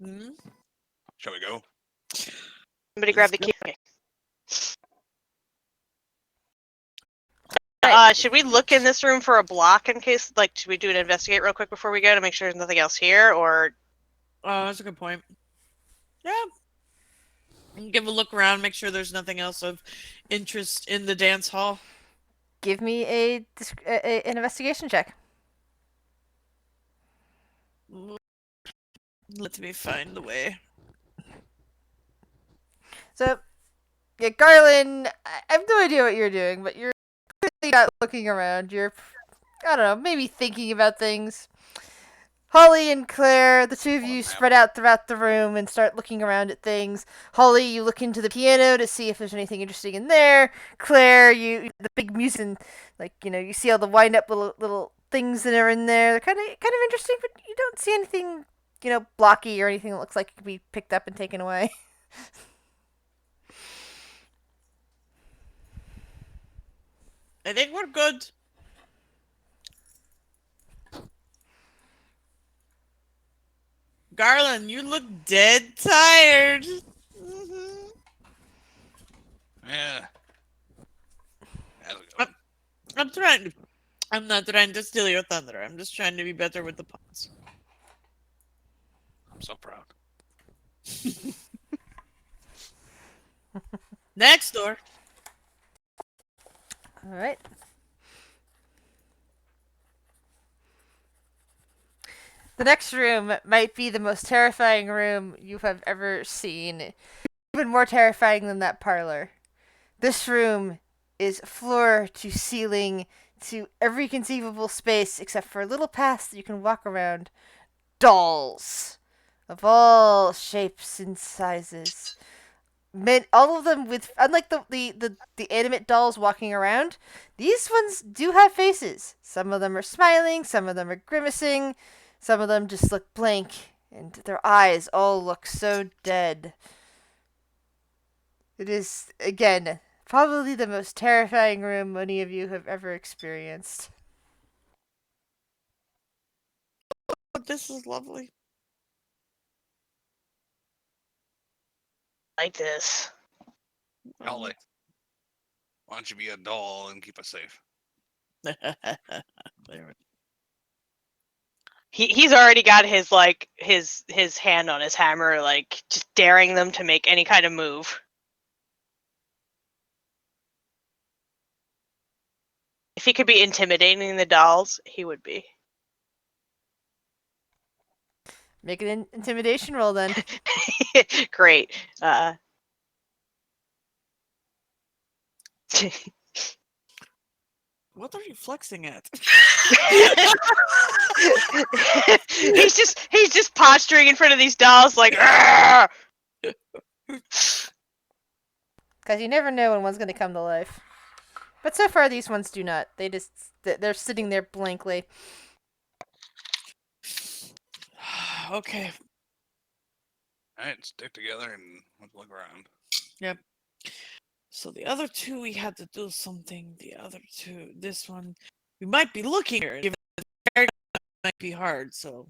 Hmm? Shall we go? Somebody grab Let's the go. key. Right. Should we look in this room for a block in case, like, should we do an investigate real quick before we go to make sure there's nothing else here, or? Oh, that's a good point. Yeah. Give a look around, make sure there's nothing else of interest in the dance hall. Give me an investigation check. Let me find the way. So, yeah, Garland, I have no idea what you're doing, but you're clearly not looking around. You're, I don't know, maybe thinking about things. Holly and Claire, the two of you spread out throughout the room and start looking around at things. Holly, you look into the piano to see if there's anything interesting in there. Claire, the big music, and, like, you know, you see all the wind up little things that are in there. They're kind of interesting, but you don't see anything, you know, blocky or anything that looks like it could be picked up and taken away. I think we're good. Garland, you look dead tired. Mhm. Yeah. How's it going? I'm not trying to steal your thunder. I'm just trying to be better with the puns. I'm so proud. Next door. All right. The next room might be the most terrifying room you have ever seen. Even more terrifying than that parlor. This room is floor to ceiling to every conceivable space except for a little path that you can walk around. Dolls of all shapes and sizes. All of them with, unlike the animate dolls walking around, these ones do have faces. Some of them are smiling, some of them are grimacing, some of them just look blank, and their eyes all look so dead. It is, again, probably the most terrifying room any of you have ever experienced. But this is lovely. Like this. Holly, why don't you be a doll and keep us safe? There. He's already got his like his hand on his hammer, like just daring them to make any kind of move. If he could be intimidating the dolls, he would be. Make an intimidation roll then. Great. What are you flexing at? he's just posturing in front of these dolls like "Argh!" Because you never know when one's going to come to life. But so far, these ones do not. They're sitting there blankly. Okay. All right, stick together and let's look around. Yep. So the other two, we had to do something. The other two, this one, we might be looking here. Given the character, it might be hard. So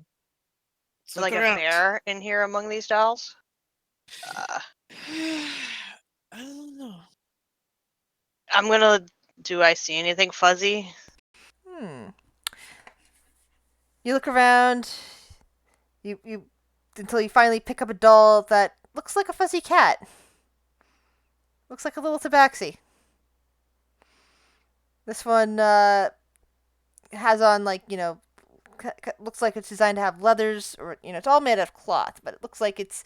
let's like look a around. bear in here among these dolls. I don't know. I'm gonna. Do I see anything fuzzy? You look around. You until you finally pick up a doll that looks like a fuzzy cat. Looks like a little tabaxi. This one has on, like, looks like it's designed to have leathers, or, it's all made out of cloth, but it looks like it's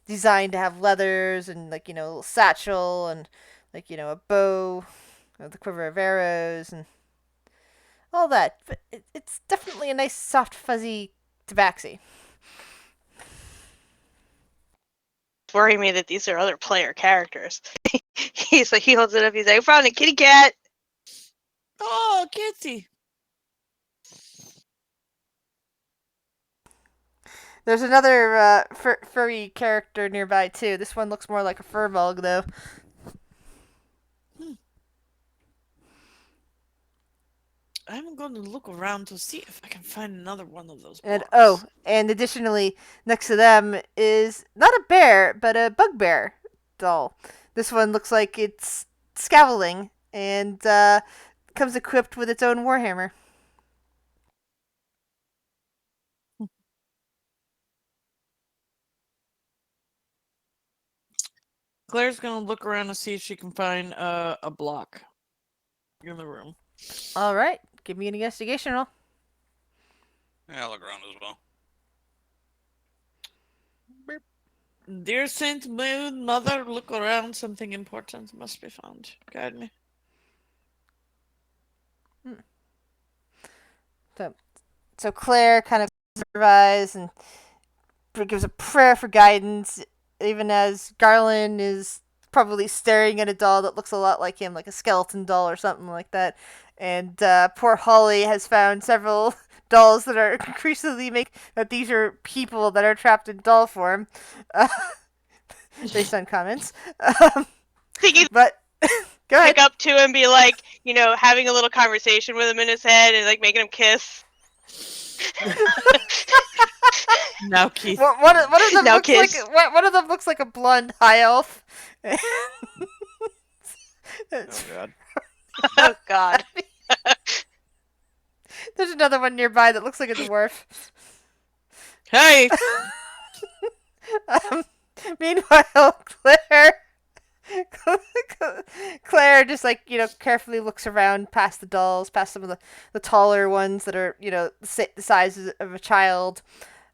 designed to have leathers and, like, a little satchel and, like, a bow with a quiver of arrows and all that. But it's definitely a nice, soft, fuzzy tabaxi. It's worrying me that these are other player characters. He holds it up. He's like, I found a kitty cat. Oh, kitty. There's another furry character nearby, too. This one looks more like a furball, though. I'm going to look around to see if I can find another one of those And blocks. and additionally, next to them is not a bear, but a bugbear doll. This one looks like it's scowling and comes equipped with its own warhammer. Claire's going to look around to see if she can find a block in the room. All right, give me an investigation roll. Yeah, I'll look around as well. Dear Saint Moon, Mother, look around. Something important must be found. Guide me. So Claire kind of closes her eyes and gives a prayer for guidance, even as Garland is probably staring at a doll that looks a lot like him, like a skeleton doll or something like that. And poor Holly has found several dolls that are increasingly make that these are people that are trapped in doll form, based on comments. But go ahead. Pick up to him, be like, having a little conversation with him in his head, and like making him kiss. Now, Keith. One of them Now looks kiss. like one of them looks like a blonde high elf. Oh god. Oh God. There's another one nearby that looks like a dwarf. Hey! Meanwhile, Claire just, like, carefully looks around past the dolls, past some of the taller ones that are, the size of a child,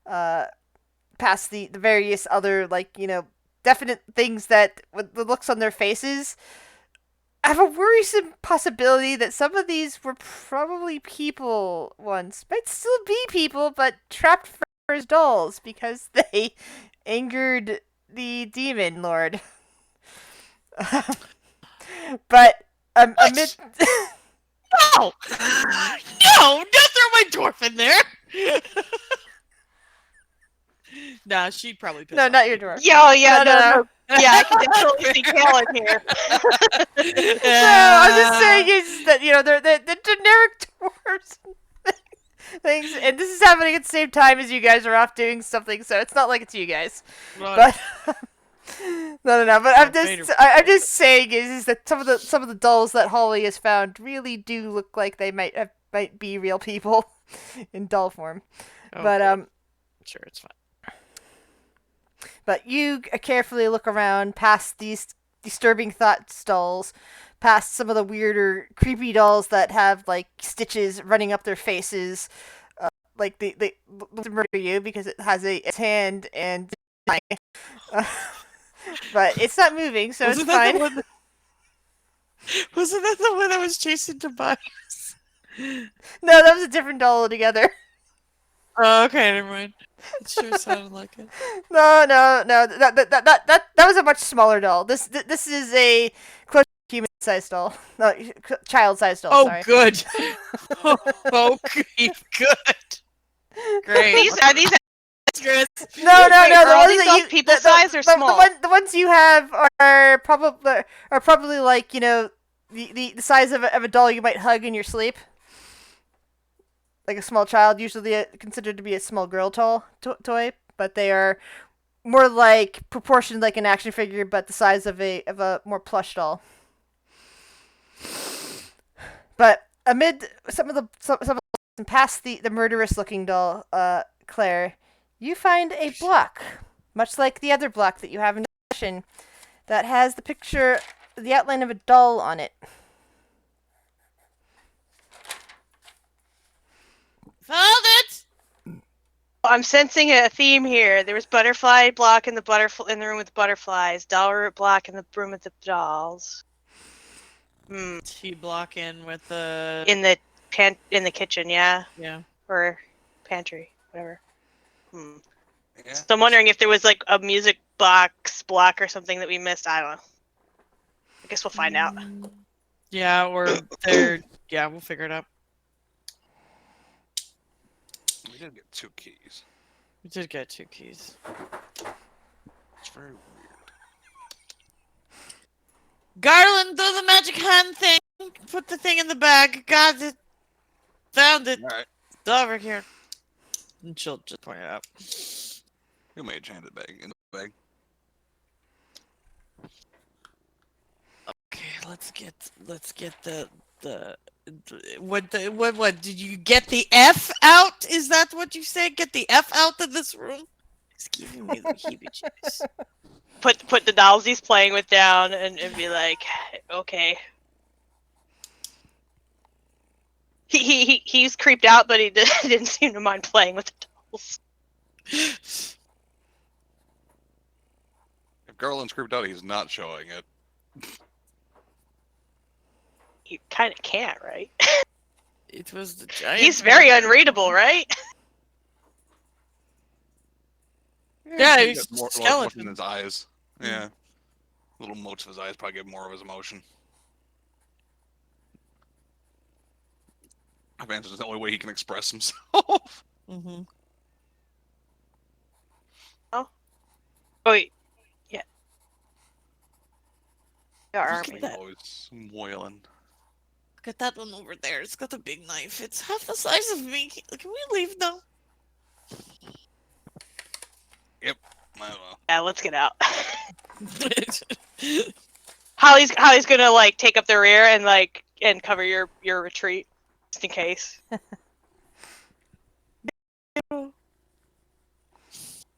past the various other, like, definite things that, with the looks on their faces, have a worrisome possibility that some of these were probably people once. Might still be people, but trapped as dolls because they angered the demon lord. But amid No! No! Don't throw my dwarf in there! Nah, she'd probably piss no, off not your people. dwarf. Yo, yeah, No. yeah, I can definitely see Cal in here. No, I'm just saying is that they're generic dwarves things, and this is happening at the same time as you guys are off doing something, so it's not like it's you guys. But no. But I'm just saying is that some of the dolls that Holly has found really do look like they might be real people in doll form. But sure, it's fine. But you carefully look around past these disturbing thought dolls, past some of the weirder, creepy dolls that have like stitches running up their faces, like they murder you because it has its hand and but it's not moving, so it's fine. Wasn't that the one that was chasing Tobias? No, that was a different doll altogether. Oh, okay, never mind. It sure sounded like it. No. That was a much smaller doll. This is a close human-sized doll, no, child-sized doll. Oh, sorry. good. Okay, good. Great. Are these Chris. No. Wait, The are all ones these that dolls you people size or small? The ones you have are probably like the size of a doll you might hug in your sleep. Like a small child, usually considered to be a small girl toy, but they are more like proportioned like an action figure, but the size of a more plush doll. But amid some of the past the murderous looking doll, Claire, you find a block, much like the other block that you have in the possession, that has the outline of a doll on it. Found it! I'm sensing a theme here. There was butterfly block in the room with the butterflies, doll block in the room with the dolls. T block in with the In the kitchen, yeah, yeah. or pantry, whatever. Yeah. So I'm wondering if there was like a music box block or something that we missed. I don't know. I guess we'll find out. Yeah, or they're yeah, we'll figure it out. We did get 2 keys. We did get 2 keys. It's very weird. Garland, do the magic hand thing. Put the thing in the bag. Got it. Found it. Alright. It's over here. And she'll just point it out. You mage handed bag in the bag. Okay, let's get the what did you get the F out? Is that what you said? Get the F out of this room? It's giving me the heebie-jeebies. Put the dolls he's playing with down and be like, okay. He's creeped out, but he didn't seem to mind playing with the dolls. If Garland's creeped out, he's not showing it. You kind of can't, right? It was the giant. He's very unreadable, right? Yeah, He's he's got more a motion in skeleton. his eyes. Yeah. Little motes of his eyes probably give more of his emotion. Advantage is the only way he can express himself. Mm-hmm. Oh, wait. Yeah. Our Look army. at that. Always wailing. Look at that one over there. It's got a big knife. It's half the size of me. Can we leave now? Yep. I don't know. Yeah, let's get out. Holly's gonna like take up the rear and cover your retreat just in case. All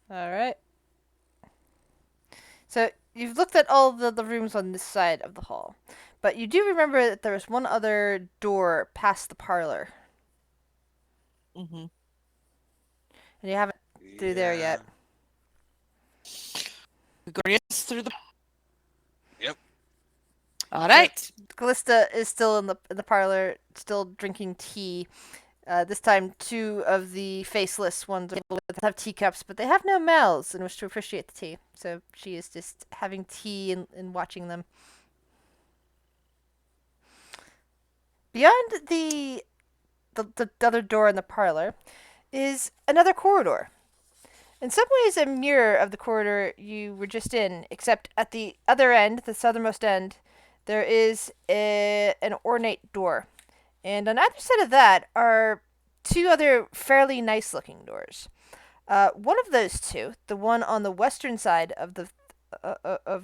right. So you've looked at all the rooms on this side of the hall, but you do remember that there was one other door past the parlor, Mm-hmm. and you haven't through there yet. We go yes through the. Yep. All right. Callista is still in the parlor, still drinking tea. This time, two of the faceless ones have teacups, but they have no mouths in which to appreciate the tea. So she is just having tea and watching them. Beyond the other door in the parlor is another corridor. In some ways, a mirror of the corridor you were just in, except at the other end, the southernmost end, there is an ornate door. And on either side of that are two other fairly nice-looking doors. One of those two, the one on the western side of the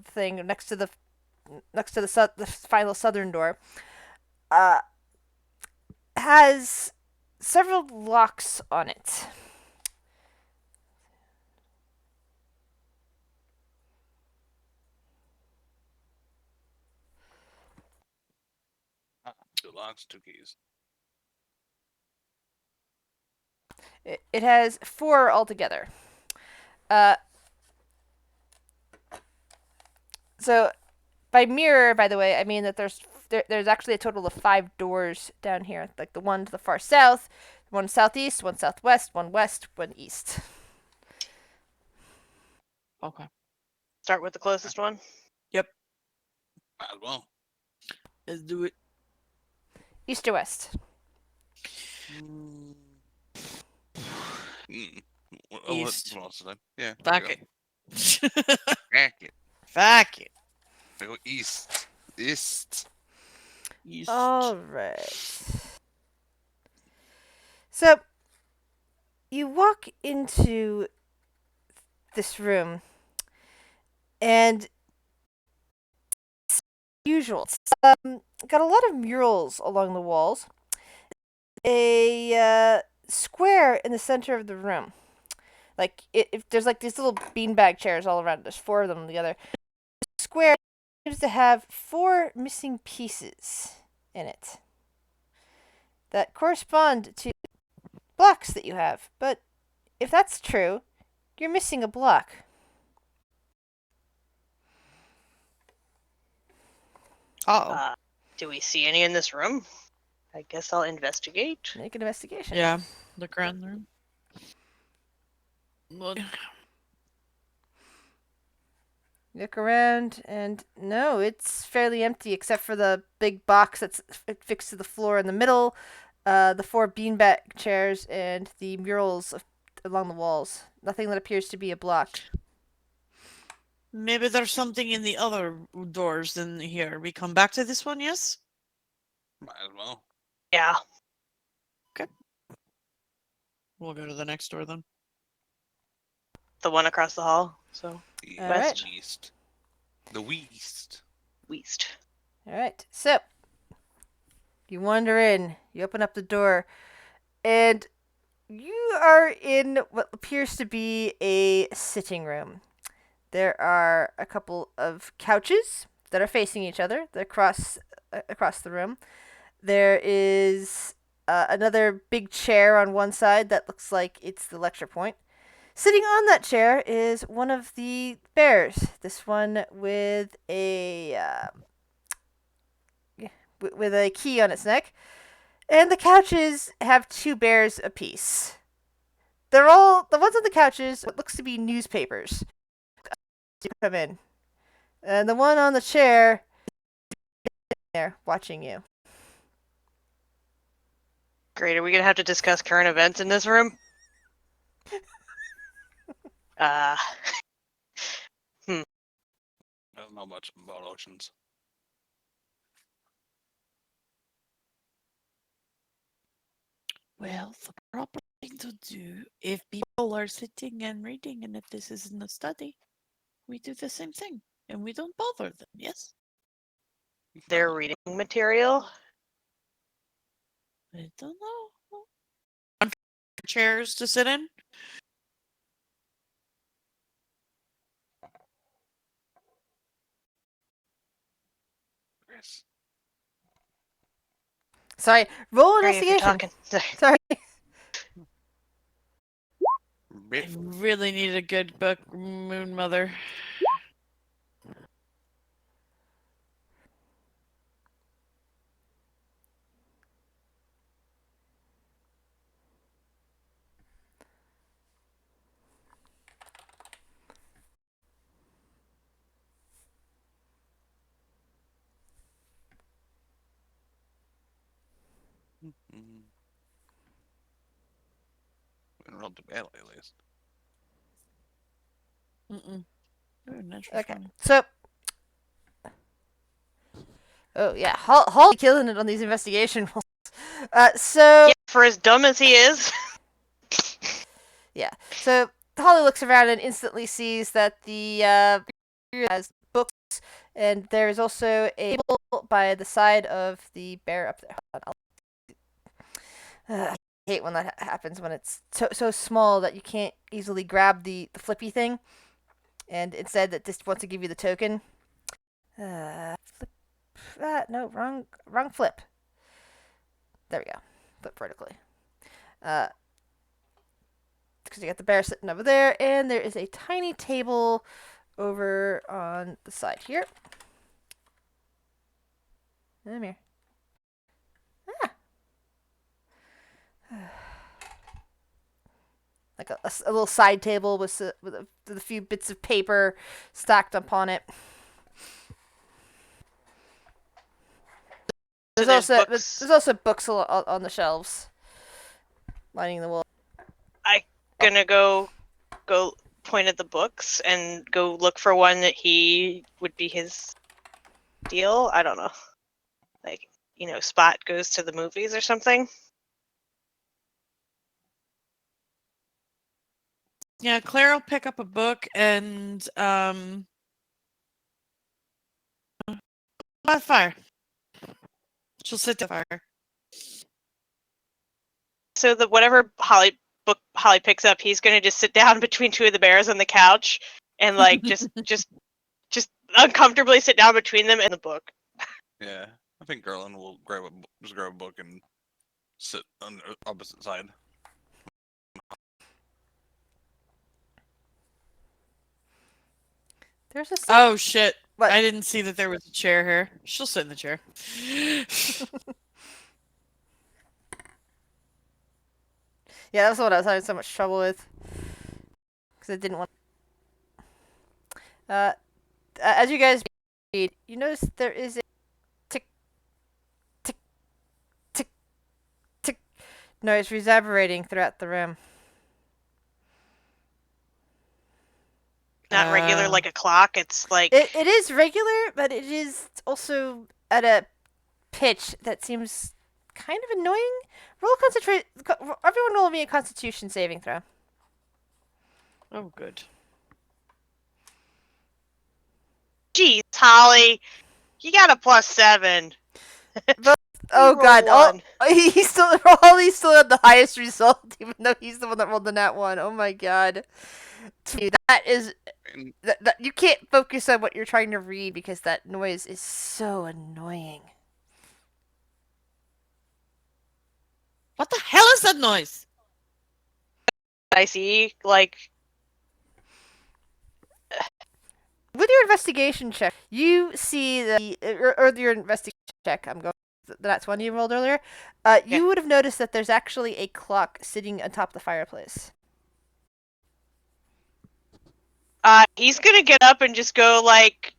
thing, next to the final southern door, has several locks on it. Two locks, two keys. It has four altogether. So, by mirror, by the way, I mean that there's actually a total of 5 doors down here. Like the one to the far south, one southeast, one southwest, one west, one east. Okay. Start with the closest one. Might as well. Let's do it. East or west? Mm. East. What else is that? Yeah. Fuck there it. you go. Back it. Fuck it. They go east. East. East. All right. So, you walk into this room, and it's usual. Got a lot of murals along the walls. A square in the center of the room. Like, if there's like these little beanbag chairs all around. There's 4 of them together. The square seems to have 4 missing pieces in it that correspond to blocks that you have. But if that's true, you're missing a block. Uh-oh. Do we see any in this room? I guess I'll investigate. Make an investigation. Yeah. Look around the room. Look. Look around, and no, it's fairly empty except for the big box that's fixed to the floor in the middle, the 4 beanbag chairs, and the murals along the walls. Nothing that appears to be a block. Maybe there's something in the other doors than here. We come back to this one, yes? Might as well. Yeah. We'll go to the next door then. The one across the hall. So, The All right. east. The west. west. All right, so you wander in, you open up the door, and you are in what appears to be a sitting room. There are a couple of couches that are facing each other. They're across the room. There is another big chair on one side that looks like it's the lecture point. Sitting on that chair is one of the bears. This one with a with a key on its neck, and the couches have 2 bears apiece. They're all the ones on the couches. What looks to be newspapers. You come in, and the one on the chair there watching you. Great. Are we gonna have to discuss current events in this room? I don't know much about oceans. Well, the proper thing to do if people are sitting and reading, and if this isn't a study, we do the same thing and we don't bother them, yes? Their reading material. I don't know. Chairs to sit in? Chris. Sorry, roll Sorry if you're investigation. talking. Sorry. I really need a good book, Moon Mother. Been real too badly, at least. Mm-mm. Oh, natural Okay, fun. so. Oh yeah, Holly killing it on these investigation rolls. So Yeah, for as dumb as he is. yeah, so Holly looks around and instantly sees that the has books, and there is also a table by the side of the bear up there. I hate when that happens when it's so small that you can't easily grab the flippy thing, and instead that just wants to give you the token. Flip. No, wrong flip. There we go. Flip vertically. Because you got the bear sitting over there, and there is a tiny table over on the side here. Come here. Like a little side table with a few bits of paper stacked upon it. So There's books. also books on the shelves lining the wall. Gonna go point at the books and go look for one that he would be his deal. I don't know. Like, Spot goes to the movies or something. Yeah, Claire will pick up a book and by the fire. She'll sit to the fire. So the whatever book Holly picks up, he's gonna just sit down between two of the bears on the couch and like just uncomfortably sit down between them and the book. Yeah, I think Garland will just grab a book and sit on the opposite side. There's a Oh shit! What? I didn't see that there was a chair here. She'll sit in the chair. Yeah, that's what I was having so much trouble with. Because I didn't want. As you guys read, you notice there is a tick, tick, tick, tick noise reverberating throughout the room. Not regular like a clock. It's like It is regular, but it is also at a pitch that seems kind of annoying. Everyone roll me a Constitution saving throw. Oh, good. geez, Holly, you got a +7. Oh roll god! one. He's still Holly's still at the highest result, even though he's the one that rolled the nat one. Oh my god! That is And that you can't focus on what you're trying to read because that noise is so annoying. What the hell is that noise? I see, like, With your investigation check, you see or your investigation check. I'm going. That's one you rolled earlier. You would have noticed that there's actually a clock sitting atop the fireplace. he's gonna get up and just go like,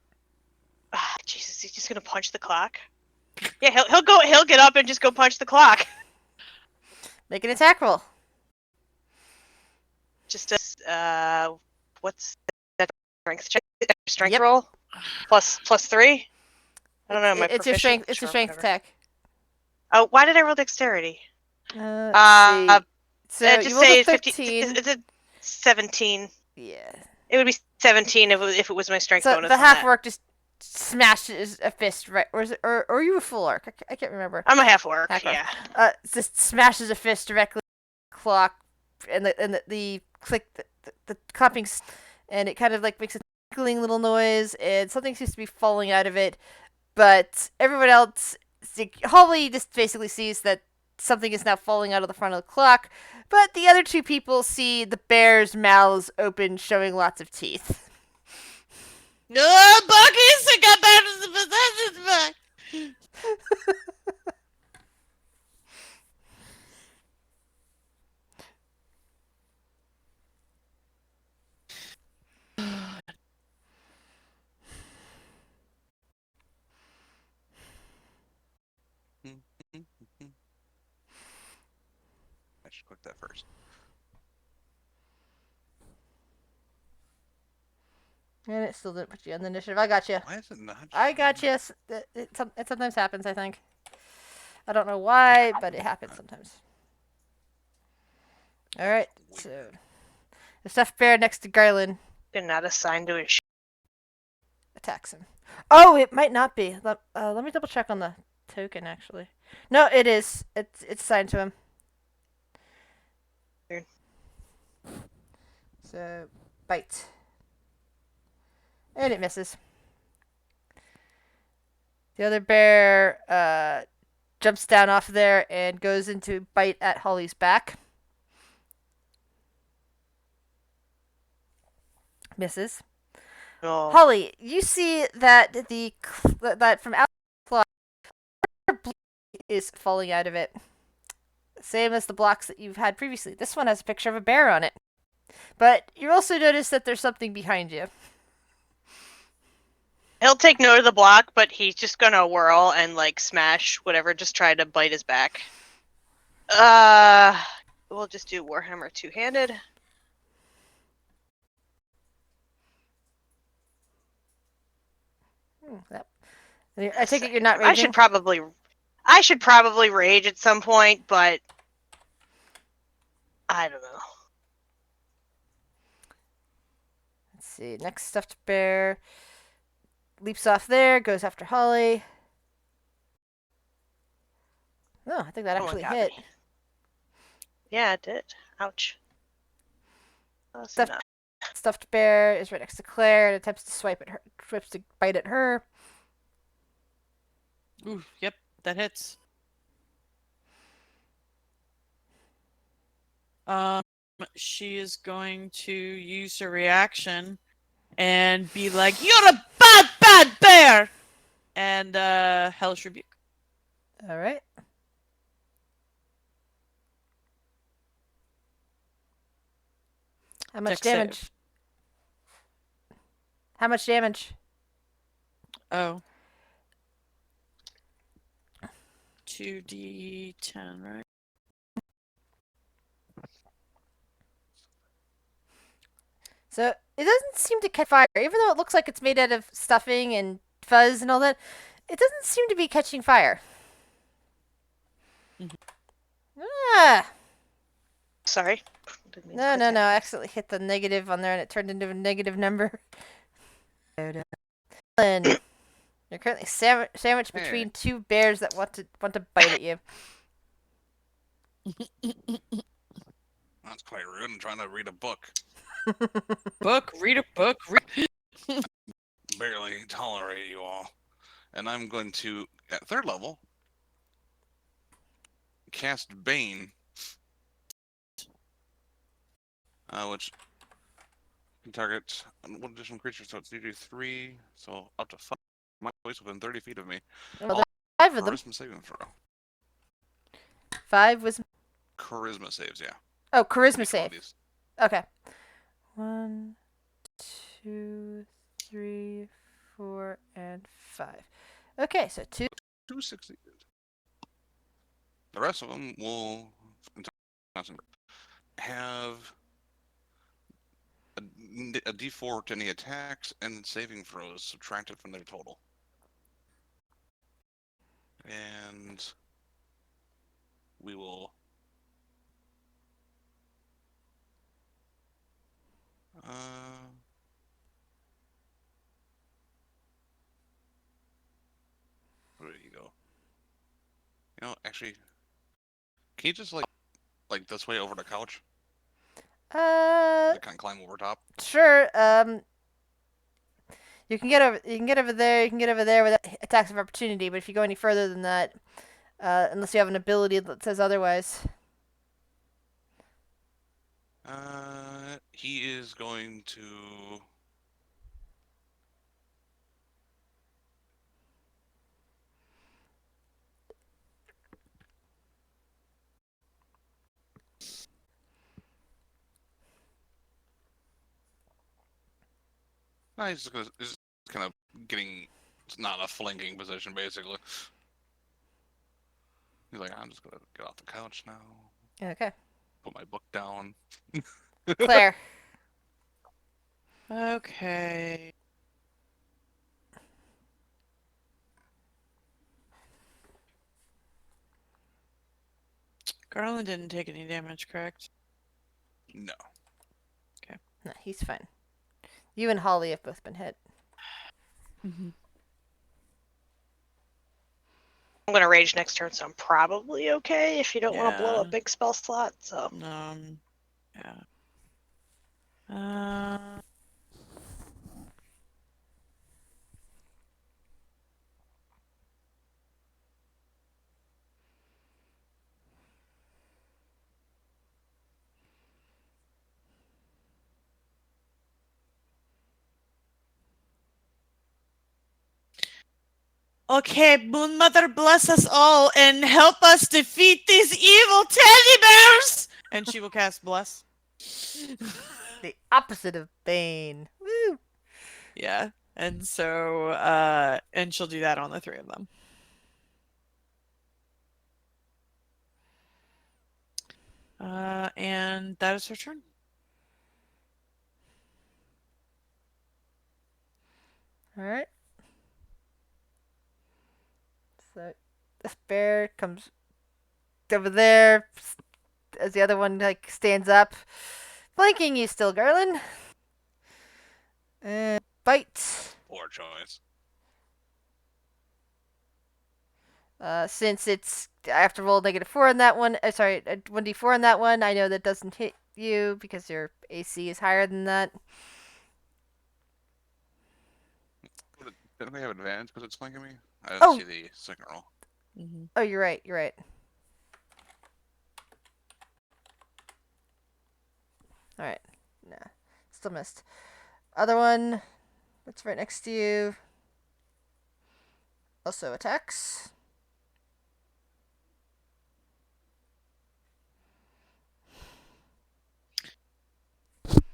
Jesus, he's just gonna punch the clock. Yeah, he'll get up and just go punch the clock. Make an attack roll. Just what's that strength check? Strength Yep. roll +3. I don't know. It's your strength. It's a strength attack. Oh, why did I roll dexterity? Let's see. So Just you rolled say a 13. It's a 17. Yeah. It would be 17 if it was my strength So bonus. the on half that. orc just smashes a fist right, or is it, or are you a full orc? I can't remember. I'm a half orc. Half orc. Yeah. Just smashes a fist directly on the clock, and the click the clapping, and it kind of like makes a tinkling little noise, and something seems to be falling out of it, but everyone else, Holly just basically sees that something is now falling out of the front of the clock, but the other two people see the bears' mouths open, showing lots of teeth. Oh, Bucky's got back to the possessions back. should click that first. And it still didn't put you on the initiative. I got you. Why is it not? I got you. It sometimes happens, I think. I don't know why, but it happens sometimes. Alright, so the stuffed bear next to Garland Been not assigned to a attacks him. Oh, it might not be. Let me double check on the token, actually. No, it is. It's assigned to him. Weird. So, bite. And it misses. The other bear jumps down off there and goes into bite at Holly's back. Misses. Oh. Holly, you see that that from out claw is falling out of it. Same as the blocks that you've had previously. This one has a picture of a bear on it. But you also notice that there's something behind you. He'll take note of the block, but he's just gonna whirl and like smash whatever, just try to bite his back. We'll just do Warhammer two-handed. I take it you're not raging? I should probably rage at some point, but I don't know. Let's see. Next stuffed bear leaps off there, goes after Holly. Oh, I think that Someone actually got hit. me. Yeah, it did. Ouch. Close Stuffed, enough. stuffed bear is right next to Claire and attempts to swipe at her, tries to bite at her. Ooh, yep, that hits. She is going to use her reaction and be like, "You're a bad, bad bear!" And Hellish Rebuke. All right. How much Dex save. damage? How much damage? Oh. 2d10, right? So it doesn't seem to catch fire, even though it looks like it's made out of stuffing and fuzz and all that. It doesn't seem to be catching fire. Ah! Sorry. Didn't mean to No, click no, that. no. I accidentally hit the negative on there and it turned into a negative number. And you're currently sandwiched between two bears that want to bite at you. That's quite rude. I'm trying to read a book. Read a book. Barely tolerate you all. And I'm going to, at 3rd level, cast Bane. Which can target one additional creature, so it's usually 3, so up to 5. My place within 30 feet of me. Well, there's 5 of them. Charisma saving throw. 5 was. Charisma saves, yeah. Oh, charisma Each one of save. these. Okay. 1, 2, 3, 4, and 5. Okay, so 2. 2 succeeded. The rest of them will have a d4 to any attacks and saving throws subtracted from their total. And we will where did you go? You know, actually, can you just like this way over the couch? Like, kind of climb over top. Sure. You can get over there. You can get over there with attacks of opportunity. But if you go any further than that, unless you have an ability that says otherwise. He is going to. No, he's just kind of getting. It's not a flanking position, basically. He's like, I'm just gonna get off the couch now. Okay. Put my book down. Claire. Okay. Garland didn't take any damage, correct? No. No, he's fine. You and Holly have both been hit. Mm-hmm. I'm gonna rage next turn, so I'm probably okay if you don't want to blow a Yeah. big spell slot. So Yeah. Uh, Okay, Moon Mother, bless us all and help us defeat these evil teddy bears! And she will cast Bless. The opposite of Bane. Woo! Yeah. And so, and she'll do that on the three of them. And that is her turn. Alright. So this bear comes over there as the other one like stands up. Flanking you still, Garland. And bite. Poor choice. Since it's I have to roll -4 on that one. Sorry, 1d4 on that one. I know that doesn't hit you because your AC is higher than that. Didn't they have advantage because it's flanking me? I didn't Oh. see the second roll. Mm-hmm. Oh, you're right. You're right. All right. Nah, still missed. Other one that's right next to you also attacks.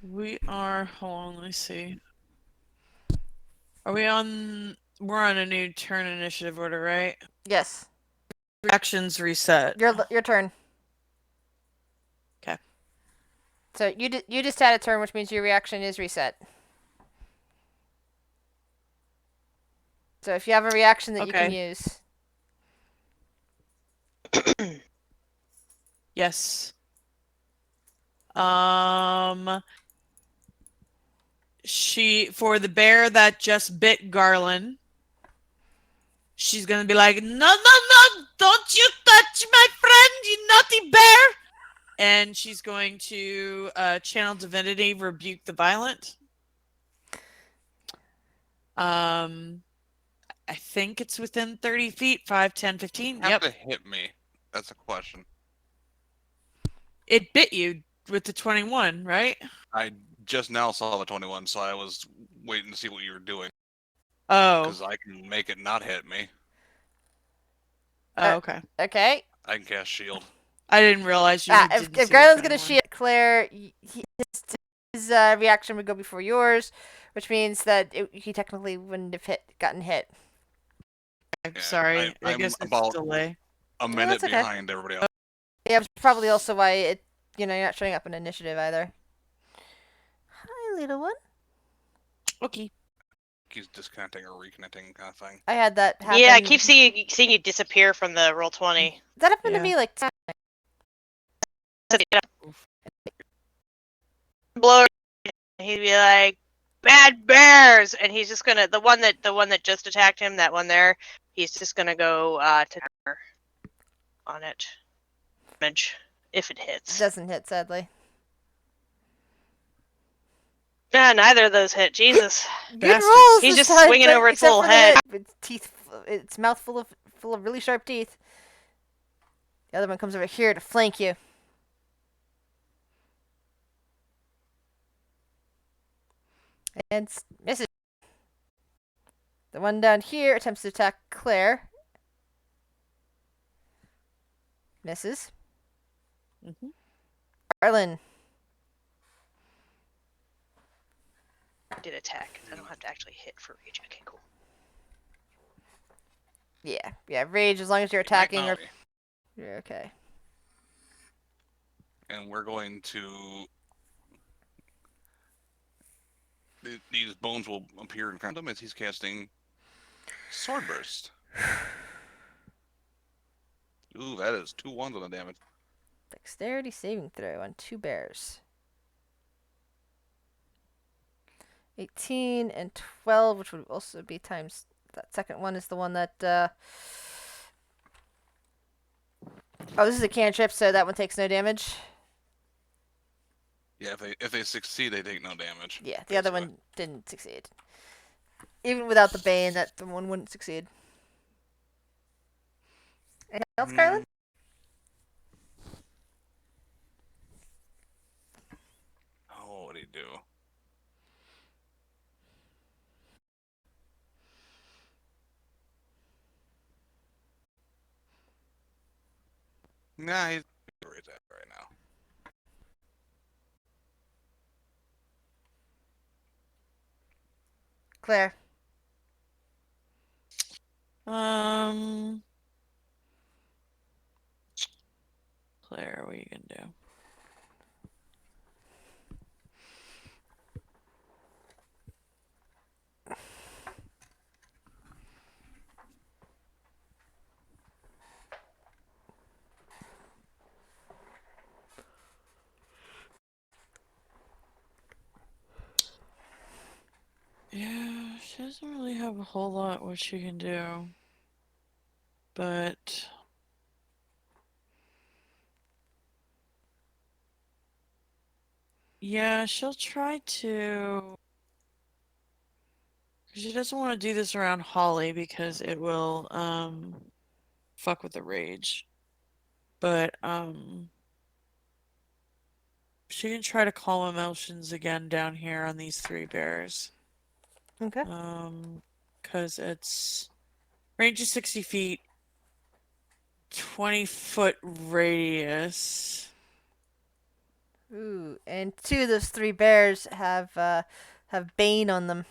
We are, hold on, let me see. Are we on, we're on a new turn initiative order, right? Yes. Actions reset. Your turn. Okay. So you just had a turn, which means your reaction is reset. So if you have a reaction that you can use. Yes. For the bear that just bit Garland, she's gonna be like, no, don't you touch my friend, you naughty bear! And she's going to channel divinity, rebuke the violent. I think it's within 30 feet, 5, 10, 15. Have Yep. to hit me. That's a question. It bit you with the 21, right? I just now saw the 21, so I was waiting to see what you were doing. Oh. Because I can make it not hit me. Oh, okay. Okay. I can cast shield. I didn't realize you didn't if see Garland's the gonna 21. shield Claire, his reaction would go before yours, which means that he technically wouldn't have gotten hit. I'm Yeah, sorry. I I'm guess it's about delay. a minute that's okay. behind everybody else. Yeah, it's probably also why you're not showing up in initiative either. Hi, little one. Okay. He's disconnecting or reconnecting kind of thing. I had that happen. yeah, I keep seeing you disappear from the roll 20. That happened to Yeah. me like Blow. He'd be like, "Bad bears," and he's just gonna the one that just attacked him, that one there. He's just gonna go to her on it. Damage if it hits. doesn't hit, sadly. Yeah, neither of those hit. Jesus. Good Bastards. rolls. He's this just time, swinging but over its except little for the head. Its teeth, its mouth full of really sharp teeth. The other one comes over here to flank you. And misses. The one down here attempts to attack Claire. Misses. Mm-hmm. Garland. Did attack. I don't have to actually hit for rage. Okay, cool. Yeah, rage. As long as you're attacking, Ignite or you're okay. and we're going to. These bones will appear in front of him as he's casting Sword Burst. Ooh, that is 2 1s on the damage. Dexterity saving throw on 2 bears. 18 and 12, which would also be times. That second one is the one that. Oh, this is a cantrip, so that one takes no damage. Yeah, if they succeed, they take no damage. Yeah, the other one didn't succeed. Even without the bane, that the one wouldn't succeed. Anything else, Carlin? Oh, what do you do? Nah, he's where he's at right now. Claire. Claire, what are you gonna do? Yeah, she doesn't really have a whole lot what she can do. But yeah, she'll try to. She doesn't want to do this around Holly because it will fuck with the rage. But she can try to calm emotions again down here on these 3 bears. Okay. Because it's range is 60 feet, 20-foot radius. Ooh, and 2 of those 3 bears have bane on them.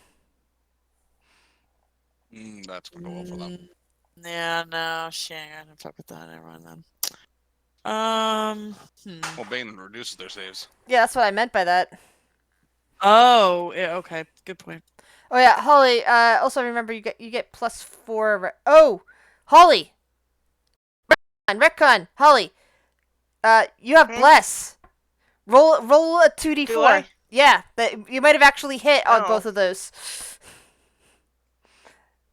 That's gonna go well for them. Yeah, no, she ain't gonna fuck with that. Never mind then. Well, Bane reduces their saves. Yeah, that's what I meant by that. Oh, yeah, okay, good point. Oh yeah, Holly. Also remember you get +4. Oh, Holly. Retcon, Holly. You have bless. Roll a 2d4. Do I? Yeah, that you might have actually hit on both of those.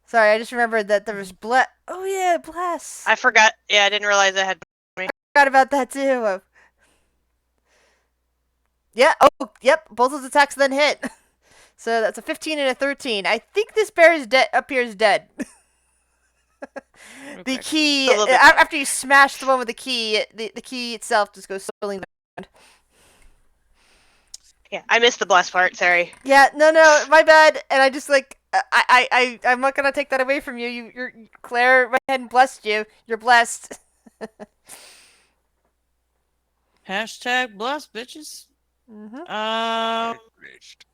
Sorry, I just remembered that there was bless. Oh yeah, bless. I forgot. Yeah, I didn't realize I had. Forgot about that too. Yeah. Oh, yep. Both of the attacks then hit. So that's a 15 and a 13. I think this bear is appears dead. The Okay, key cool. after you smash the one with the key, the key itself just goes swirling around. Yeah, I missed the blast part. Sorry. Yeah, no, my bad. And I just like I'm not gonna take that away from you. You're Claire went ahead and blessed you. You're blessed. Hashtag bless, bitches. Raged.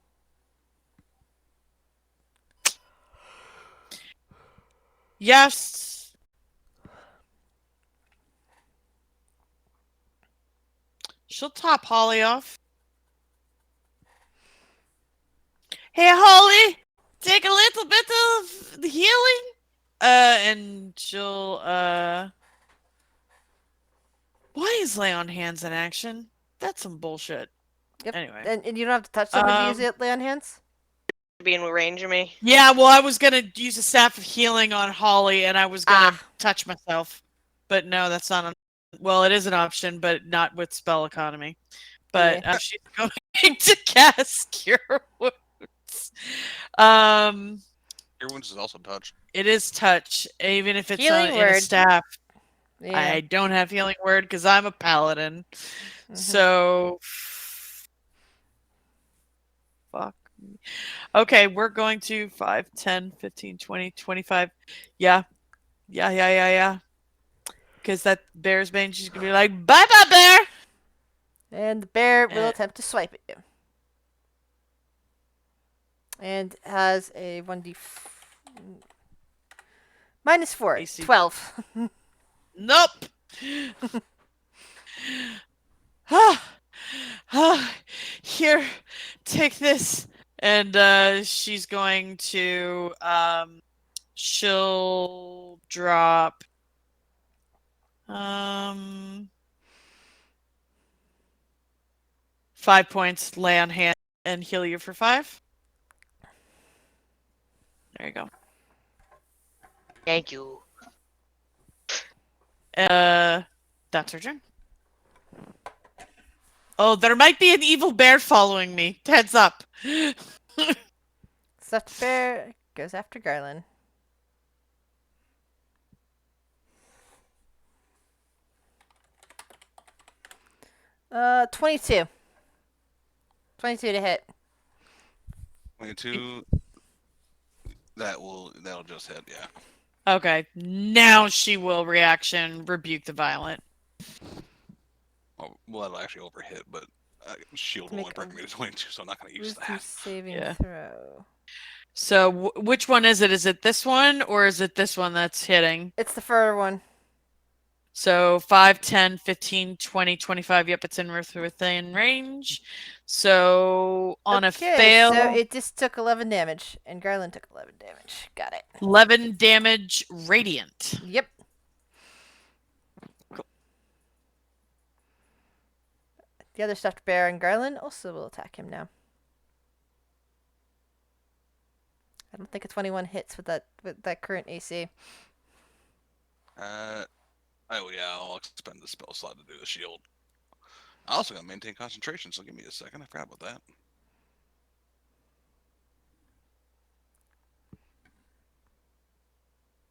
Yes. She'll top Holly off. Hey, Holly, take a little bit of the healing. And she'll why is lay on hands in action? That's some bullshit. Yep. Anyway. And you don't have to touch someone to use it, lay on hands? Being in range of me. Yeah, well, I was gonna use a staff of healing on Holly, and I was gonna touch myself, but no, that's not an. Well, it is an option, but not with spell economy. But she's going to cast Cure Wounds. Cure Wounds is also touch. It is touch, even if it's in Healing a staff. Yeah. I don't have healing word because I'm a paladin. So fuck. Okay, we're going to 5, 10, 15, 20, 25. Yeah. Because that bear's bane, she's going to be like, bye-bye, bear! And the bear will attempt to swipe at you. And has a 1d... -4. AC. 12. Nope! Here, take this. And she's going to she'll drop 5 points, lay on hand, and heal you for 5. There you go. Thank you. That's her turn. Oh, there might be an evil bear following me. Heads up. Stuffed bear goes after Garland. Uh, 22. 22 to hit. 22. That'll just hit, yeah. Okay, now she will reaction rebuke the violent. Well, that'll actually overhit, but shield will Make only bring me to 22, so I'm not going to use Wisdom that. saving Yeah. throw. So which one is it? Is it this one or is it this one that's hitting? It's the fur one. So 5, 10, 15, 20, 25. Yep, it's within range. So on a fail, So it just took 11 damage, and Garland took 11 damage. Got it. 11 damage radiant. Yep. Cool. The other stuffed bear and Garland also will attack him now. I don't think a 21 hits with that current AC. Oh yeah, I'll expend the spell slot to do the shield. I also gotta maintain concentration, so give me a second. I forgot about that.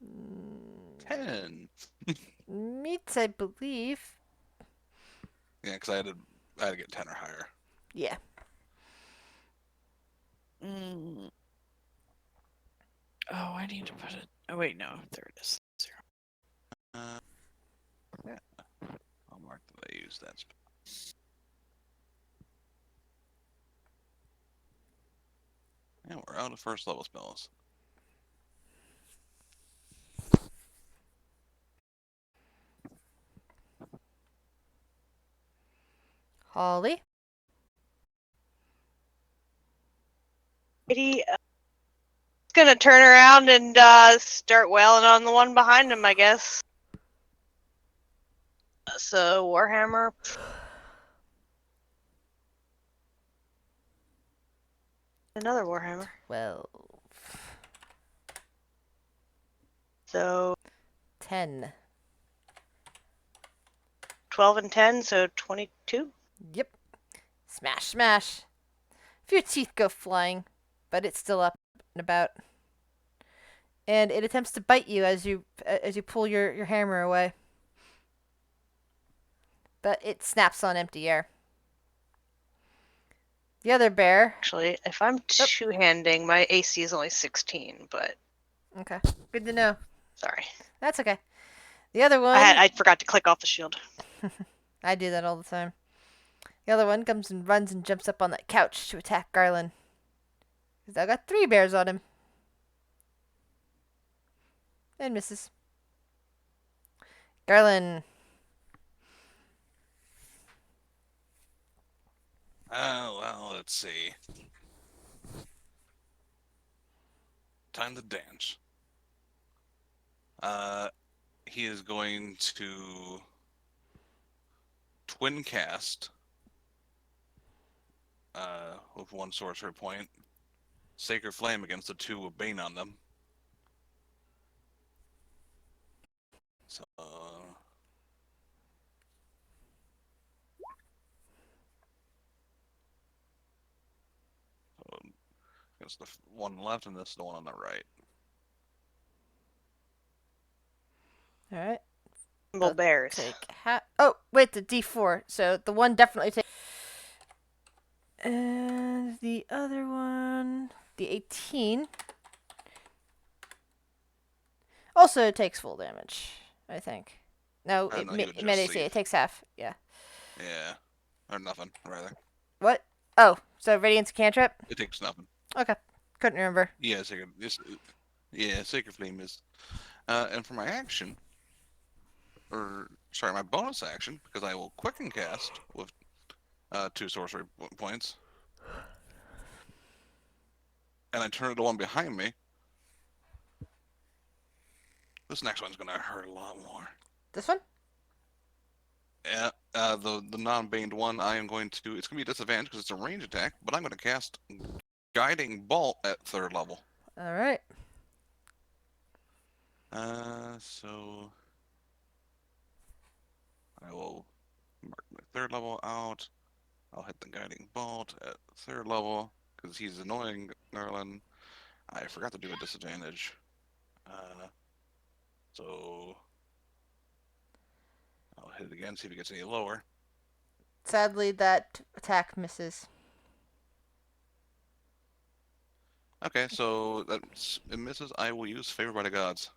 Mm, 10. meets, I believe. Yeah, because I had to get 10 or higher. Yeah. Mm. Oh, I need to put it. Oh wait, no, there it is. 0. Yeah. I'll mark that I used that spell. Yeah, we're out of first level spells. Holly. He's gonna turn around and start wailing on the one behind him, I guess. So Warhammer. Another Warhammer. 12. So 10. 12 and 10, so 22. Yep. Smash, smash. A few teeth go flying, but it's still up and about. And it attempts to bite you as you pull your hammer away. But it snaps on empty air. The other bear. Actually, if I'm two-handing, my AC is only 16, but Okay. Good to know. sorry. That's okay. The other one. I forgot to click off the shield. I do that all the time. The other one comes and runs and jumps up on that couch to attack Garland. Because I got 3 bears on him. And misses. Garland. Well, let's see. Time to dance. He is going to twin cast with 1 sorcery point. Sacred Flame against the 2 with Bane on them. So it's the one left, and this is the one on the right. Alright. Single bears. Take oh, wait, the D4. So the one definitely takes. And the other one, the 18. Also takes full damage, I think. No, No, it he would made just AC. see. It takes half. Yeah. Yeah. Or nothing, rather. What? Oh, so Radiant's a cantrip? It takes nothing. Okay. Couldn't remember. Yeah, Sacred Flame is. And for my action, or sorry, my bonus action, because I will quicken cast with 2 sorcery points. And I turn to the one behind me. This next one's gonna hurt a lot more. This one? Yeah, the non-baned one, I am going to. It's gonna be a disadvantage because it's a range attack, but I'm gonna cast Guiding Bolt at 3rd level. All right. So I will mark my 3rd level out. I'll hit the Guiding Bolt at 3rd level because he's annoying Garland. I forgot to do a disadvantage. So I'll hit it again, see if it gets any lower. Sadly, that attack misses. Okay, so it misses. I will use Favor by the Gods.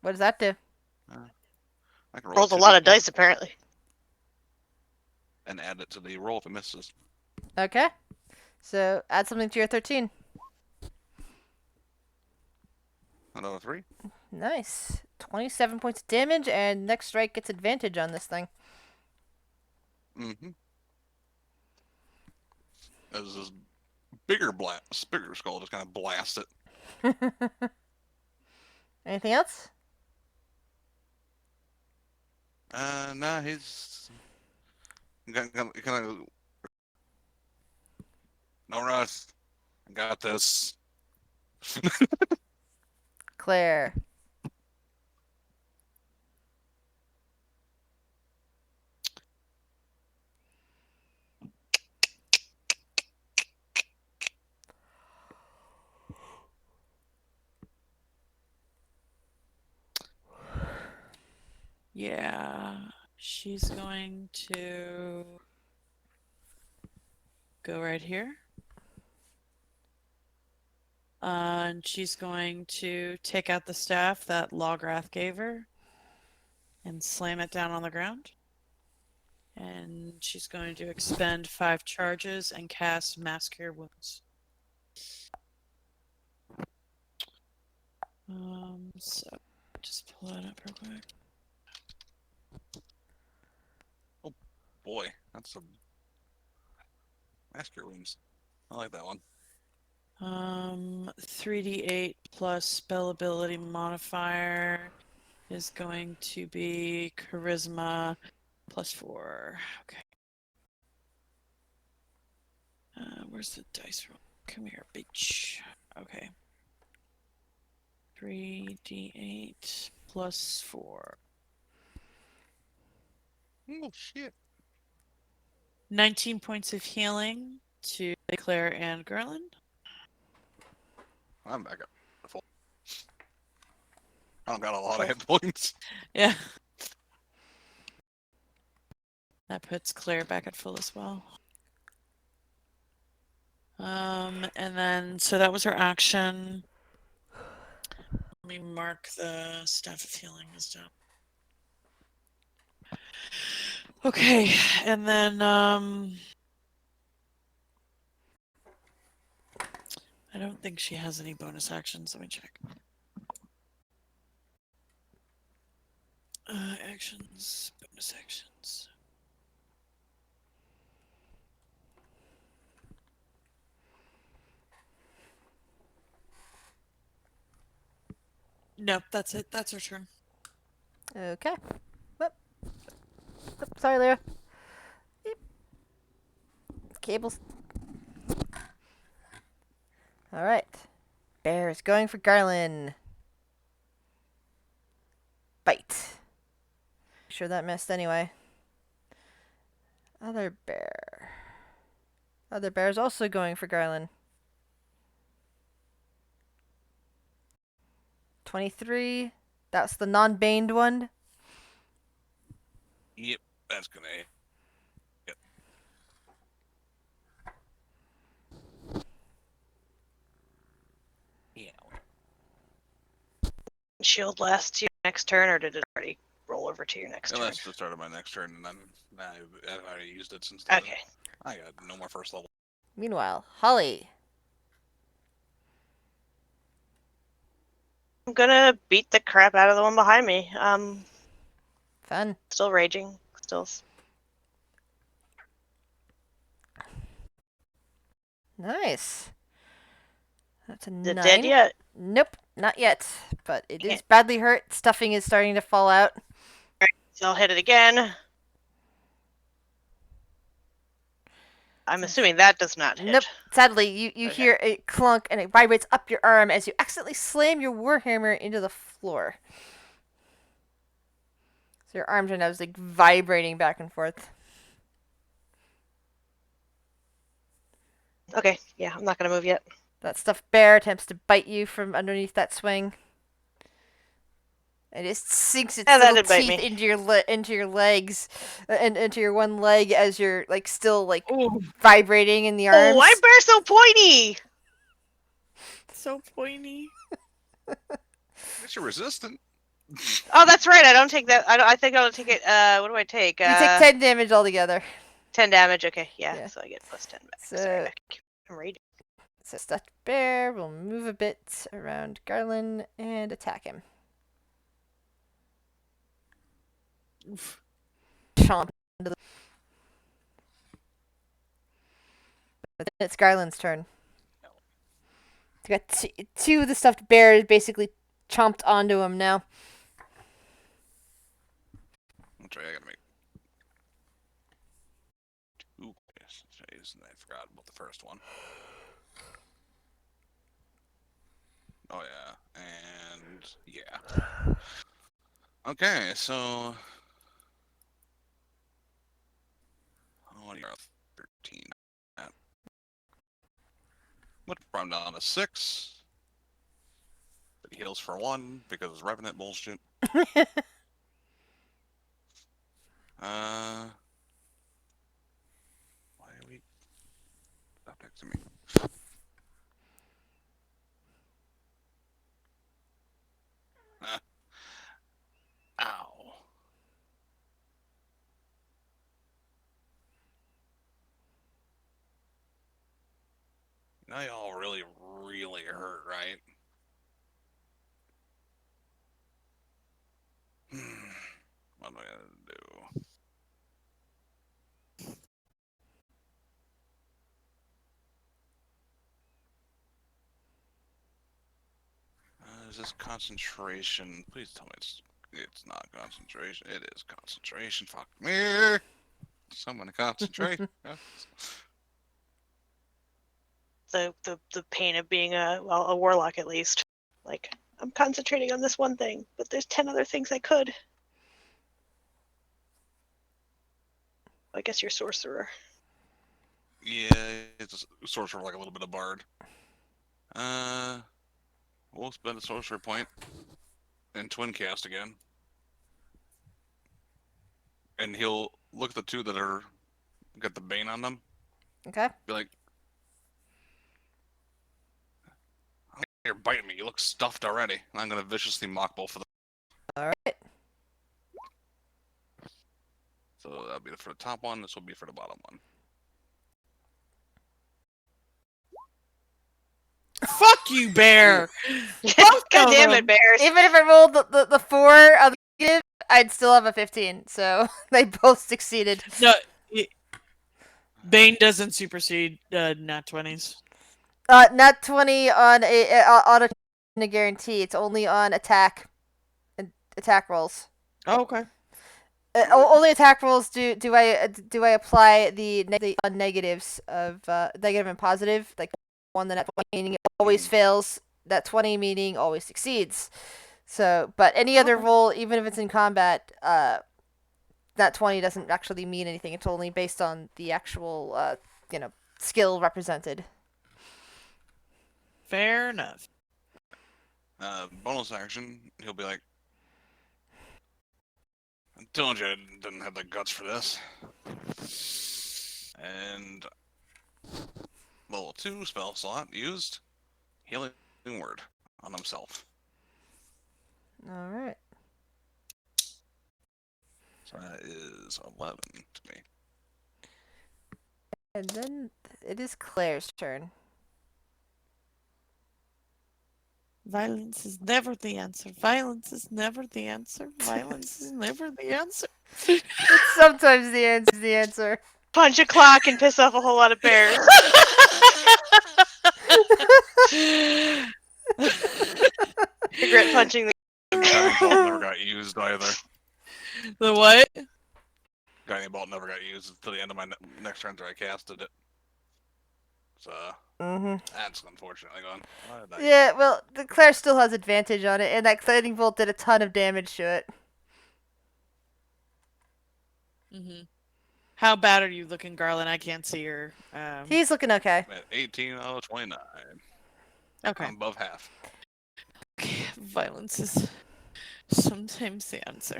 What does that do? I can roll Rolled a lot of 2d4 dice, apparently. and add it to the roll if it misses. Okay. So add something to your 13. Another 3. Nice. 27 points of damage, and next strike gets advantage on this thing. Mm-hmm. As this bigger skull just kind of blasts it. Anything else? Nah, he's kind of. No rush. I got this. Claire. Yeah, she's going to go right here. And she's going to take out the staff that Lograth gave her and slam it down on the ground. And she's going to expend 5 charges and cast Mass Cure Wounds. So just pull that up real quick. Boy, that's some Master Wounds. I like that one. 3d8 plus spell ability modifier is going to be charisma plus 4. Okay. Where's the dice roll? Come here, bitch. Okay. 3d8 plus 4. Oh shit! 19 points of healing to Claire and Garland. I'm back up. Full. I don't got a lot of hit points. Yeah. That puts Claire back at full as well. And then, so that was her action. Let me mark the Staff of Healing as done. Okay, and then, I don't think she has any bonus actions. Let me check. Actions, bonus actions. Nope, that's it. That's her turn. Okay. Whoop. Whoop, sorry, Lyra. Beep. Cables. All right. Bear is going for Garland. Bite. Sure that missed anyway. Other bear. Other bear is also going for Garland. 23. That's the non-baned one. Yep, that's gonna hit. Yep. Yeah. Shield lasts your next turn, or did it already roll over to your next turn? Unless the start of my next turn, and then I've already used it since then. Okay. I got no more first level. Meanwhile, Holly. I'm gonna beat the crap out of the one behind me. Fun. Still raging. Still. Nice. That's a Is it 9. dead yet? Nope, not yet. But it Okay. is badly hurt. Stuffing is starting to fall out. So I'll hit it again. I'm assuming that does not hit. Nope. Sadly, you Okay. hear a clunk and it vibrates up your arm as you accidentally slam your warhammer into the floor. So your arms are now just like vibrating back and forth. Okay, yeah, I'm not gonna move yet. That stuffed bear attempts to bite you from underneath that swing. It just sinks its Yeah, that little did bite teeth me. into your legs, and into your one leg as you're like still like Oh, vibrating in the Oh, arms. why bear so pointy? so pointy. I guess you're resistant. Oh, that's right. I don't take that. I think I'll take it. What do I take? You take 10 damage altogether. 10 damage. Okay, yeah. Yeah. So I get plus 10 back. So- Sorry, back. I'm raging. So stuffed bear will move a bit around Garland and attack him. Chomp into the. But then it's Garland's turn. He's got two of the stuffed bears basically chomped onto him now. That's right, I gotta make two saves, and I forgot about the first one. Oh yeah, and yeah. Okay, so oh, you're 13. What? I'm down to 6. But he heals for 1 because it's Revenant bullshit. Why are we? Stop texting me. Ow. Now y'all really, really hurt, right? What am I gonna do? Is this concentration? Please tell me it's not concentration. It is concentration. Fuck me. Someone concentrate. The pain of being a warlock at least. Like, I'm concentrating on this one thing, but there's 10 other things I could. I guess you're sorcerer. Yeah, it's a sorcerer, like a little bit of bard. We'll spend a sorcerer point and twin cast again, and he'll look at the two that are got the bane on them. Okay. Be like, "You're biting me. You look stuffed already." And I'm gonna viciously mock both of them. Alright. So that'll be for the top one. This will be for the bottom one. Fuck you, bear. God damn them. it, bears. Even if I rolled the 4 of the negative, I'd still have a 15. So they both succeeded. No, Bane doesn't supersede nat 20s. Not 20 on a guarantee. It's only on attack rolls. Oh, okay. Only attack rolls do I apply the negatives of negative and positive, like one that 20 meaning it always fails, that 20 meaning always succeeds. So, but any other roll, even if it's in combat, that 20 doesn't actually mean anything. It's only based on the actual skill represented. Fair enough. Bonus action, he'll be like, "I told you I didn't have the guts for this." And level 2 spell slot used healing word on himself. All right. So that is 11 to me. And then it is Claire's turn. Violence is never the answer. Violence is never the answer. Violence is never the answer. It's sometimes the answer. punch a clock and piss off a whole lot of bears. Regret punching the. Guiding bolt never got used either. The what? Guiding bolt never got used until the end of my next turn after I casted it. So that's unfortunately gone. Why did I- Yeah, well, the Claire still has advantage on it, and that Guiding Bolt did a ton of damage to it. How bad are you looking, Garland? I can't see your. He's looking okay. I'm at 18 out of 29. Okay. I'm above half. Violence is sometimes the answer.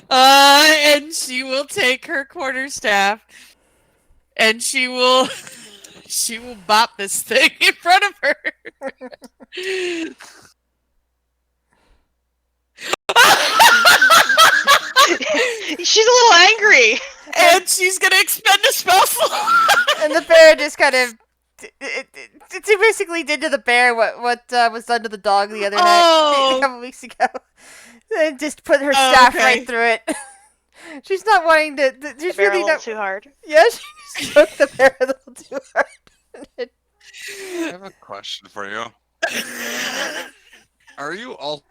And she will take her quarterstaff, and she will bop this thing in front of her. She's a little angry. And she's gonna expend a spell slot. And the bear just kind of. It basically did to the bear what was done to the dog the other night, a couple weeks ago. And just put her staff right through it. She's not wanting to. She's Bear really a little not. too hard. Yeah, she stroked the bear a little too hard. I have a question for you. Are you also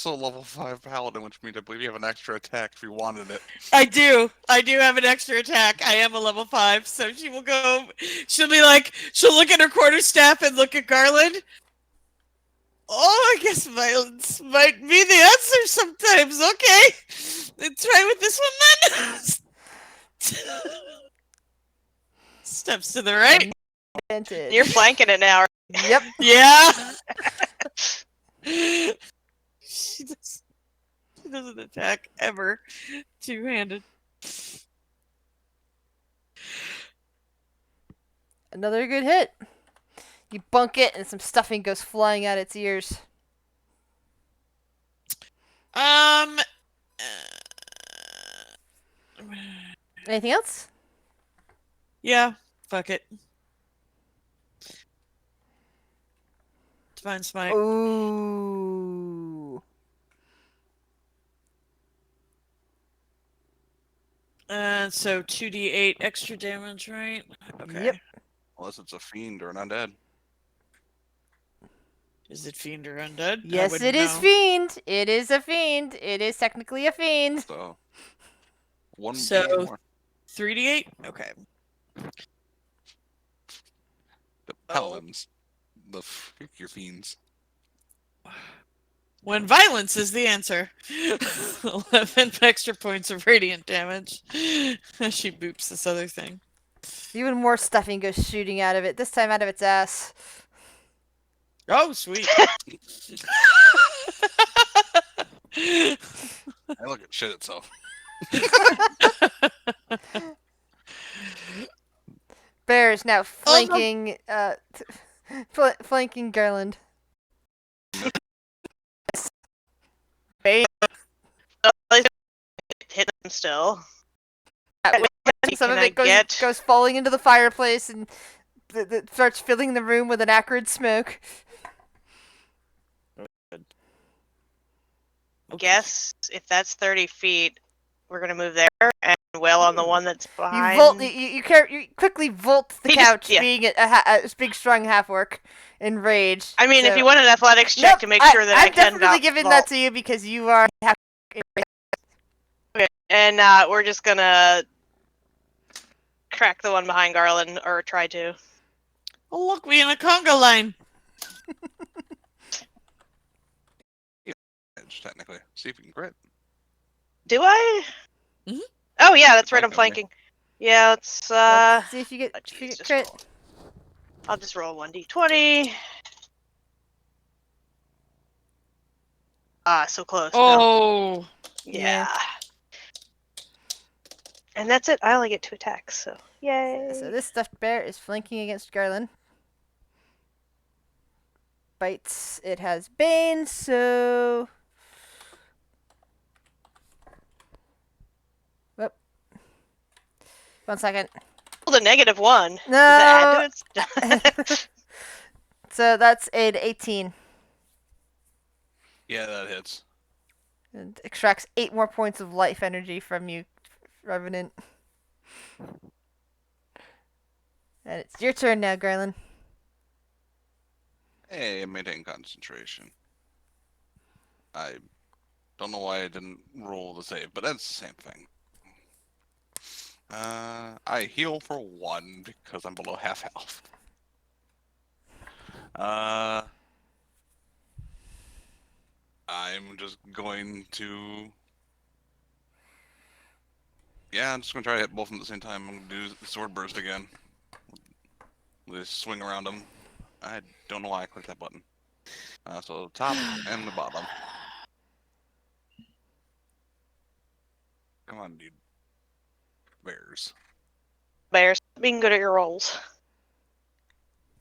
level 5 paladin, which means I believe you have an extra attack if you wanted it? I do have an extra attack. I am a level 5, so she will go. She'll be like, she'll look at her quarterstaff and look at Garland. Oh, I guess violence might be the answer sometimes. Okay, let's try with this one then. Steps to the right. Advantage. You're flanking it now. Yep. Yeah. She doesn't attack ever two-handed. Another good hit. You bunk it, and some stuffing goes flying out its ears. Anything else? Yeah, fuck it. Divine Smite. Ooh. So 2d8 extra damage, right? Okay. Yep. Unless it's a fiend or an undead. Is it fiend or undead? Yes, it is fiend. It is a fiend. It is technically a fiend. So one So- D more. 3d8? Okay. The paladins. The your fiends. When violence is the answer. 11 extra points of radiant damage. She boops this other thing. Even more stuffing goes shooting out of it, this time out of its ass. Oh, sweet. I look at shit itself. Bear is now flanking, flanking Garland. Bane. Hit him still. Some of Can I it goes falling into the fireplace and starts filling the room with an acrid smoke. Guess if that's 30 feet, we're gonna move there and wail on the one that's behind. You quickly vault the He just- couch, yeah. being a big, strong half-orc in rage. I mean, if So- you want an athletics check Nope, to make sure that I I'm can definitely giving that to you because you are half. And we're just gonna crack the one behind Garland, or try to. Oh, look, we in a conga line. Edge, technically. See if you can crit. Do I? Mhm. Oh yeah, that's right. I'm Flanking flanking. Yeah, let's Let's see if you get Jesus crit. roll. I'll just roll 1d20. So close. No. Oh. Yeah. And that's it. I only get 2 attacks, so yay. So this stuffed bear is flanking against Garland. Bites. It has Bane, so. Whoop. 1 second. The -1. No. Does that add to it? So that's an 18. Yeah, that hits. and extracts 8 more points of life energy from you, Revenant. And it's your turn now, Garland. Hey, maintain concentration. I don't know why I didn't roll the save, but that's the same thing. I heal for 1 because I'm below half health. I'm just going to. Yeah, I'm just gonna try to hit both of them at the same time. I'm gonna do the sword burst again. Just swing around them. I don't know why I clicked that button. So the top and the bottom. Come on, dude. Bears. Bears, being good at your rolls.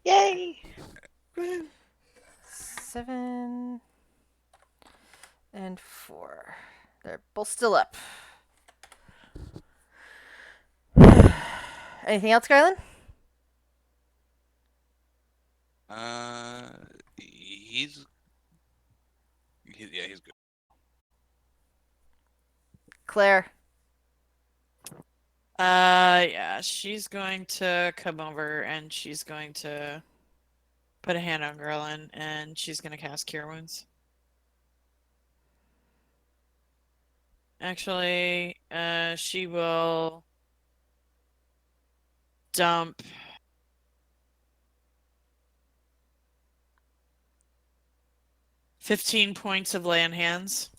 Yay! 7 and 4. They're both still up. Anything else, Garland? He's good. Claire. Yeah, she's going to come over and she's going to put a hand on Garland and she's going to cast Cure Wounds. Actually, she will dump 15 points of lay on hands.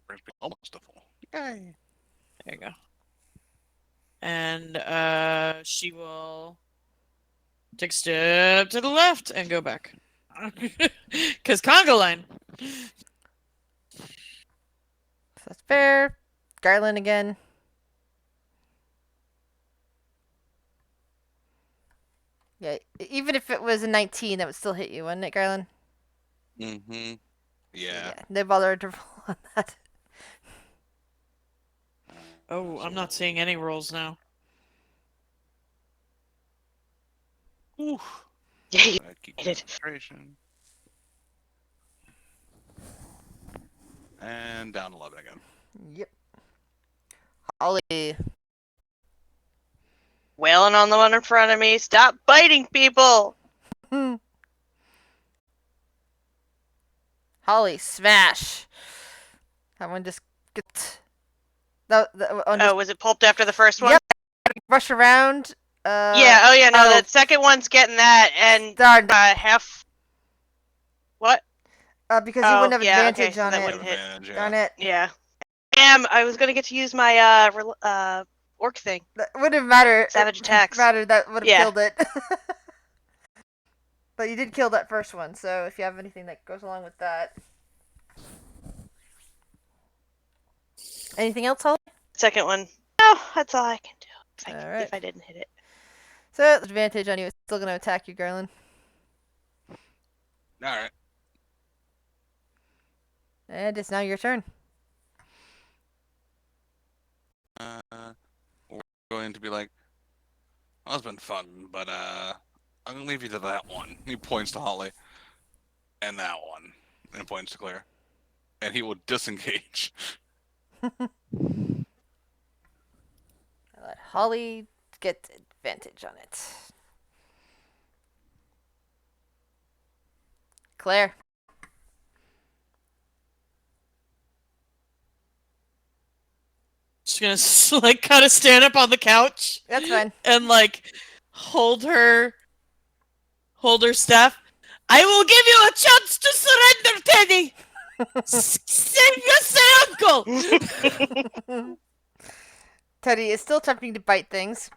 Brings me almost to full. Yay! There you go. And she will take a step to the left and go back. Because Congo line. So that's fair. Garland again. Yeah, even if it was a 19, that would still hit you, wouldn't it, Garland? Mm-hmm. Yeah. No bother to roll on that. Oh, I'm not seeing any rolls now. Ooh. Yeah, you Keep did it. concentration. And down 11 again. Yep. Holly. wailing on the one in front of me. Stop biting people! Holly, smash. That one just gets. That one just Oh, was it pulped after the first one? Yep. Rush around. Yeah, oh yeah, no, oh. the second one's getting that, and Darn. half... What? Because you wouldn't have yeah, advantage okay, so on that it. wouldn't hit. Advantage, Darn it. Yeah. Damn, I was gonna get to use my, orc thing. That wouldn't have mattered. Savage attacks. Mattered. That would have Yeah. killed it. But you did kill that first one, so if you have anything that goes along with that. Anything else, Holly? Second one. No, that's all I can do. Alright. If I didn't hit it. So, advantage on you. It's still going to attack you, Garland. Alright. And it's now your turn. We're going to be like, well, it's been fun, but I'm gonna leave you to that one. He points to Holly, and that one, and points to Claire, and he will disengage. Let Holly get advantage on it. Claire. Just gonna like kind of stand up on the couch That's fine. and like hold her staff. I will give you a chance to surrender, Teddy. Save your uncle. Teddy is still attempting to bite things.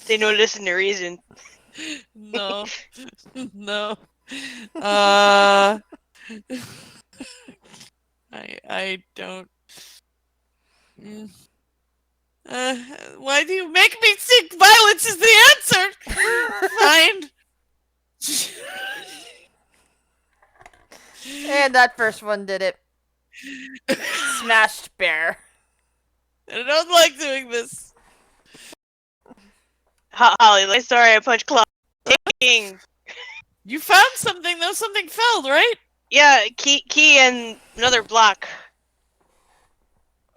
They don't listen to reason. No, no. I don't. Why do you make me think violence is the answer? Fine. And that first one did it. Smashed bear. I don't like doing this. Holly, like, sorry, I punched Claw. Dang. You found something though. Something fell, right? Yeah, key and another block.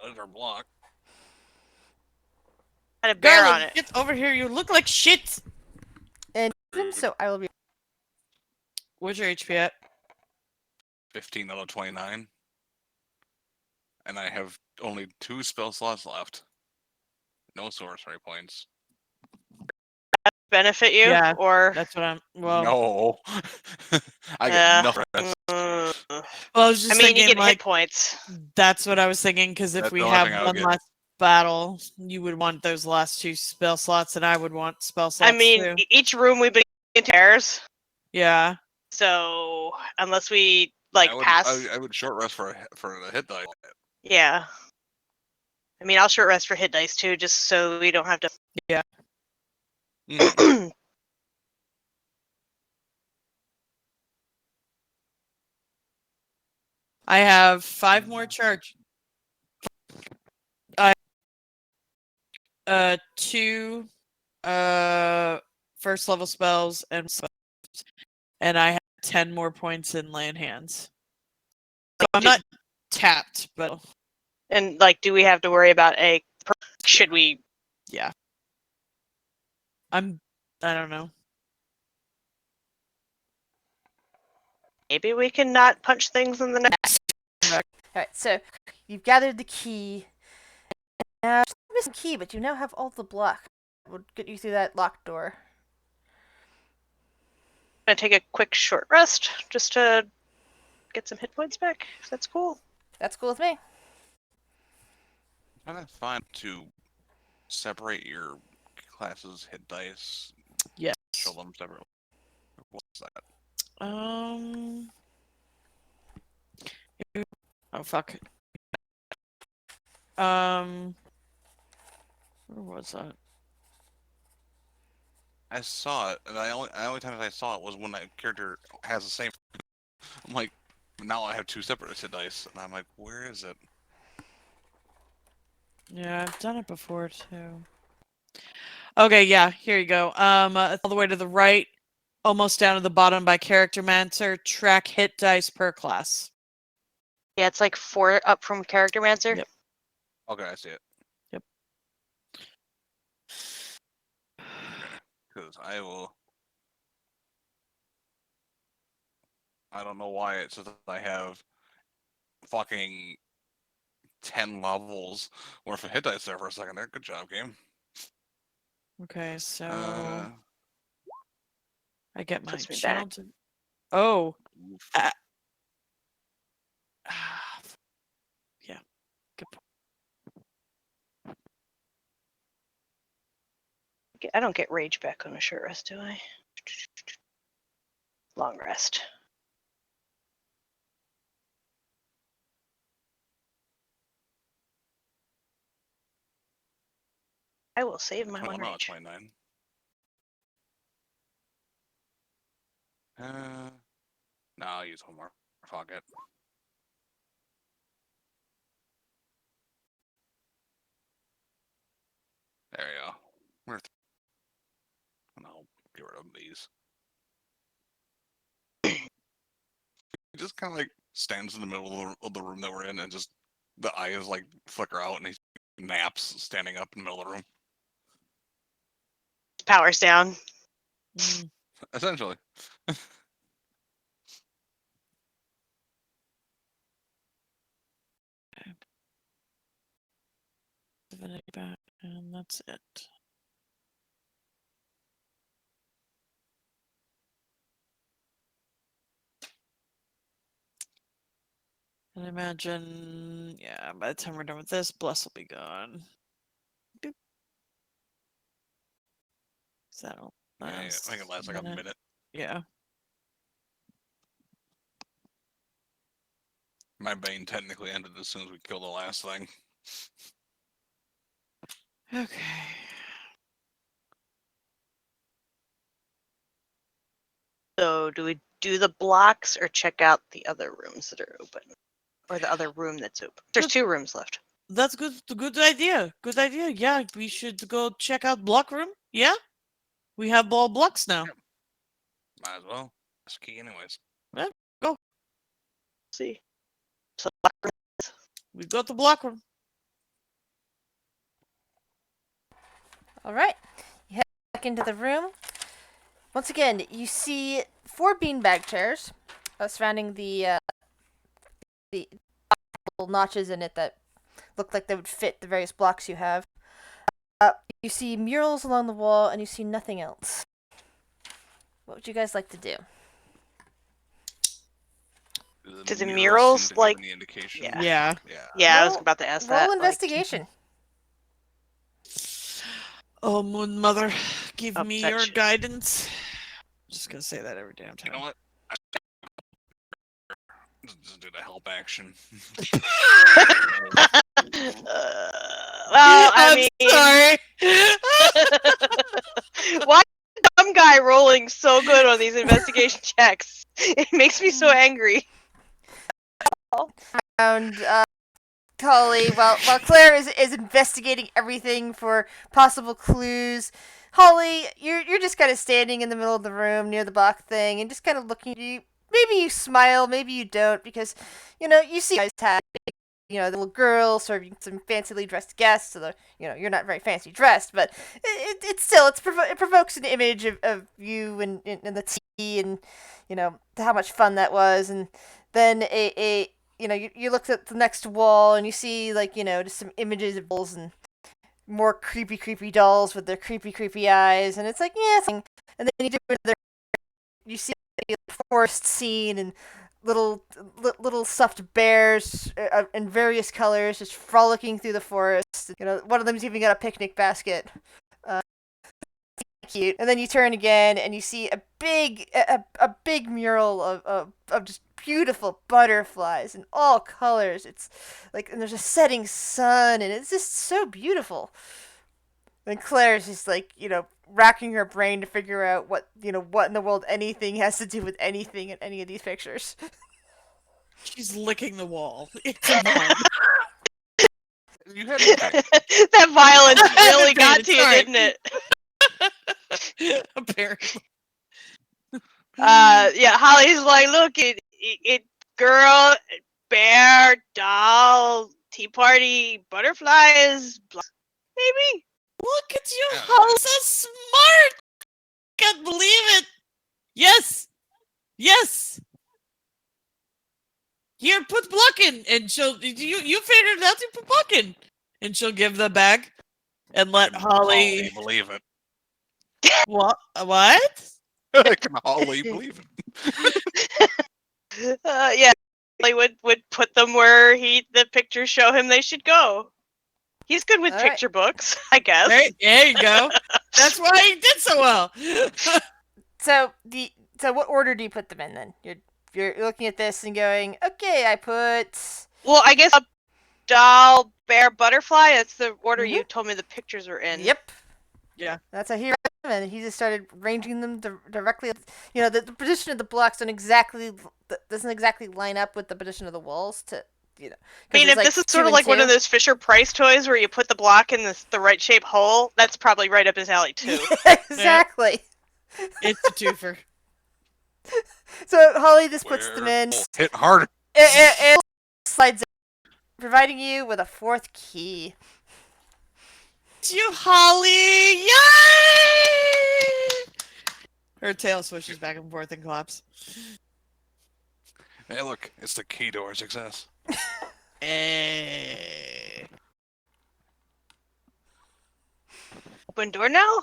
Another block. Had a bear Garland, on it. get over here. You look like shit. And so I will be. Where's your HP at? 15 out of 29. And I have only 2 spell slots left. No sorcery points. Benefit you? Yeah, Or That's what I'm. Well, No. I Yeah. get nothing. That's well, I was just I mean, thinking you get like hit points. that's what I was thinking because if That's we the only have thing I would one get. last battle, you would want those last 2 spell slots, and I would want spell slots I mean, too. each room we've been in pairs, Yeah. so unless we like pass, I would short rest for the hit die. yeah. I mean, I'll short rest for hit dice too, just so we don't have to. Mhm. I have 5 more charge. 2 first level spells and I have 10 more points in land hands. So I'm not tapped, but And like, do we have to worry about a? Should we? yeah. I don't know. Maybe we can not punch things in the neck. All right, so you've gathered the key. Now, you're missing key, but you now have all the block. We'll get you through that locked door. I'm gonna take a quick short rest just to get some hit points back. If that's cool. That's cool with me. Kind of fun to separate your classes, hit dice, Yes. show them separately. What's that? Oh fuck. Where was that? I saw it, and the only time I saw it was when that character has the same. I'm like, now I have 2 separate hit dice, and I'm like, where is it? Yeah, I've done it before too. Okay, yeah, here you go. All the way to the right, almost down to the bottom by Character Mancer, track hit dice per class. Yeah, it's like 4 up from Character Mancer. Yep. Okay, I see it. Yep. Because I will. I don't know why it says that I have fucking 10 levels worth of hit dice there for a second there. Good job, game. Okay, so Uh, I get my puts me channel back. to. Oh. oof. Yeah. Good point. I don't get rage back on a short rest, do I? Long rest. I will save my 21 one out of rage. 29. No, I'll use one more. Fuck it. There you go. And I'll get rid of these. He just kind of like stands in the middle of the room that we're in, and just the eyes like flicker out, and he naps standing up in the middle of the room. Powers down. Mm, Essentially. divinity back, and that's it. And imagine, yeah, by the time we're done with this, Bless will be gone. Boop. So that'll Yeah, I last think it lasts like a minute. Yeah. My bane technically ended as soon as we killed the last thing. Okay. So do we do the blocks or check out the other rooms that are open? Or the other room that's open? There's Good. 2 rooms left. That's good. Good idea. Good idea. Yeah, we should go check out block room. Yeah. We have all blocks now. Might as well. That's key, anyways. See. So, We got the block room. All right. You head back into the room. Once again, you see 4 beanbag chairs surrounding the little notches in it that look like they would fit the various blocks you have. You see murals along the wall, and you see nothing else. What would you guys like to do? Do the murals murals, seem to give like- any indication? Yeah. Yeah. Yeah. yeah, I was Roll- about to ask Roll that. like- investigation. Oh, Moon Mother, give me your Perception. guidance. I'm just gonna say that every damn time. You know what? Just do the help action. Well, I I'm mean, sorry. why is the dumb guy rolling so good on these investigation checks? It makes me so angry. And Holly, while Claire is investigating everything for possible clues, Holly, you're just kind of standing in the middle of the room near the block thing and just kind of looking at you. Maybe you smile, maybe you don't, because you see guys have the little girl serving some fancily dressed guests. So you're not very fancy dressed, but it still it provokes an image of you and the tea and how much fun that was. And then you look at the next wall and you see just some images of dolls and more creepy dolls with their creepy eyes, and it's like, yeah. And then you do another, you see a forest scene and little stuffed bears in various colors just frolicking through the forest. One of them's even got a picnic basket. Cute. And then you turn again and you see a big mural of just beautiful butterflies in all colors. It's like, and there's a setting sun, and it's just so beautiful. And Claire's just racking her brain to figure out what in the world anything has to do with anything in any of these pictures. She's licking the wall. It's a vine. You had That violence really got to you, Sorry. didn't it? Apparently. Yeah, Holly's like, look, it girl, bear, doll, tea party, butterflies, maybe. Look at you, Yeah. Holly, so smart. Can't believe it. Yes. Here, put block in, and she'll. You figured out to put block in, and she'll give the bag, and let Holly. believe it. What? What? Can Holly believe it? Yeah, Holly would put them where the pictures show him they should go. He's good with All right. picture books, I guess. There you go. That's why he did so well. So what order do you put them in then? You're looking at this and going, okay, I put. Well, I guess a doll, bear, butterfly. That's the order you told me the pictures were in. Yep. Yeah. That's how he read them, and he just started arranging them directly. The position of the blocks doesn't exactly line up with the position of the walls to. I mean, if this is sort of like one of those Fisher Price toys where you put the block in the right shape hole, that's probably right up his alley too. Exactly. It's a twofer. So Holly just puts them in. Hit harder. It slides in, providing you with a 4th key. It's you, Holly! Yay! Her tail swishes back and forth and claps. Hey, look, it's the key to our success. Eh. Open door now?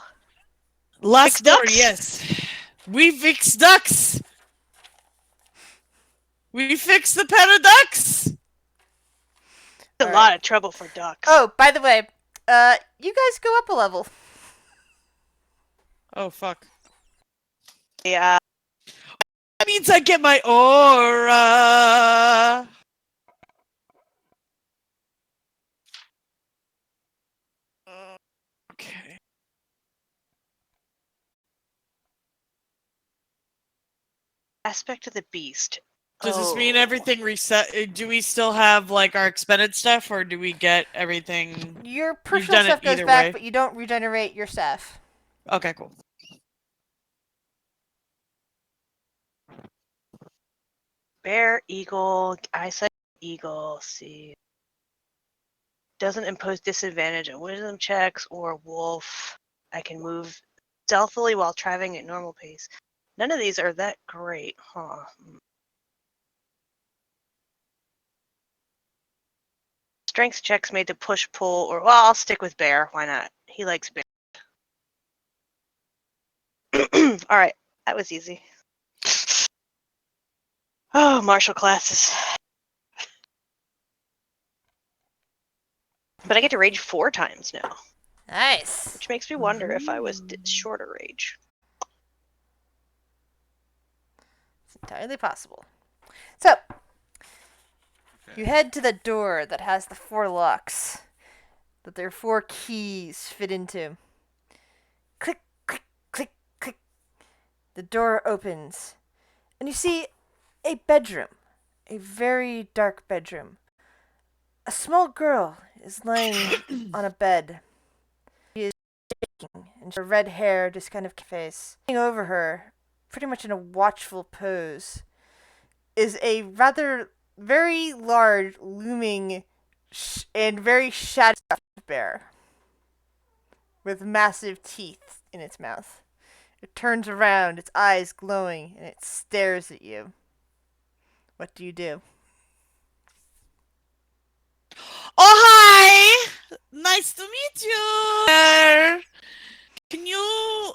Last Fix door, ducks? yes. We fix ducks. We fix the pen of ducks. It's a Alright. lot of trouble for ducks. Oh, by the way, you guys go up a level. Oh fuck. Yeah. That means I get my aura. Okay. Aspect of the beast. Does this mean Oh. everything reset? Do we still have like our expended stuff, or do we get everything? Your done personal it stuff goes either back, way. but you don't regenerate your stuff. Okay, cool. Bear, eagle, eyesight, eagle. See. Doesn't impose disadvantage on wisdom checks or wolf. I can move stealthily while traveling at normal pace. None of these are that great, huh? Strength checks made to push, pull, or well, I'll stick with bear. Why not? He likes bear. All right, that was easy. Oh, martial classes. But I get to rage 4 times now, Nice. which makes me wonder if I was shorter rage. It's entirely possible. So, Okay. you head to the door that has the 4 locks that their 4 keys fit into. Click, click, click, click. The door opens, and you see a bedroom, a very dark bedroom. A small girl is laying on a bed. She is shaking, and her red hair just kind of face. Looking over her, pretty much in a watchful pose, is a rather very large, looming, and very shadowy bear with massive teeth in its mouth. It turns around, its eyes glowing, and it stares at you. What do you do? Oh, hi! Nice to meet you! Can you,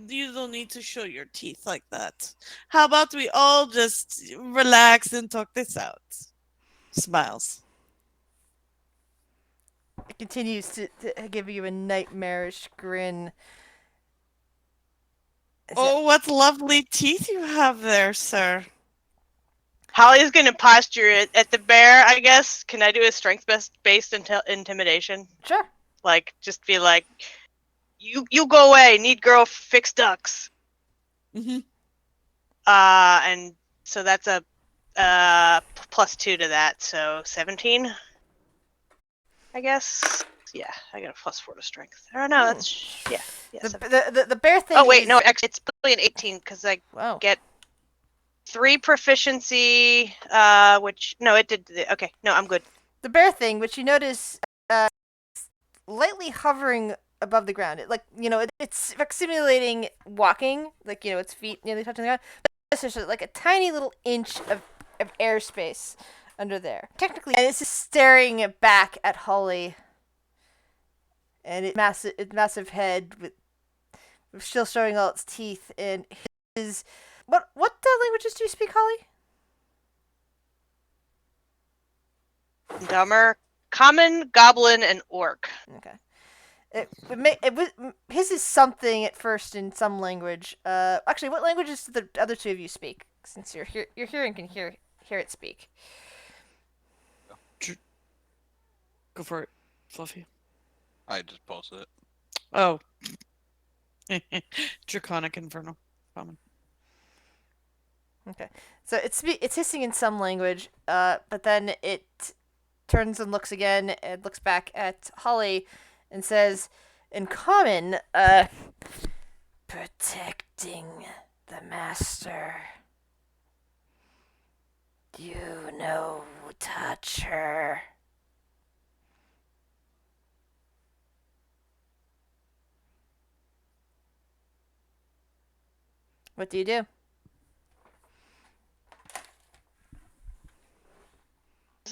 you don't need to show your teeth like that. How about we all just relax and talk this out? Smiles. It continues to give you a nightmarish grin. Oh, what lovely teeth you have there, sir. Holly's gonna posture at the bear, I guess. Can I do a strength-based intimidation? Sure. Like, just be like, you go away. Need girl fix ducks. Mm-hmm. And so that's a +2 to that, so 17. I guess. Yeah, I got a +4 to strength. I don't know. That's yeah. The bear thing. Oh wait, is... no, actually, it's probably an 18 because I Wow. get 3 proficiency. Which no, it did. Okay, no, I'm good. The bear thing, which you notice, lightly hovering above the ground. It it's simulating walking, its feet nearly touching the ground. But it's just like a tiny little inch of airspace under there. Technically, and it's just staring back at Holly. And its massive head with still showing all its teeth, and his what languages do you speak, Holly? Dumber, common, goblin, and orc. Okay. His is something at first in some language. Actually, what languages do the other 2 of you speak? Since your hearing can hear it speak. Go for it, Fluffy. I just posted it. Oh. Draconic Inferno. Common. Okay. So it's hissing in some language, but then it turns and looks again and looks back at Holly and says, in common, protecting the master. You know, touch her. What do you do?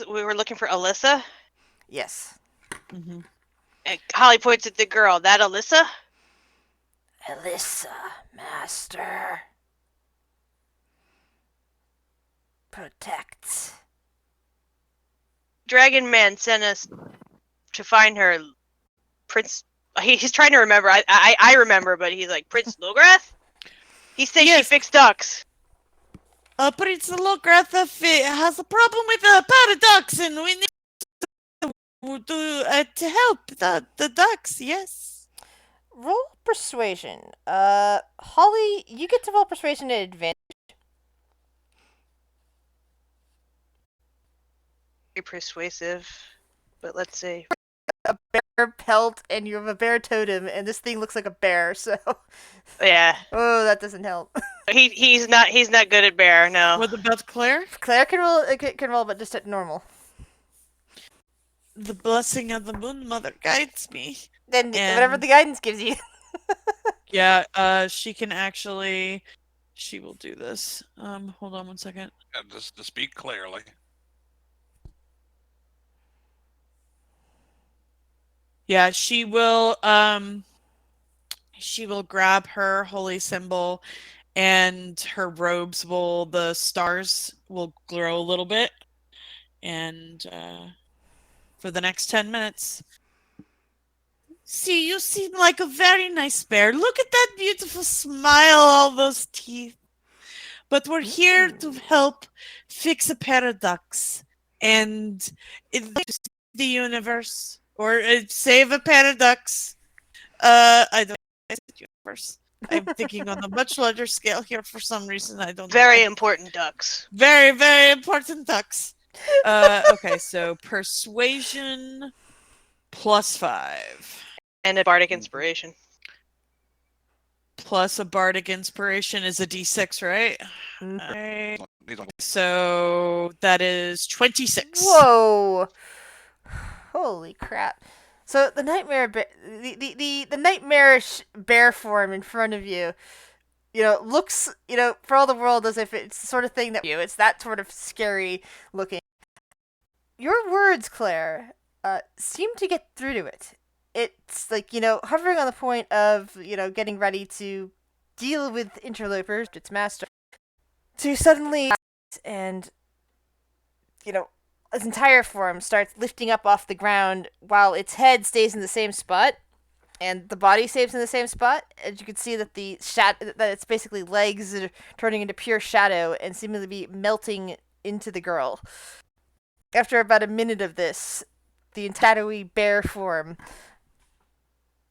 We were looking for Alyssa. Yes. Mm-hmm. And Holly points at the girl. That Alyssa? Alyssa, master. Protect. Dragon Man sent us to find her. Prince. He's trying to remember. I remember, but he's like Prince Lograth. He said she Yes. fixed ducks. Prince Lograth has a problem with paradox, and we need to help the ducks. Yes. Roll persuasion. Holly, you get to roll persuasion at advantage. Very persuasive, but let's see. A bear pelt, and you have a bear totem, and this thing looks like a bear, so... Yeah. Oh, that doesn't help. He's not good at bear. No. What about Claire? Claire can roll, but just at normal. The blessing of the Moon Mother guides me. Then whatever the guidance gives you. Yeah, she can actually. She will do this. Hold on 1 second. Yeah, just to speak clearly. Yeah, she will grab her holy symbol and her robes the stars will glow a little bit. And for the next 10 minutes. See, you seem like a very nice bear. Look at that beautiful smile, all those teeth. But we're here to help fix a paradox and the universe, or save a paradox. I don't know the universe. I'm thinking on a much larger scale here for some reason. I don't know. Very important ducks. Very, very important ducks. Okay, so persuasion +5. And a bardic inspiration. Plus a bardic inspiration is a d6, right? Mhm. Alright. He's on- So that is 26. Whoa! Holy crap! So the nightmare, the nightmarish bear form in front of you, looks, for all the world as if it's the sort of thing that it's that sort of scary looking. Your words, Claire, seem to get through to it. It's like, hovering on the point of, getting ready to deal with interlopers, its master, to suddenly, and, its entire form starts lifting up off the ground while its head stays in the same spot and the body stays in the same spot. As you can see that that it's basically legs that are turning into pure shadow and seemingly be melting into the girl. After about a minute of this, the shadowy bear form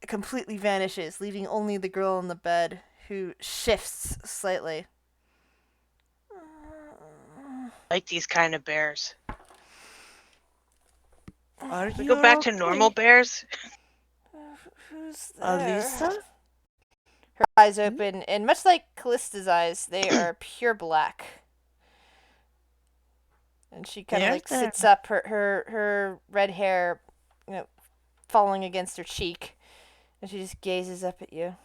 completely vanishes, leaving only the girl on the bed, who shifts slightly. Like these kind of bears. Are We you go back to okay? normal bears. Who's there? Alisa? Her eyes open, and much like Callista's eyes, they are pure black. And she kind of They're like there. sits up, her red hair, falling against her cheek, and she just gazes up at you.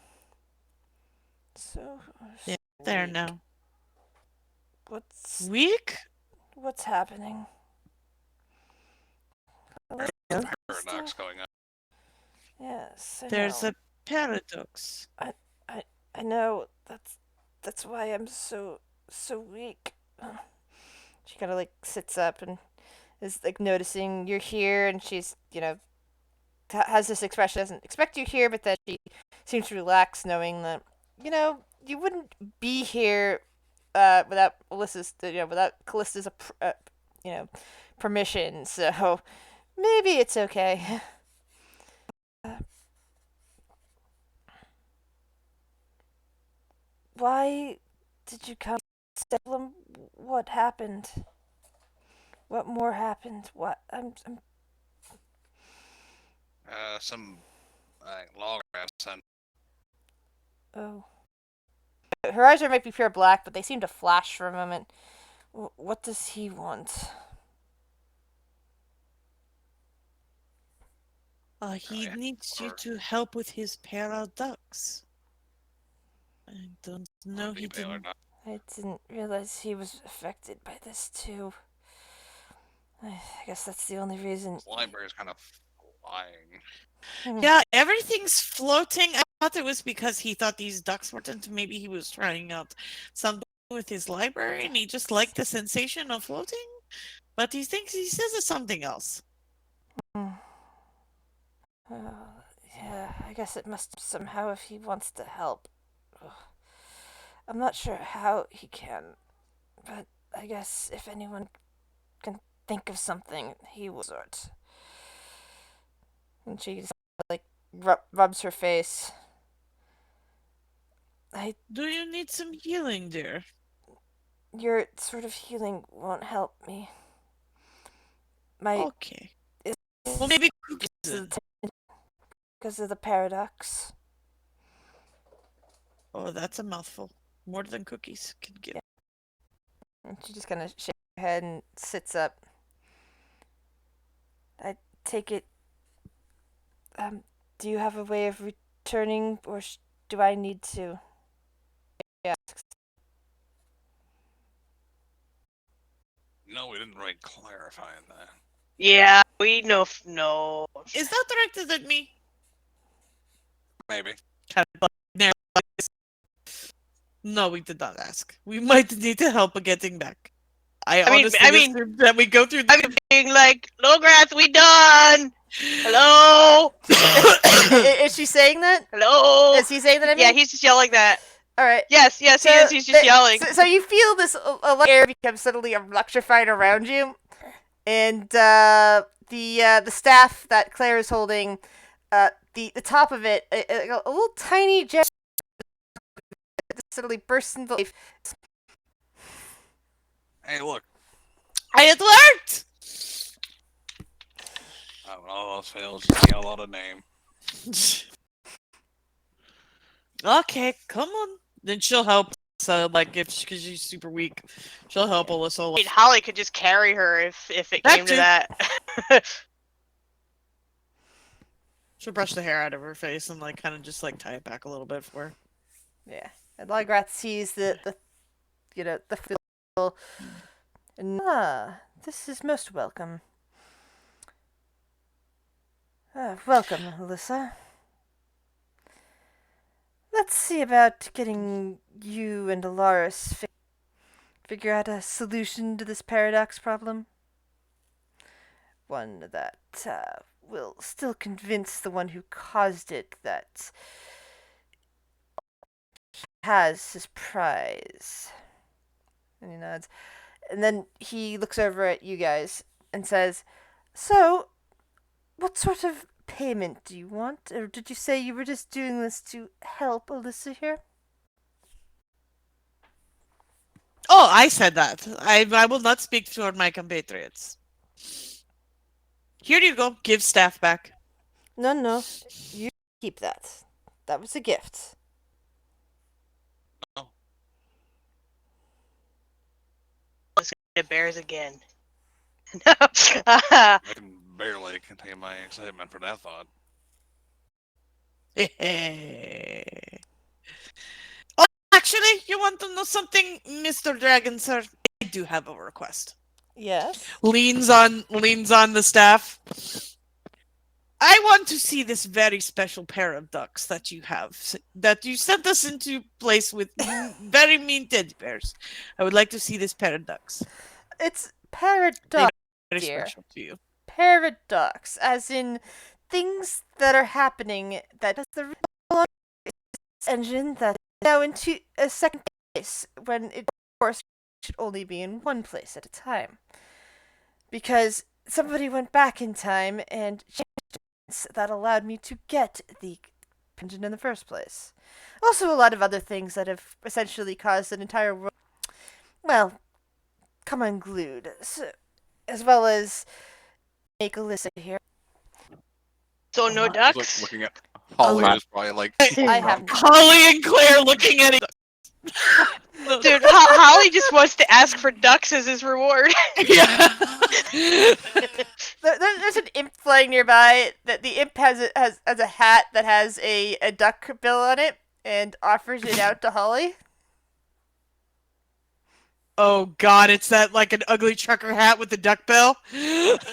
So Yeah, there sweet. now. What's Weak? happening? Paradox going on. Yes, I There's know. a paradox. I know. That's why I'm so weak. She kind of like sits up and is like noticing you're here, and she's has this expression, doesn't expect you here, but then she seems to relax, knowing that you wouldn't be here without without Callista's permission. So maybe it's okay. Why did you come, Stephen? What happened? What more happened? What? I'm Some log sent. Oh. Her eyes might be pure black, but they seem to flash for a moment. What does he want? He yeah, needs you or- to help with his paradox. I don't know. He Female or didn't. not. I didn't realize he was affected by this too. I guess that's the only reason. This library is kind of flying. Yeah, everything's floating. I thought it was because he thought these ducks were dead. Maybe he was trying out something with his library and he just liked the sensation of floating. But he says it's something else. Yeah, I guess it must somehow if he wants to help. Ugh. I'm not sure how he can, but I guess if anyone can think of something, he will sort. And she just like rubs her face. Do you need some healing, dear? Your sort of healing won't help me. My Okay. Well, maybe because of the paradox. Oh, that's a mouthful. more than cookies can give. Yeah. And she just kind of shakes her head and sits up. I take it. Do you have a way of returning, or do I need to? Yeah. No, we didn't really clarify that. Yeah, we know. No. Is that directed at me? Maybe. Kind of like there. No, we did not ask. We might need to help getting back. I honestly assumed that we go through. I'm being like, Lograts, we done. Hello. Is she saying that? Hello. Is he saying that? I mean? Yeah, he's just yelling that. All right. Yes, he is. He's just yelling. So you feel this air become suddenly electrified around you, and the staff that Claire is holding, the top of it, a little tiny jet suddenly bursts into life. Hey, look. It worked. When all else fails, just yell out a name. Okay, come on. Then she'll help. So, like, because she's super weak, she'll help Alyssa. I mean, Holly could just carry her if it came to that. She'll brush the hair out of her face and like kind of just like tie it back a little bit for her. Yeah, and Lograt sees the fill, and this is most welcome. Welcome, Alyssa. Let's see about getting you and Alaris figure out a solution to this paradox problem. One that will still convince the one who caused it that he has his prize. And he nods. And then he looks over at you guys and says, "So, what sort of payment do you want? Or did you say you were just doing this to help Alyssa here?" Oh, I said that. I will not speak for my compatriots. Here you go. Give staff back. No. You keep that. That was a gift. It bears again. No. I can barely contain my excitement for that thought. Oh, actually, you want to know something, Mr. Dragon, sir? I do have a request. Yes. Leans on the staff. I want to see this very special pair of ducks that you have, that you sent us into place with very mean teddy bears. I would like to see this pair of ducks. It's paradox, Very dear. special to you. Paradox, as in things that are happening that has the real engine that is now into a second place when it, of course, should only be in one place at a time. Because somebody went back in time and changed that allowed me to get the engine in the first place. Also, a lot of other things that have essentially caused an entire world, well, come unglued, so, as well as make Alyssa here. So no He's ducks? looking at Holly, lot. who's probably like. I have Holly and Claire looking at it. Dude, Holly just wants to ask for ducks as his reward. Yeah. There's an imp flying nearby. That the imp has a hat that has a duck bill on it and offers it out to Holly. Oh God, it's that like an ugly trucker hat with the duck bill.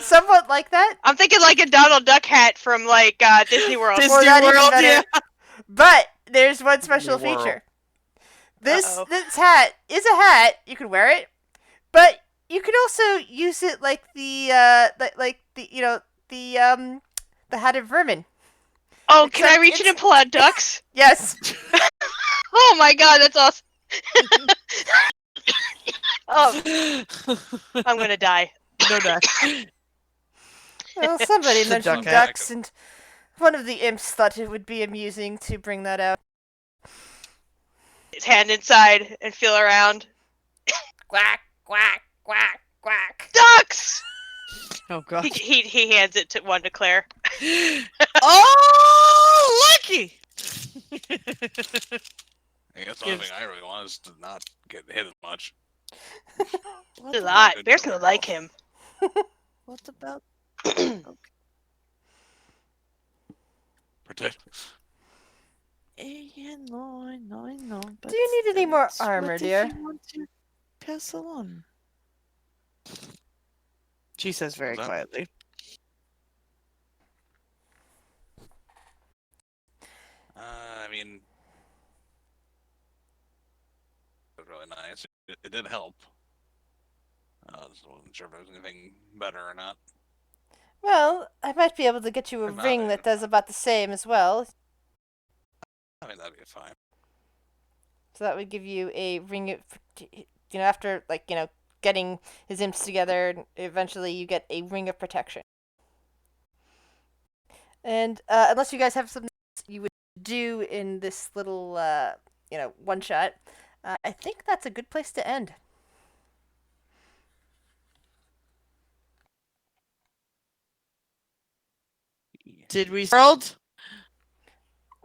Somewhat like that. I'm thinking like a Donald Duck hat from like Disney World. Disney Or not even World, better. yeah. But there's one special Disney World. feature. This Uh-oh. this hat is a hat. You can wear it, but you can also use it like the hat of vermin. Oh, It's can like- I reach in it's- and pull out ducks? Yes. Oh my god, that's awesome. Oh, I'm gonna die. No duck. Well, somebody The mentioned duck hat. ducks, and one of the imps thought it would be amusing to bring that out. His hand inside and feel around. Quack, quack, quack, quack. Ducks! Oh God. He hands it to one to Claire. Oh, lucky. I guess the only thing I really want is to not get hit as much. What A about, lot. good Bear's for gonna her like health. him. what about Protect. yeah, no, I know. But Do you need any more it's armor, what dear? if you want to pass along? She says very that? quietly. I mean, it was really nice. It did help. Just wasn't sure if there was anything better or not. Well, I might be able to get you a I'm not ring even that does fine. about the same as well. I mean, that'd be fine. So that would give you a ring of, after, getting his imps together, eventually you get a ring of protection. And unless you guys have something you would do in this little, one shot, I think that's a good place to end. Did we world?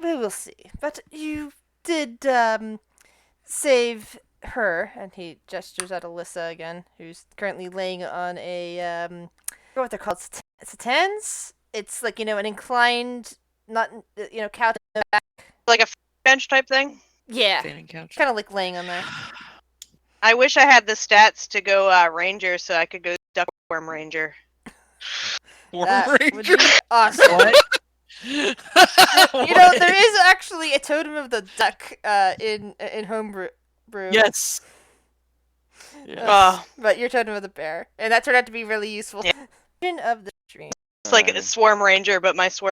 We will see. But you did save her, and he gestures at Alyssa again, who's currently laying on a I forget what they're called, satans. It's like an inclined, not couch in the back. Like a bench type thing. Yeah, Standing couch. kind of like laying on there. I wish I had the stats to go Ranger so I could go Duckworm Ranger. That would Ranger. be awesome. What? There is actually a totem of the duck in homebrew. Yes. But your totem of the bear, and that turned out to be really useful. Yeah. Of the stream. It's like a Swarm Ranger, but my Swarm